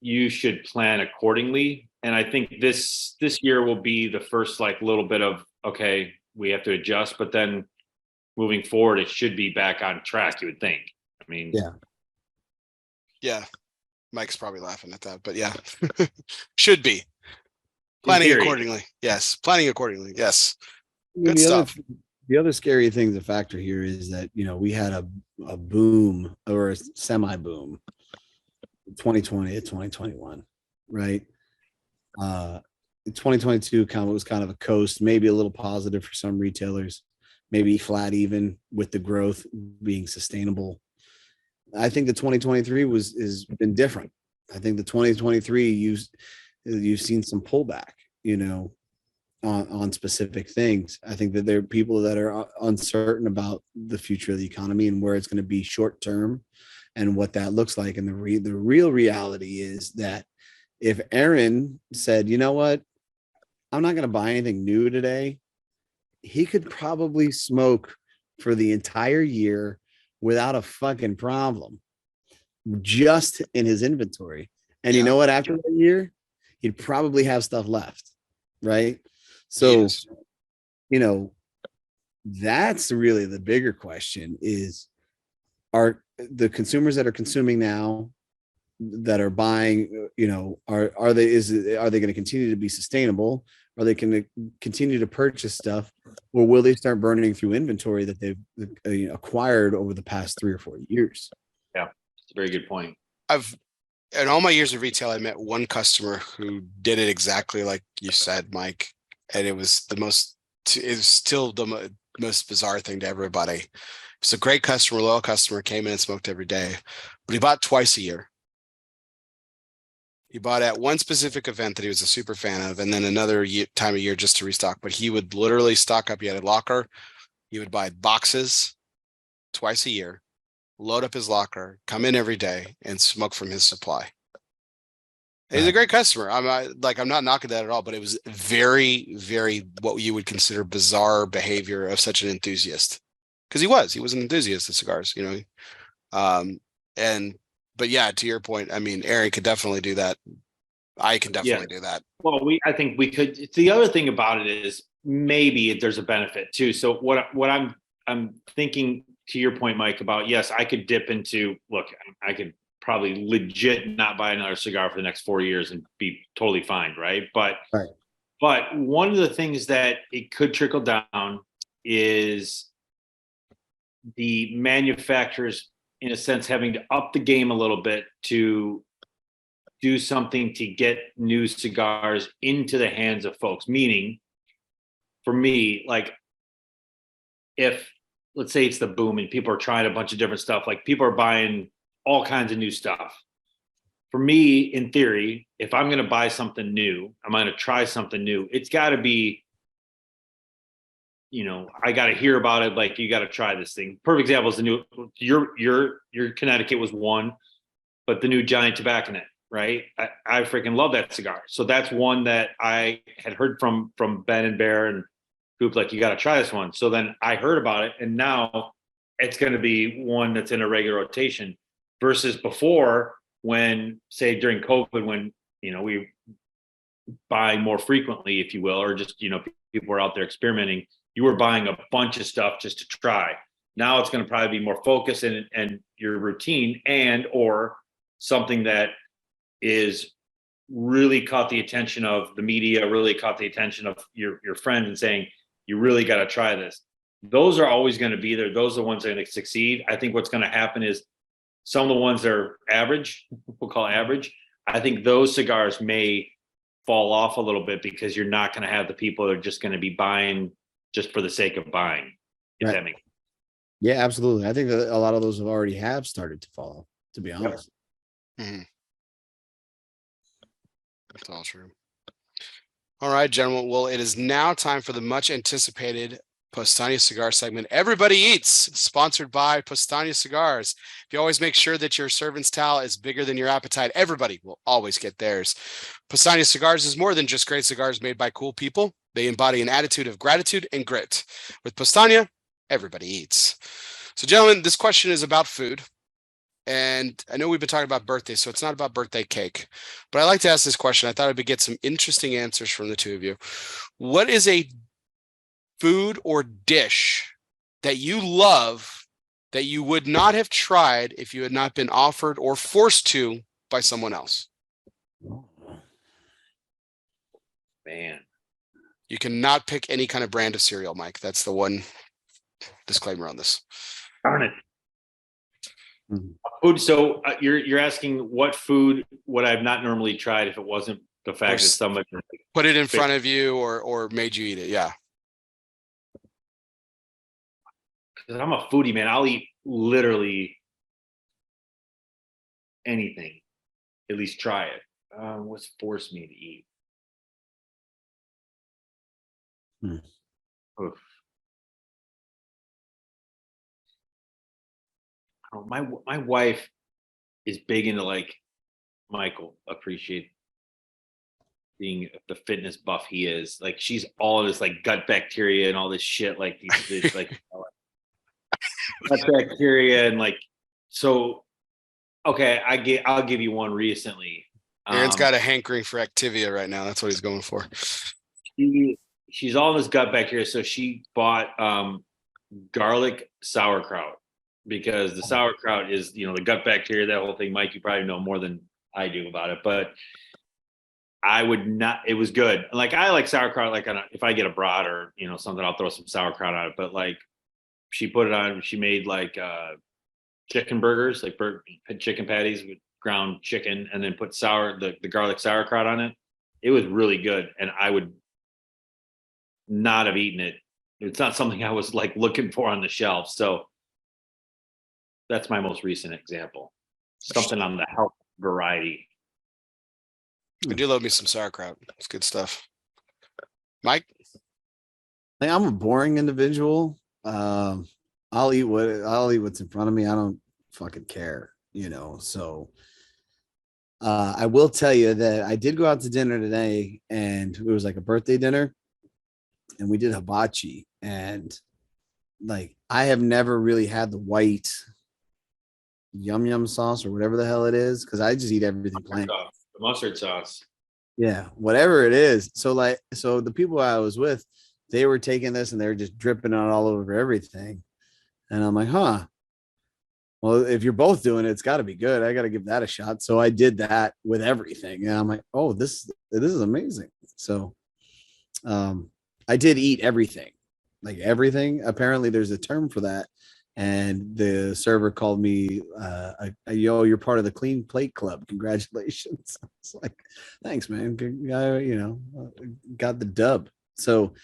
you should plan accordingly. And I think this year will be the first like little bit of, okay, we have to adjust, but then moving forward, it should be back on track, you would think. I mean, yeah. Mike's probably laughing at that, but yeah, should be planning accordingly. Yes. Planning accordingly. Yes. Good stuff. The other scary thing to factor here is that, you know, we had a boom or a semi boom 2020 to 2021, right? 2022 was kind of a coast, maybe a little positive for some retailers, maybe flat even with the growth being sustainable. I think the 2023 is been different. I think the 2023 you've seen some pullback, you know, on specific things. I think that there are people that are uncertain about the future of the economy and where it's going to be short term and what that looks like. And the real reality is that if Aaron said, you know what, I'm not going to buy anything new today, he could probably smoke for the entire year without a fucking problem, just in his inventory. And you know what, after that year, he'd probably have stuff left, right? So, you know, that's really the bigger question is, are the consumers that are consuming now, that are buying, you know, are they going to continue to be sustainable? Are they going to continue to purchase stuff, or will they start burning through inventory that they've acquired over the past 3 or 4 years? Yeah, it's a very good point. In all my years of retail, I met one customer who did it exactly like you said, Mike. And it was still the most bizarre thing to everybody. It's a great customer, loyal customer, came in and smoked every day, but he bought twice a year. He bought at one specific event that he was a super fan of, and then another time a year just to restock. But he would literally stock up. He had a locker. He would buy boxes twice a year, load up his locker, come in every day, and smoke from his supply. He's a great customer. I'm not knocking that at all, but it was very, very what you would consider bizarre behavior of such an enthusiast. Because he was an enthusiast of cigars, you know. And but yeah, to your point, I mean, Aaron could definitely do that. I can definitely do that. Well, I think we could. The other thing about it is maybe there's a benefit too. So what I'm thinking, to your point, Mike, about, yes, I could dip into, look, I could probably legit not buy another cigar for the next 4 years and be totally fine, right? But one of the things that it could trickle down is the manufacturers, in a sense, having to up the game a little bit to do something to get new cigars into the hands of folks. Meaning, for me, like, if, let's say it's the boom and people are trying a bunch of different stuff, like people are buying all kinds of new stuff. For me, in theory, if I'm going to buy something new, I'm going to try something new, it's got to be, I got to hear about it. Like, you got to try this thing. Perfect example is the new, your Connecticut was one, but the new Giant Tobacconate, right? I freaking love that cigar. So that's one that I had heard from Ben and Bear and Coop, like, you got to try this one. So then I heard about it, and now it's going to be one that's in a regular rotation, versus before, when, say, during COVID, when, we buying more frequently, if you will, or just, people were out there experimenting, you were buying a bunch of stuff just to try. Now it's going to probably be more focused and your routine, and or something that is really caught the attention of the media, really caught the attention of your friends, and saying, you really got to try this. Those are always going to be there. Those are the ones that are going to succeed. I think what's going to happen is some of the ones that are average, we'll call average, I think those cigars may fall off a little bit, because you're not going to have the people that are just going to be buying just for the sake of buying. If that makes sense. Yeah, absolutely. I think that a lot of those have started to fall off, to be honest. Mm-hmm. That's all true. All right, gentlemen. Well, it is now time for the much anticipated Postania Cigar segment. Everybody Eats, sponsored by Postania Cigars. If you always make sure that your servant's towel is bigger than your appetite, everybody will always get theirs. Postania Cigars is more than just great cigars made by cool people. They embody an attitude of gratitude and grit. With Postania, everybody eats. So, gentlemen, this question is about food. And I know we've been talking about birthdays, so it's not about birthday cake. But I like to ask this question. I thought I would get some interesting answers from the two of you. What is a food or dish that you love that you would not have tried if you had not been offered or forced to by someone else? Man. You cannot pick any kind of brand of cereal, Mike. That's the one disclaimer on this. Darn it. Food. So you're asking what food would I have not normally tried if it wasn't the fact that somebody put it in front of you or made you eat it? Yeah. Because I'm a foodie, man. I'll eat literally anything. At least try it. What's forced me to eat? Oof. My wife is big into, like, Michael appreciate being the fitness buff he is. Like, she's all this, like, gut bacteria and all this shit, like these like gut bacteria, and, like, so okay, I'll give you one recently. Aaron's got a hankering for Activia right now. That's what he's going for. She's all this gut bacteria, so she bought garlic sauerkraut, because the sauerkraut is, the gut bacteria, that whole thing. Mike, you probably know more than I do about it, but I would not. It was good. Like, I like sauerkraut. Like, if I get a brat or something, I'll throw some sauerkraut on it. But, like, she put it on. She made, like, chicken burgers, like chicken patties with ground chicken, and then put the garlic sauerkraut on it. It was really good, and I would not have eaten it. It's not something I was, like, looking for on the shelf. So that's my most recent example. Something on the health variety. I do love me some sauerkraut. It's good stuff. Mike? I'm a boring individual. I'll eat what's in front of me. I don't fucking care, So I will tell you that I did go out to dinner today, and it was like a birthday dinner, and we did hibachi, and, like, I have never really had the white yum yum sauce or whatever the hell it is, because I just eat everything plain. The mustard sauce. Yeah, whatever it is. So the people I was with, they were taking this and they were just dripping it all over everything. And I'm like, huh. Well, if you're both doing it, it's got to be good. I got to give that a shot. So I did that with everything. And I'm like, oh, this is amazing. So I did eat everything, like everything. Apparently there's a term for that. And the server called me, yo, you're part of the clean plate club. Congratulations. It's like, thanks, man. Got the dub. So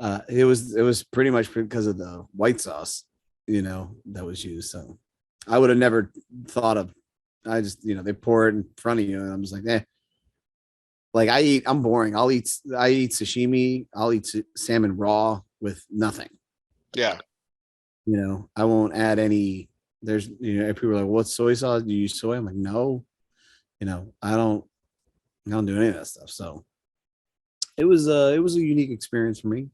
it was pretty much because of the white sauce, that was used. So I would have never thought of, I just, they pour it in front of you and I'm just like, eh. Like I'm boring. I eat sashimi. I'll eat salmon raw with nothing. Yeah. I won't add any. There's, people are like, what's soy sauce? Do you use soy? I'm like, no, I don't do any of that stuff. So it was a unique experience for me.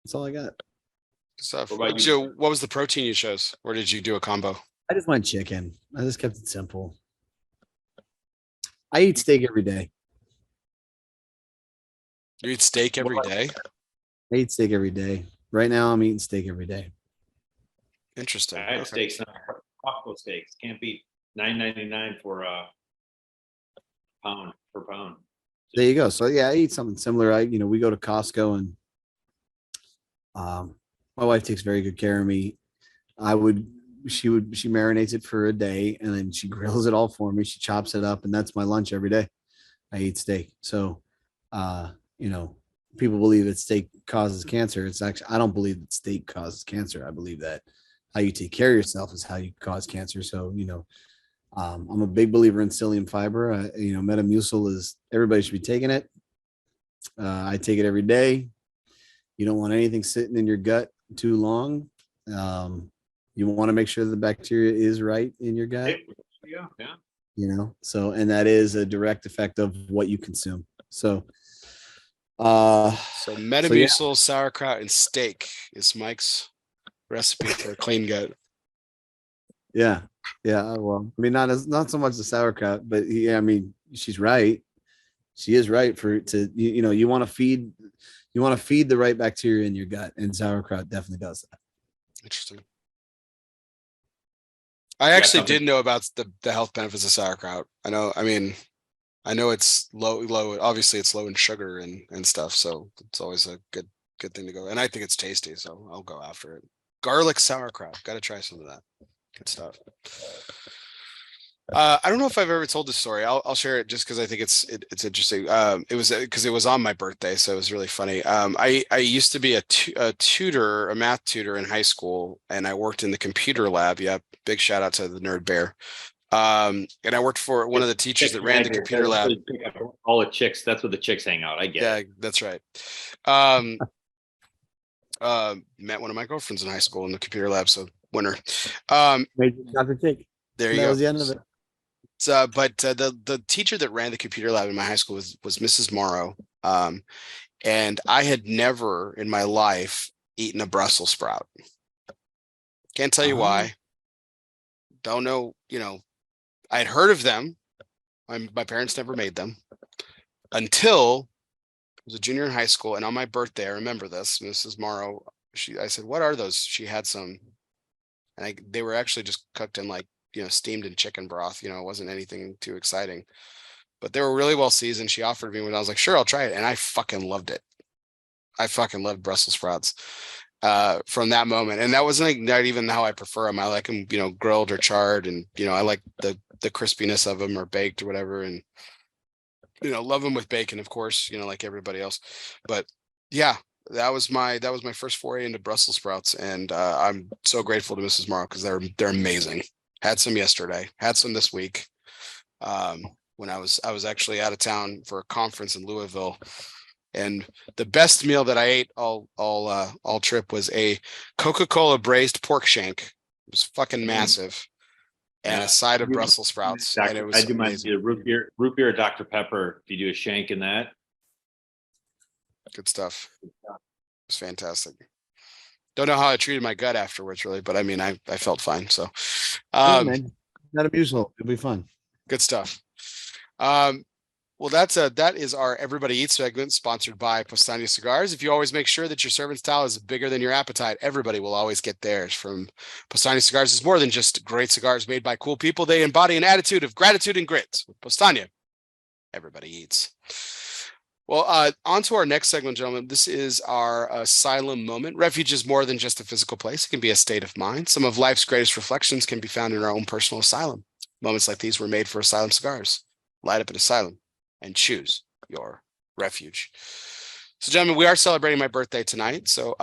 That's all I got. Stuff. Joe, what was the protein you chose? Or did you do a combo? I just went chicken. I just kept it simple. I eat steak every day. You eat steak every day? I eat steak every day. Right now, I'm eating steak every day. Interesting. I had steaks, Costco steaks. Can't beat $9.99 for a pound per pound. There you go. So yeah, I eat something similar. We go to Costco and my wife takes very good care of me. She marinates it for a day and then she grills it all for me. She chops it up and that's my lunch every day. I eat steak. So, people believe that steak causes cancer. It's actually, I don't believe that steak causes cancer. I believe that how you take care of yourself is how you cause cancer. So, I'm a big believer in psyllium fiber. Metamucil is, everybody should be taking it. I take it every day. You don't want anything sitting in your gut too long. You want to make sure the bacteria is right in your gut. Yeah. So, and that is a direct effect of what you consume. So Metamucil, sauerkraut, and steak is Mike's recipe for a clean gut. Yeah. Well, not so much the sauerkraut, but she's right. She is right you want to feed the right bacteria in your gut, and sauerkraut definitely does that. Interesting. I actually did know about the health benefits of sauerkraut. I know it's low. Obviously, it's low in sugar and stuff, so it's always a good thing to go. And I think it's tasty, so I'll go after it. Garlic sauerkraut. Got to try some of that. Good stuff. I don't know if I've ever told this story. I'll share it just because I think it's interesting. It was because it was on my birthday, so it was really funny. I used to be a math tutor in high school, and I worked in the computer lab. Yep, big shout out to the Nerd Bear. And I worked for one of the teachers that ran the computer lab. All the chicks. That's where the chicks hang out. I get it. Yeah, that's right. Met one of my girlfriends in high school in the computer lab. So winner. There you go. That was the end of it. But the teacher that ran the computer lab in my high school was Mrs. Morrow. And I had never in my life eaten a Brussels sprout. Can't tell you why. Don't know, I'd heard of them. My parents never made them until I was a junior in high school. And on my birthday, I remember this, Mrs. Morrow, I said, what are those? She had some, and they were actually just cooked in steamed in chicken broth. It wasn't anything too exciting, but they were really well seasoned. She offered me one. I was like, sure, I'll try it. And I fucking loved it. I fucking loved Brussels sprouts from that moment. And that wasn't not even how I prefer them. I like them, grilled or charred. And, I like the crispiness of them or baked or whatever. And, love them with bacon, of course, like everybody else. But yeah, that was my first foray into Brussels sprouts. And I'm so grateful to Mrs. Morrow because they're amazing. Had some yesterday, had some this week. When I was actually out of town for a conference in Louisville, and the best meal that I ate all trip was a Coca-Cola braised pork shank. It was fucking massive, and a side of Brussels sprouts. And it was I do my root beer or Dr. Pepper. If you do a shank in that, good stuff. It's fantastic. Don't know how I treated my gut afterwards, really, but I mean, I felt fine. So, Yeah, man. Not a musical. It'll be fun. good stuff. Well, that is our Everybody Eats segment, sponsored by Postania Cigars. If you always make sure that your servant's towel is bigger than your appetite, everybody will always get theirs from Postania Cigars. Is more than just great cigars made by cool people. They embody an attitude of gratitude and grit. With Postania, everybody eats. Well, on to our next segment, gentlemen. This is our asylum moment. Refuge is more than just a physical place. It can be a state of mind. Some of life's greatest reflections can be found in our own personal asylum. Moments like these were made for Asylum Cigars. Light up an asylum and choose your refuge. So, gentlemen, we are celebrating my birthday tonight. So,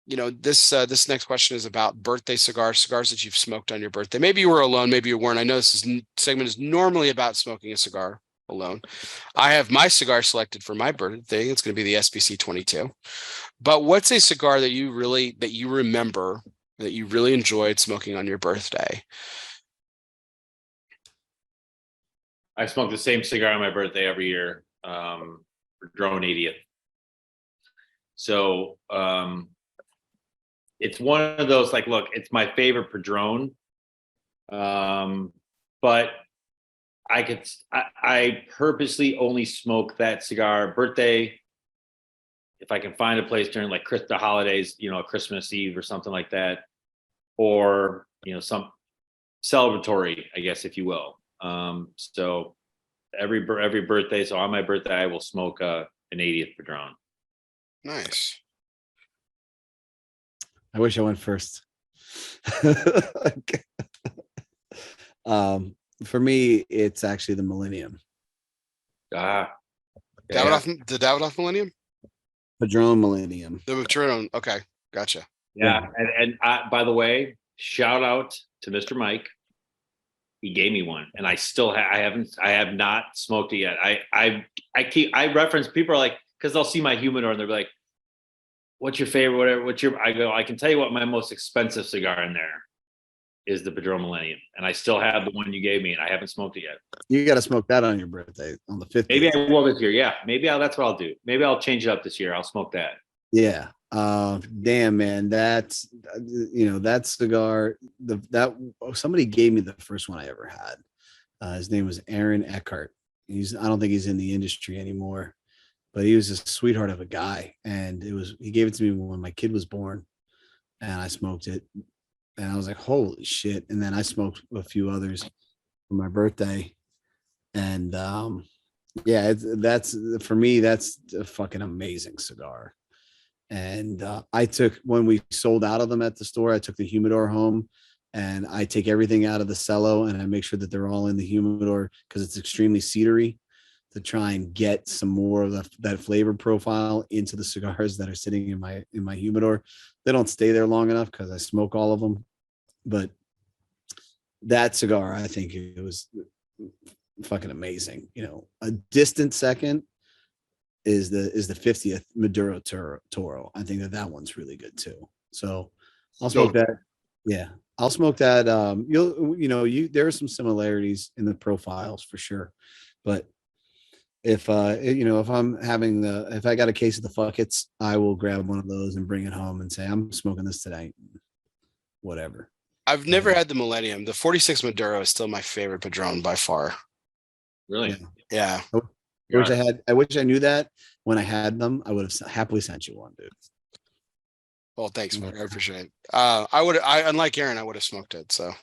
this next question is about birthday cigars that you've smoked on your birthday. Maybe you were alone, maybe you weren't. I know this segment is normally about smoking a cigar alone. I have my cigar selected for my birthday. It's going to be the SBC 22. But what's a cigar that you remember that you really enjoyed smoking on your birthday? I smoke the same cigar on my birthday every year, Padron 80th. So it's one of those, like, look, it's my favorite Padron, but I purposely only smoke that cigar birthday if I can find a place during like the holidays, Christmas Eve or something like that, or some celebratory, I guess, if you will. So every birthday, so on my birthday, I will smoke an 80th Padron. Nice. I wish I went first. For me, it's actually the Millennium. The Davidoff Millennium? Padron Millennium. The Padron. Okay, gotcha. Yeah, and by the way, shout out to Mr. Mike. He gave me one, and I have not smoked it yet. I reference, people are like, because they'll see my humidor and they'll be like, "What's your favorite? Whatever." I go, I can tell you what my most expensive cigar in there is, the Padron Millennium, and I still have the one you gave me, and I haven't smoked it yet. You got to smoke that on your birthday on the 15th. Maybe I will this year. Yeah, maybe that's what I'll do. Maybe I'll change it up this year. I'll smoke that. Yeah. Damn, man, that's that cigar. Somebody gave me the first one I ever had. His name was Aaron Eckhart. I don't think he's in the industry anymore, but he was a sweetheart of a guy, and he gave it to me when my kid was born, and I smoked it. And I was like, holy shit. And then I smoked a few others for my birthday. And that's for me, that's a fucking amazing cigar. And when we sold out of them at the store, I took the humidor home, and I take everything out of the cello and I make sure that they're all in the humidor, because it's extremely cedary, to try and get some more of that flavor profile into the cigars that are sitting in my humidor. They don't stay there long enough because I smoke all of them. But that cigar, I think it was fucking amazing. A distant second is the 50th Maduro Toro. I think that one's really good too. So I'll smoke that. Yeah, I'll smoke that. There are some similarities in the profiles for sure, but if I got a case of the Fuckets, I will grab one of those and bring it home and say, I'm smoking this tonight. Whatever. I've never had the Millennium. The 46 Maduro is still my favorite Padron by far. Really? Yeah. I wish I knew that when I had them. I would have happily sent you one, dude. Well, thanks, Mark. I appreciate it. Unlike Aaron, I would have smoked it. So,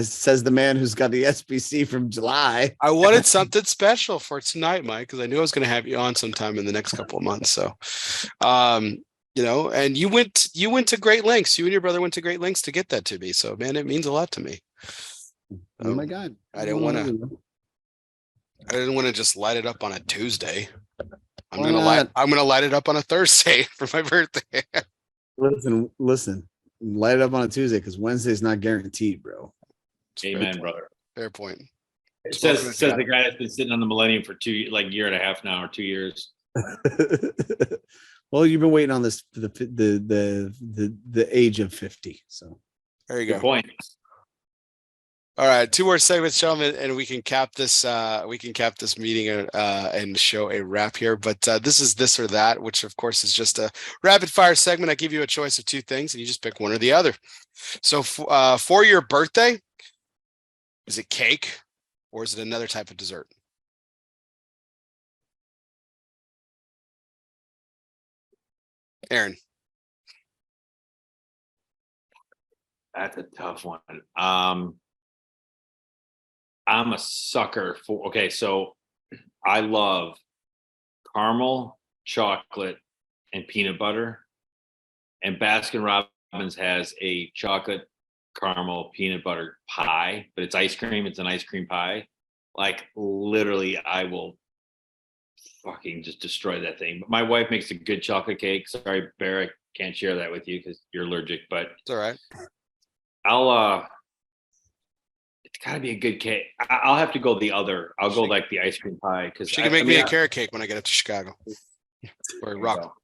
says the man who's got the SBC from July. I wanted something special for tonight, Mike, because I knew I was going to have you on sometime in the next couple of months. So, and you went to great lengths. You and your brother went to great lengths to get that to me. So, man, it means a lot to me. Oh my God! I didn't want to just light it up on a Tuesday. I'm gonna light it up on a Thursday for my birthday. Listen, light it up on a Tuesday, because Wednesday's not guaranteed, bro. Amen, brother. Fair point. It says the guy that's been sitting on the Millennium for year and a half now, or 2 years. Well, you've been waiting on this the age of 50. So there you go. Good point. All right, two more segments, gentlemen, and we can cap this. We can cap this meeting and show a wrap here. But this is this or that, which of course is just a rapid fire segment. I give you a choice of two things, and you just pick one or the other. So for your birthday, is it cake or is it another type of dessert? Aaron. That's a tough one. I'm a sucker for, okay, so I love caramel, chocolate, and peanut butter. And Baskin Robbins has a chocolate caramel peanut butter pie, but it's ice cream. It's an ice cream pie. Like literally, I will fucking just destroy that thing. But my wife makes a good chocolate cake. Sorry, Barrett, can't share that with you because you're allergic, but It's all right. It's gotta be a good cake. I'll have to go the other. I'll go like the ice cream pie because She can make me a carrot cake when I get up to Chicago. Or rock.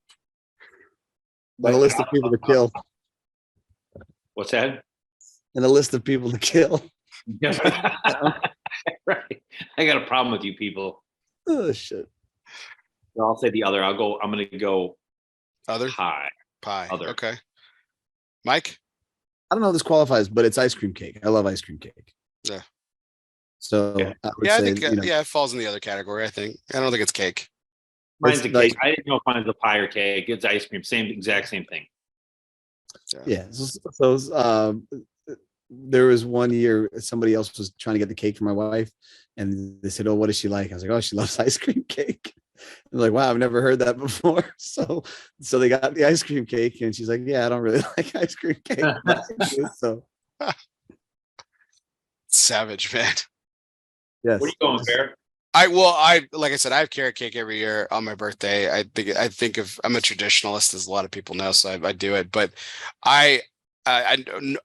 And a list of people to kill. What's that? And a list of people to kill. Right. I got a problem with you people. Oh shit. So I'll say the other. I'm gonna go Other pie. Other. Okay. Mike? I don't know if this qualifies, but it's ice cream cake. I love ice cream cake. Yeah. So Yeah. I would Yeah, I say, think it falls in the other cacategory, I think. I don't think it's cake. Mine's a It's like- cake. I didn't know if mine's a pie or cake. It's ice cream. Exact same thing. Yeah. So there was one year somebody else was trying to get the cake for my wife, and they said, "Oh, what does she like?" I was like, "Oh, she loves ice cream cake." They're like, "Wow, I've never heard that before." So they got the ice cream cake, and she's like, "Yeah, I don't really like ice cream cake." So Savage, man. yes. What are you going, Bear? Like I said, I have carrot cake every year on my birthday. I'm a traditionalist, as a lot of people know, so I do it. But I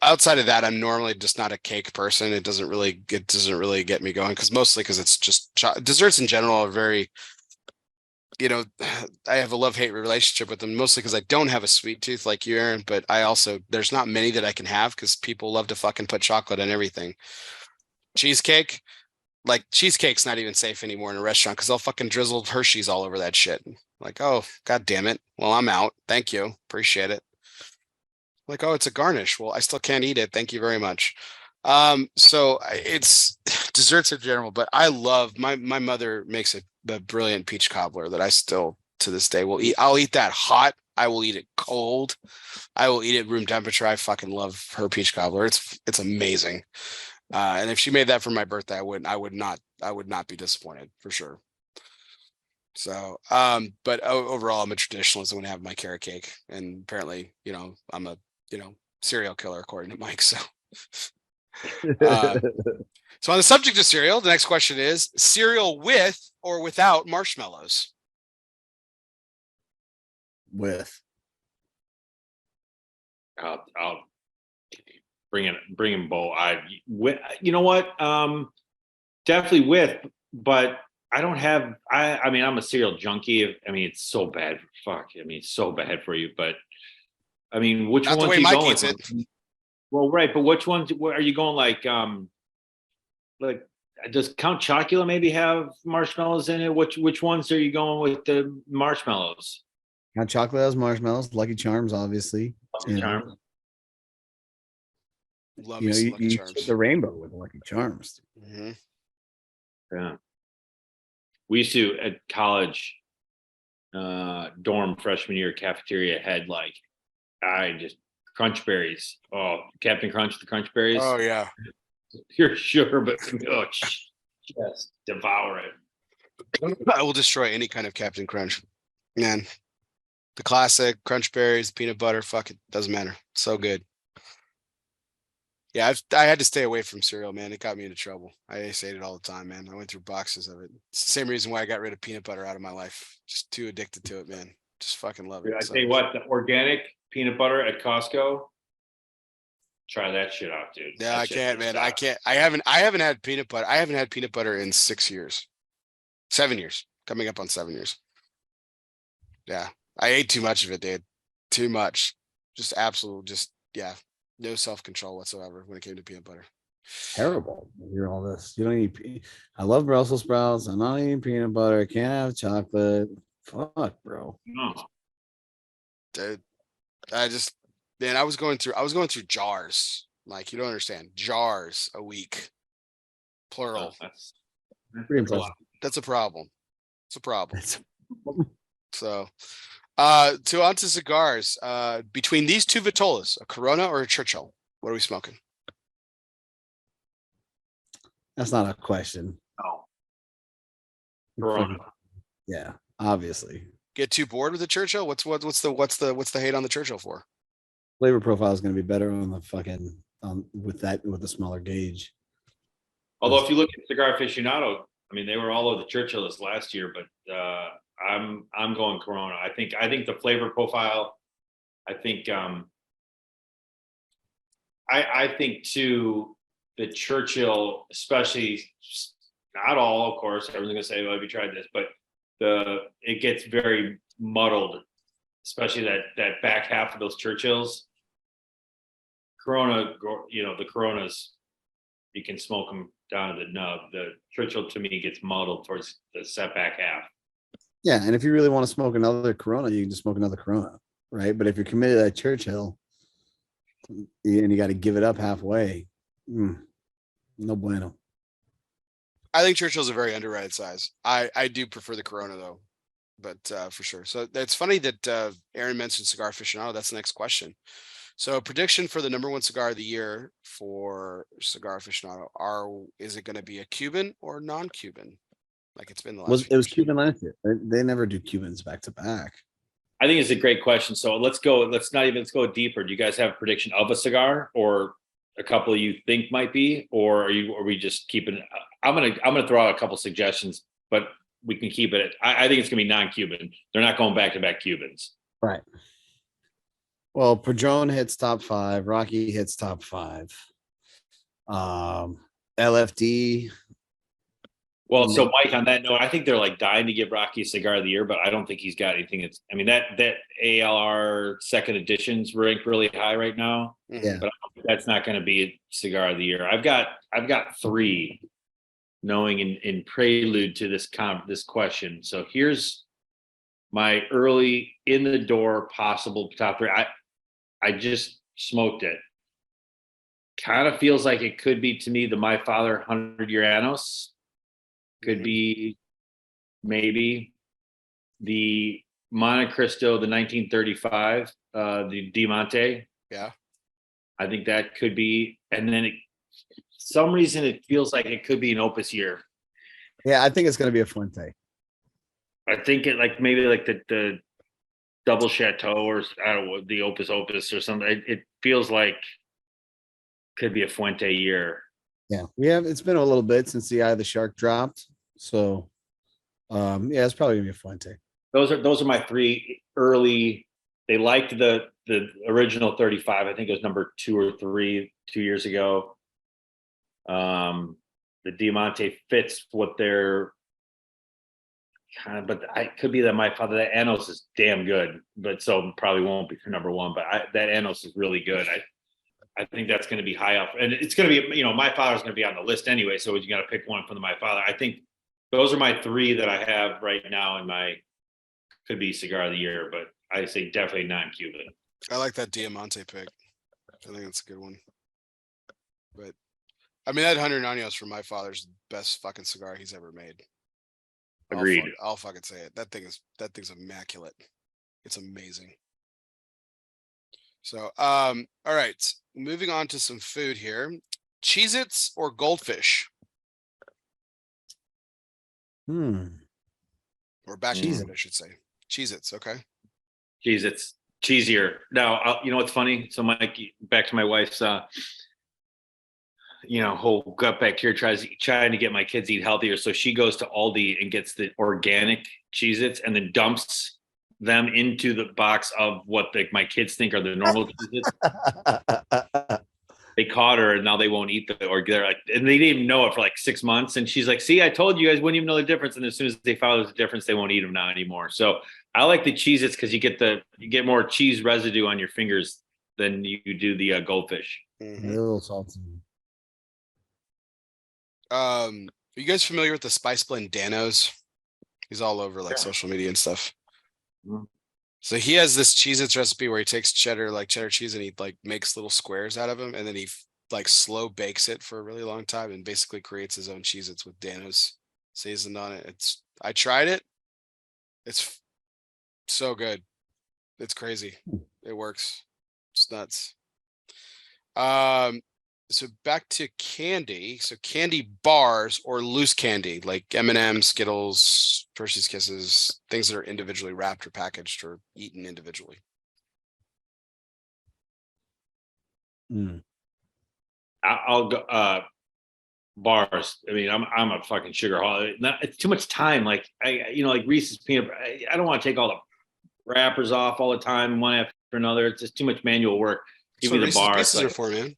outside of that, I'm normally just not a cake person. It doesn't really get me going because it's just desserts in general are very, I have a love-hate relationship with them, mostly because I don't have a sweet tooth like you, Aaron, but there's not many that I can have because people love to fucking put chocolate on everything. Cheesecake. Like cheesecake's not even safe anymore in a restaurant because they'll fucking drizzle Hershey's all over that shit. Like, oh, god damn it. Well, I'm out. Thank you. Appreciate it. Like, oh, it's a garnish. Well, I still can't eat it. Thank you very much. So it's desserts in general, but I love my mother makes a brilliant peach cobbler that I still to this day will eat. I'll eat that hot. I will eat it cold. I will eat it room temperature. I fucking love her peach cobbler. It's amazing. And if she made that for my birthday, I would not be disappointed for sure. So, but overall, I'm a traditionalist. I'm going to have my carrot cake, and apparently, I'm a, serial killer according to Mike. So, so on the subject of cereal, the next question is cereal with or without marshmallows? With. I'll bring him both. You know what? Definitely with, but I don't have. I mean, I'm a cereal junkie. I mean, it's so bad. Fuck. I mean, it's so bad for you. But I mean, which Not ones the way are you Mike going eats with? it. Well, right, but which ones are you going like? Does Count Chocula maybe have marshmallows in it? Which ones are you going with the marshmallows? Hot chocolate has marshmallows. Lucky Charms, obviously. Lucky Charms. Love You me know, some you Lucky Charms. get the rainbow with the Lucky Charms. Mm-hmm. Yeah. We used to at college dorm freshman year cafeteria had Crunch Berries. Oh, Captain Crunch, the Crunch Berries. Oh yeah. You're sure, but just devour it. I will destroy any kind of Captain Crunch. Man, the classic Crunch Berries, peanut butter, fuck it, doesn't matter. So good. Yeah, I had to stay away from cereal, man. It got me into trouble. I ate it all the time, man. I went through boxes of it. It's the same reason why I got rid of peanut butter out of my life. Just too addicted to it, man. Just fucking love it. I tell you what, the organic peanut butter at Costco. Try that shit out, dude. Yeah, I can't, man. I can't. I haven't had peanut butter. I haven't had peanut butter in 6 years. 7 years. Coming up on 7 years. Yeah. I ate too much of it, dude. Too much. No self-control whatsoever when it came to peanut butter. Terrible. You hear all this. You don't eat. I love Brussels sprouts. I'm not eating peanut butter. I can't have chocolate. Fuck, bro. No. Dude, I just, man, I was going through jars. Like, you don't understand. Jars a week. Plural. That's Pretty impressive. That's a problem. It's a problem. It's- So, on to cigars. Between these two Vitolas, a Corona or a Churchill, what are we smoking? That's not a question. no. Corona. Yeah, obviously. Get too bored with the Churchill? What's the hate on the Churchill for? Flavor profile is going to be better on the fucking with the smaller gauge. Although if you look at Cigar Aficionado, I mean, they were all over the Churchill this last year, but I'm going Corona. I think the flavor profile. I think I think too the Churchill, especially not all, of course. Everyone's gonna say, "Well, have you tried this?" But it gets very muddled, especially that back half of those Churchills. Corona, the Coronas, you can smoke them down to the nub. The Churchill to me gets muddled towards the setback half. Yeah, and if you really want to smoke another Corona, you can just smoke another Corona, right? But if you're committed to that Churchill, and you got to give it up halfway, no bueno. I think Churchill's a very underrated size. I do prefer the Corona though, but for sure. So it's funny that Aaron mentioned Cigar Aficionado. That's the next question. So prediction for the number one cigar of the year for Cigar Aficionado is it going to be a Cuban or non-Cuban? Like it's been the last. It was Cuban last year. They never do Cubans back to back. I think it's a great question. So let's go deeper. Do you guys have a prediction of a cigar or a couple you think might be, or are we just keeping it? I'm gonna throw out a couple suggestions, but we can keep it. I think it's gonna be non-Cuban. They're not going back to back Cubans. Right. Well, Padron hits top 5. Rocky hits top 5. LFD. Well, so Mike, on that note, I think they're like dying to give Rocky a cigar of the year, but I don't think he's got anything. That ALR second edition's ranked really high right now. Yeah. But that's not going to be a cigar of the year. I've got 3 knowing in prelude to this question. So here's my early in the door possible top 3. I just smoked it. Kind of feels like it could be to me the My Father 100-year Annos. Could be maybe the Monte Cristo, the 1935, the Diamante. Yeah. I think that could be. And then some reason it feels like it could be an Opus year. Yeah, I think it's going to be a Fuente. I think it maybe the double Chateau or I don't know, the Opus or something. It feels like could be a Fuente year. Yeah, it's been a little bit since the Eye of the Shark dropped. So yeah, it's probably gonna be a Fuente. Those are my 3 early. They liked the original 35. I think it was number 2 or 3 2 years ago. The Diamante fits what they're kind of, but I could be that My Father. That Annos is damn good, but so probably won't be for number 1. But that Annos is really good. I think that's going to be high up, and it's going to be, My Father's going to be on the list anyway. So you got to pick one from the My Father. I think those are my 3 that I have right now in my could be cigar of the year, but I say definitely non-Cuban. I like that Diamante pick. I think that's a good one. But I mean, that 100 Años from My Father's the best fucking cigar he's ever made. Agreed. I'll fucking say it. That thing's immaculate. It's amazing. So, all right, moving on to some food here. Cheez-Its or Goldfish? Or backyard, I should say. Cheez-Its, okay. Cheez-Its cheesier. Now, you know what's funny? So Mike, back to my wife's, whole gut bacteria trying to get my kids to eat healthier. So she goes to Aldi and gets the organic Cheez-Its and then dumps them into the box of what my kids think are the normal Cheez-Its. They caught her and now they won't eat they're like, and they didn't even know it for 6 months. And she's like, see, I told you guys wouldn't even know the difference. And as soon as they found there's a difference, they won't eat them now anymore. So I like the Cheez-Its because you get more cheese residue on your fingers than you do the Goldfish. A little salty. Are you guys familiar with the Spice Blend Danos? He's all over like Yeah. social media and stuff. Mhm. So he has this Cheez-Its recipe where he takes cheddar cheese, and he like makes little squares out of them, and then he like slow bakes it for a really long time and basically creates his own Cheez-Its with Danos seasoned on it. I tried it. It's so good. It's crazy. It works. It's nuts. So back to candy. So candy bars or loose candy like M&M's, Skittles, Hershey's Kisses, things that are individually wrapped or packaged or eaten individually. I'll go bars. I mean, I'm a fucking sugar holic. It's too much time. Like like Reese's peanut. I don't want to take all the wrappers off all the time, one after another. It's just too much manual work. Give me the Reese's bars. Pieces are for, man.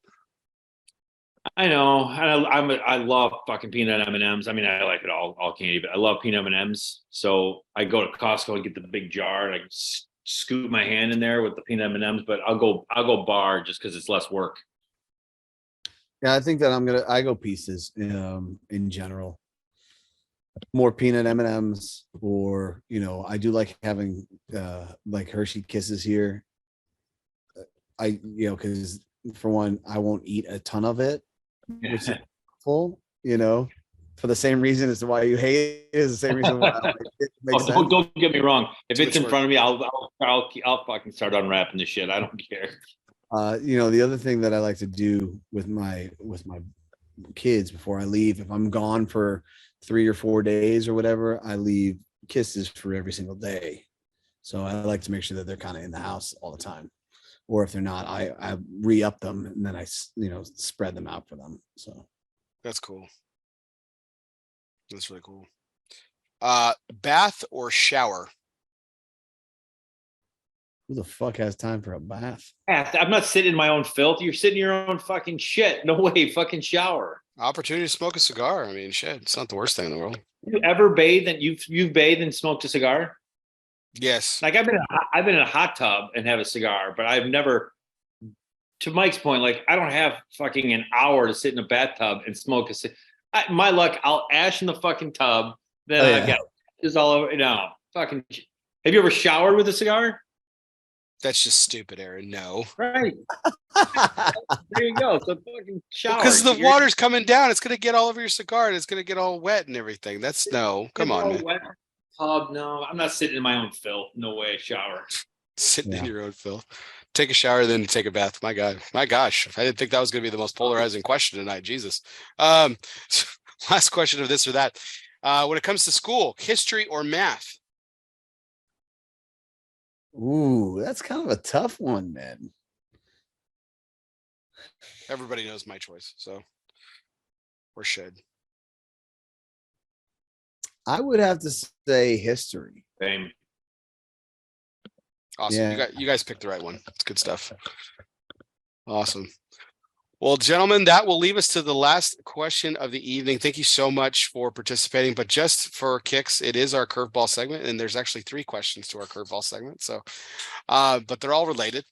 I know. I love fucking peanut M&Ms. I mean, I like it all candy, but I love peanut M&Ms. So I go to Costco and get the big jar, and I scoop my hand in there with the peanut M&Ms. But I'll go bar just because it's less work. Yeah, I think that I go pieces in general. More peanut M&Ms, or I do like having like Hershey Kisses here. Because for one, I won't eat a ton of it, which is full, for the same reason as to why you hate it, is the same reason why I like it. Makes sense. Don't get me wrong. If it's in front of me, I'll fucking start unwrapping this shit. I don't care. The other thing that I like to do with my kids before I leave, if I'm gone for 3 or 4 days or whatever, I leave Kisses for every single day. So I like to make sure that they're kind of in the house all the time. Or if they're not, I re-up them, and then I spread them out for them. So that's cool. That's really cool. Bath or shower? Who the fuck has time for a bath? I'm not sitting in my own filth. You're sitting in your own fucking shit. No way. Fucking shower. Opportunity to smoke a cigar. I mean, shit, it's not the worst thing in the world. You ever bathed and you've bathed and smoked a cigar? Yes. Like I've been in a hot tub and have a cigar, but I've never. To Mike's point, like I don't have fucking an hour to sit in a bathtub and smoke a cigar. My luck, I'll ash in the fucking tub. Then I got this all over. No, fucking. Have you ever showered with a cigar? That's just stupid, Aaron. No. Right. There you go. So fucking shower. Because the water's coming down, it's gonna get all over your cigar, and it's gonna get all wet and everything. That's no. Come on, man. Wet tub. No, I'm not sitting in my own filth. No way. Shower. Sitting in your own filth. Take a shower, then take a bath. My God. My gosh. I didn't think that was gonna be the most polarizing question tonight. Jesus. Last question of this or that. When it comes to school, history or math? Ooh, that's kind of a tough one, man. Everybody knows my choice, so or should. I would have to say history. Same. Awesome. Yeah. You guys picked the right one. It's good stuff. Awesome. Well, gentlemen, that will leave us to the last question of the evening. Thank you so much for participating. But just for kicks, it is our curveball segment, and there's actually 3 questions to our curveball segment. So, but they're all related.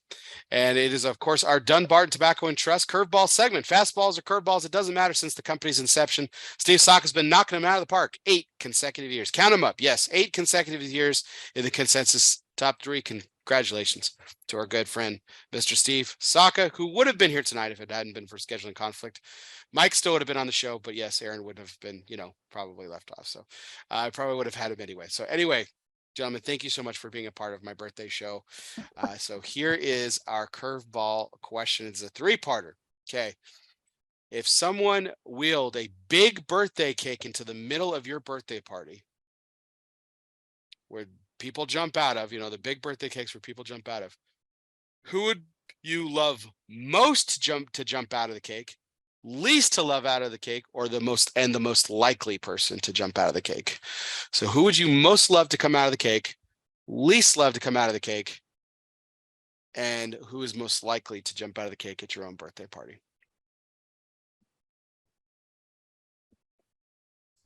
And it is, of course, our Dunbarton Tobacco and Trust curveball segment. Fastballs or curveballs, it doesn't matter since the company's inception. Steve Saka's been knocking them out of the park 8 consecutive years. Count them up. Yes, 8 consecutive years in the consensus top 3. Congratulations to our good friend, Mr. Steve Saka, who would have been here tonight if it hadn't been for scheduling conflict. Mike still would have been on the show, but yes, Aaron would have been, probably left off. So I probably would have had him anyway. So anyway, gentlemen, thank you so much for being a part of my birthday show. So here is our curveball question. It's a 3-parter. Okay. If someone wheeled a big birthday cake into the middle of your birthday party, where people jump out of, the big birthday cakes where people jump out of, who would you love most to jump out of the cake, least to love out of the cake, or the most likely person to jump out of the cake? So who would you most love to come out of the cake, least love to come out of the cake, and who is most likely to jump out of the cake at your own birthday party?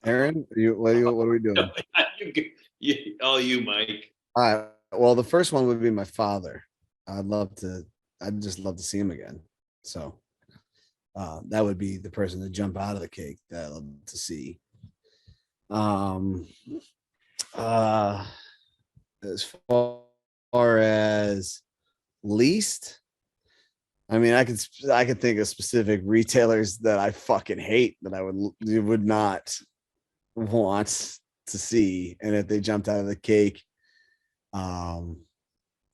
Aaron, what are we doing? You, Mike. All right. Well, the first one would be my father. I'd just love to see him again. So That would be the person to jump out of the cake that I love to see. As far as least, I mean, I could think of specific retailers that I fucking hate that I would not want to see, and if they jumped out of the cake,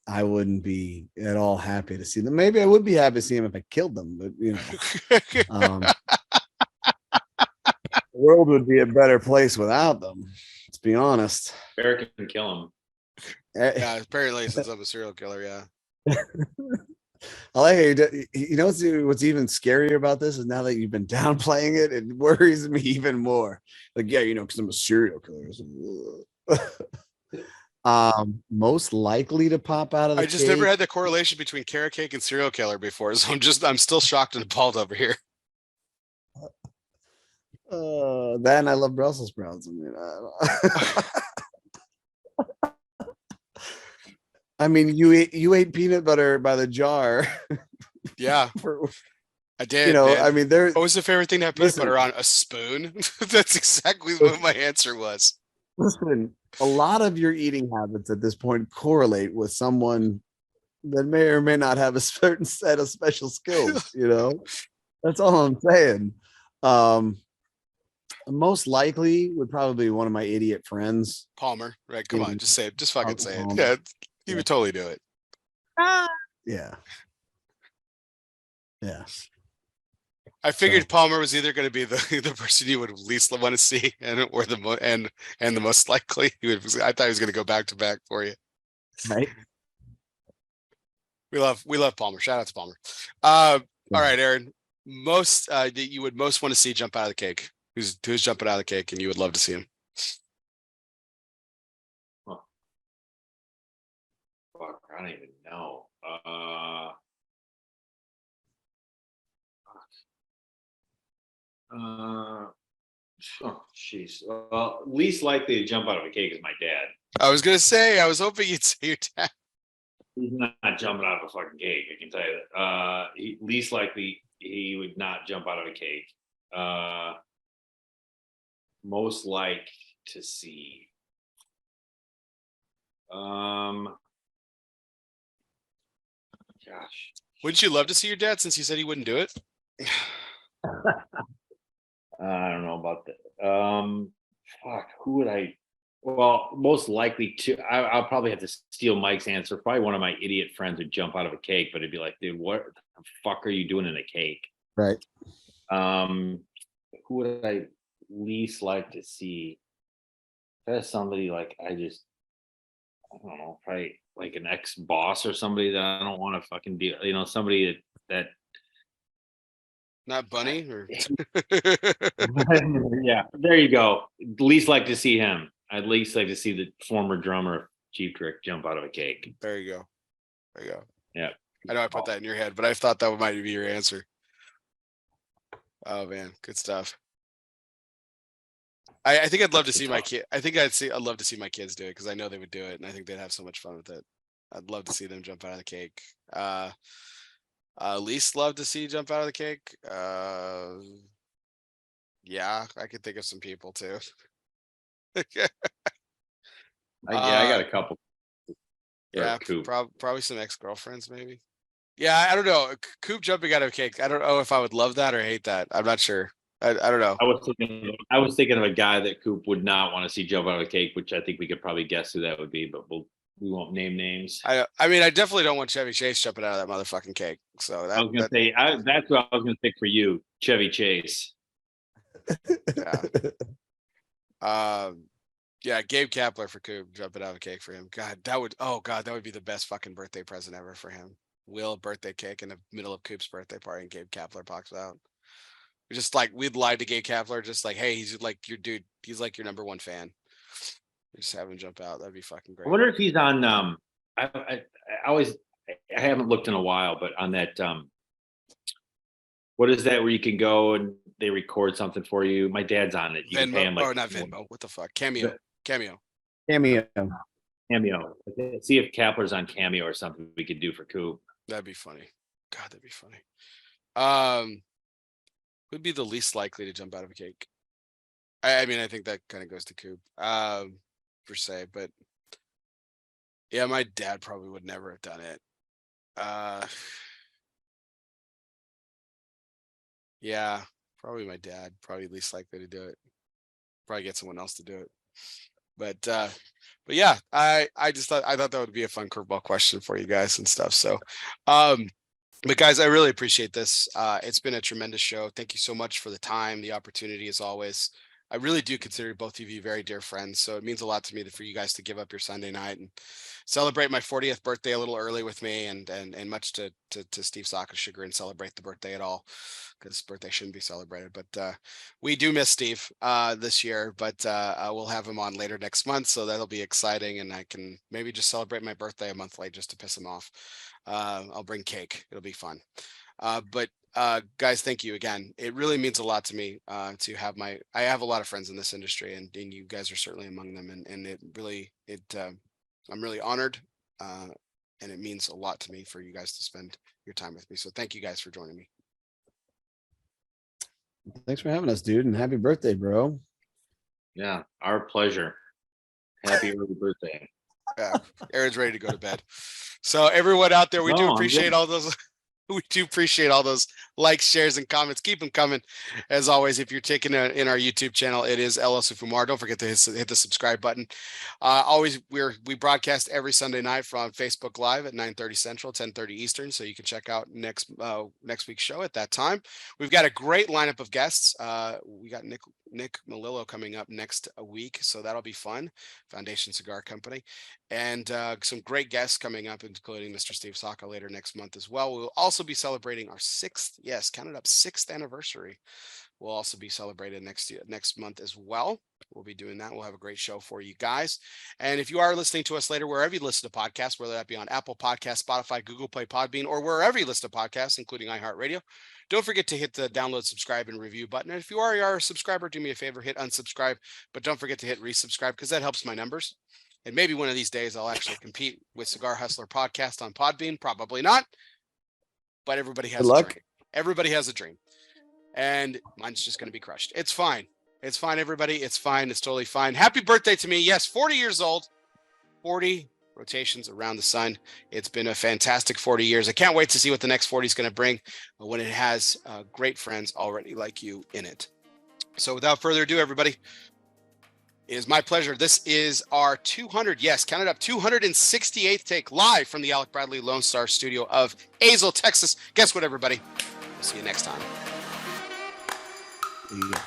I wouldn't be at all happy to see them. Maybe I would be happy to see them if I killed them, but the world would be a better place without them. Let's be honest. Bear can kill him. Yeah, apparently since I'm a serial killer, yeah. I like what's even scarier about this is now that you've been downplaying it, it worries me even more. Like, yeah, because I'm a serial killer. Most likely to pop out of the I just cake. never had the correlation between carrot cake and serial killer before, so I'm still shocked and appalled over here. That and I love Brussels sprouts. I mean, I mean, you ate peanut butter by the jar. Yeah, I did. I mean, what was the favorite thing to have peanut butter on? A spoon. That's exactly what my answer was. Listen, a lot of your eating habits at this point correlate with someone that may or may not have a certain set of special skills. That's all I'm saying. Most likely would probably be one of my idiot friends. Palmer, right? Come on, just say it. Just fucking say it. Palmer. Yeah, he would totally do it. Yeah. Yeah. I figured Palmer was either going to be the person you would least want to see, and the most likely. I thought he was going to go back to back for you. Right. We love Palmer. Shout out to Palmer. All right, Aaron. Most that you would most want to see jump out of the cake. Who's jumping out of the cake, and you would love to see him? Fuck, I don't even know. Oh, jeez. Well, least likely to jump out of a cake is my dad. I was gonna say. I was hoping you'd say your dad. He's not jumping out of a fucking cake. I can tell you that. Least likely he would not jump out of a cake. Most like to see. Gosh. Wouldn't you love to see your dad since you said he wouldn't do it? I don't know about that. Fuck, who would I? Well, most likely to. I'll probably have to steal Mike's answer. Probably one of my idiot friends would jump out of a cake, but it'd be like, dude, what the fuck are you doing in a cake? Right. Who would I least like to see? That's somebody like I don't know, probably like an ex-boss or somebody that I don't want to fucking deal. Somebody that. Not Bunny or Yeah, there you go. Least like to see him. I'd least like to see the former drummer of Cheap Trick jump out of a cake. There you go. Yeah. I know I put that in your head, but I thought that might be your answer. Oh man, good stuff. I think I'd love to see my kid. I'd love to see my kids do it because I know they would do it, and I think they'd have so much fun with it. I'd love to see them jump out of the cake. Least love to see jump out of the cake. Yeah, I could think of some people too. Yeah, I got a couple. Yeah, probably some ex-girlfriends, maybe. Yeah, I don't know. Coop jumping out of a cake. I don't know if I would love that or hate that. I'm not sure. I don't know. I was thinking of a guy that Coop would not want to see jump out of a cake, which I think we could probably guess who that would be, but we won't name names. I mean, I definitely don't want Chevy Chase jumping out of that motherfucking cake. So I was gonna say that's what I was gonna pick for you, Chevy Chase. Yeah. Yeah, Gabe Kapler for Coop jumping out of a cake for him. God, that would be the best fucking birthday present ever for him. Will birthday cake in the middle of Coop's birthday party, and Gabe Kapler pops out. Just like we'd lied to Gabe Kapler, just like, hey, he's like your dude. He's like your number one fan. Just have him jump out. That'd be fucking great. I wonder if he's on. I haven't looked in a while, but on that. What is that where you can go and they record something for you? My dad's on it. You can pay him like, not Venmo. What the fuck? Cameo. Cameo. See if Kapler's on Cameo or something we could do for Coop. That'd be funny. God, that'd be funny. Who'd be the least likely to jump out of a cake? I mean, I think that kind of goes to Coop, per se, but yeah, my dad probably would never have done it. Yeah, probably my dad, probably least likely to do it. Probably get someone else to do it. But yeah, I thought that would be a fun curveball question for you guys and stuff. So, but guys, I really appreciate this. It's been a tremendous show. Thank you so much for the time, the opportunity, as always. I really do consider both of you very dear friends. So it means a lot to me for you guys to give up your Sunday night and celebrate my 40th birthday a little early with me, and much to Steve Saka's chagrin, celebrate the birthday at all, because birthday shouldn't be celebrated. But we do miss Steve this year, but we'll have him on later next month, so that'll be exciting, and I can maybe just celebrate my birthday a month late just to piss him off. I'll bring cake. It'll be fun. But guys, thank you again. It really means a lot to me to have I have a lot of friends in this industry, and you guys are certainly among them, and it really I'm really honored, and it means a lot to me for you guys to spend your time with me. So thank you guys for joining me. Thanks for having us, dude, and happy birthday, bro. Yeah, our pleasure. Happy early birthday. Yeah, Aaron's ready to go to bed. So everyone out there, we do No, I'm appreciate good. all those. We do appreciate all those likes, shares, and comments. Keep them coming. As always, if you're taking it in our YouTube channel, it is LS Fumar. Don't forget to hit the subscribe button. Always, we broadcast every Sunday night from Facebook Live at 9:30 Central, 10:30 Eastern. So you can check out next week's show at that time. We've got a great lineup of guests. We got Nick Melillo coming up next week, so that'll be fun. Foundation Cigar Company, and some great guests coming up, including Mr. Steve Saka later next month as well. We'll also be celebrating our sixth anniversary. We'll also be celebrated next month as well. We'll be doing that. We'll have a great show for you guys. And if you are listening to us later, wherever you listen to podcasts, whether that be on Apple Podcasts, Spotify, Google Play, Podbean, or wherever you listen to podcasts, including iHeartRadio, don't forget to hit the download, subscribe, and review button. And if you are a subscriber, do me a favor, hit unsubscribe, but don't forget to hit resubscribe, because that helps my numbers. And maybe one of these days I'll actually compete with Cigar Hustler Podcast on Podbean. Probably not, but everybody has a dream. Everybody has a dream. And mine's just going to be crushed. It's fine. It's fine, everybody. It's fine. It's totally fine. Happy birthday to me. Yes, 40 years old. 40 rotations around the sun. It's been a fantastic 40 years. I can't wait to see what the next 40 is going to bring when it has great friends already like you in it. So without further ado, everybody, it is my pleasure. This is our 200, yes, count it up, 268th take live from the Alec Bradley Lone Star studio of Azle, Texas. Guess what, everybody? We'll see you next time. Yeah.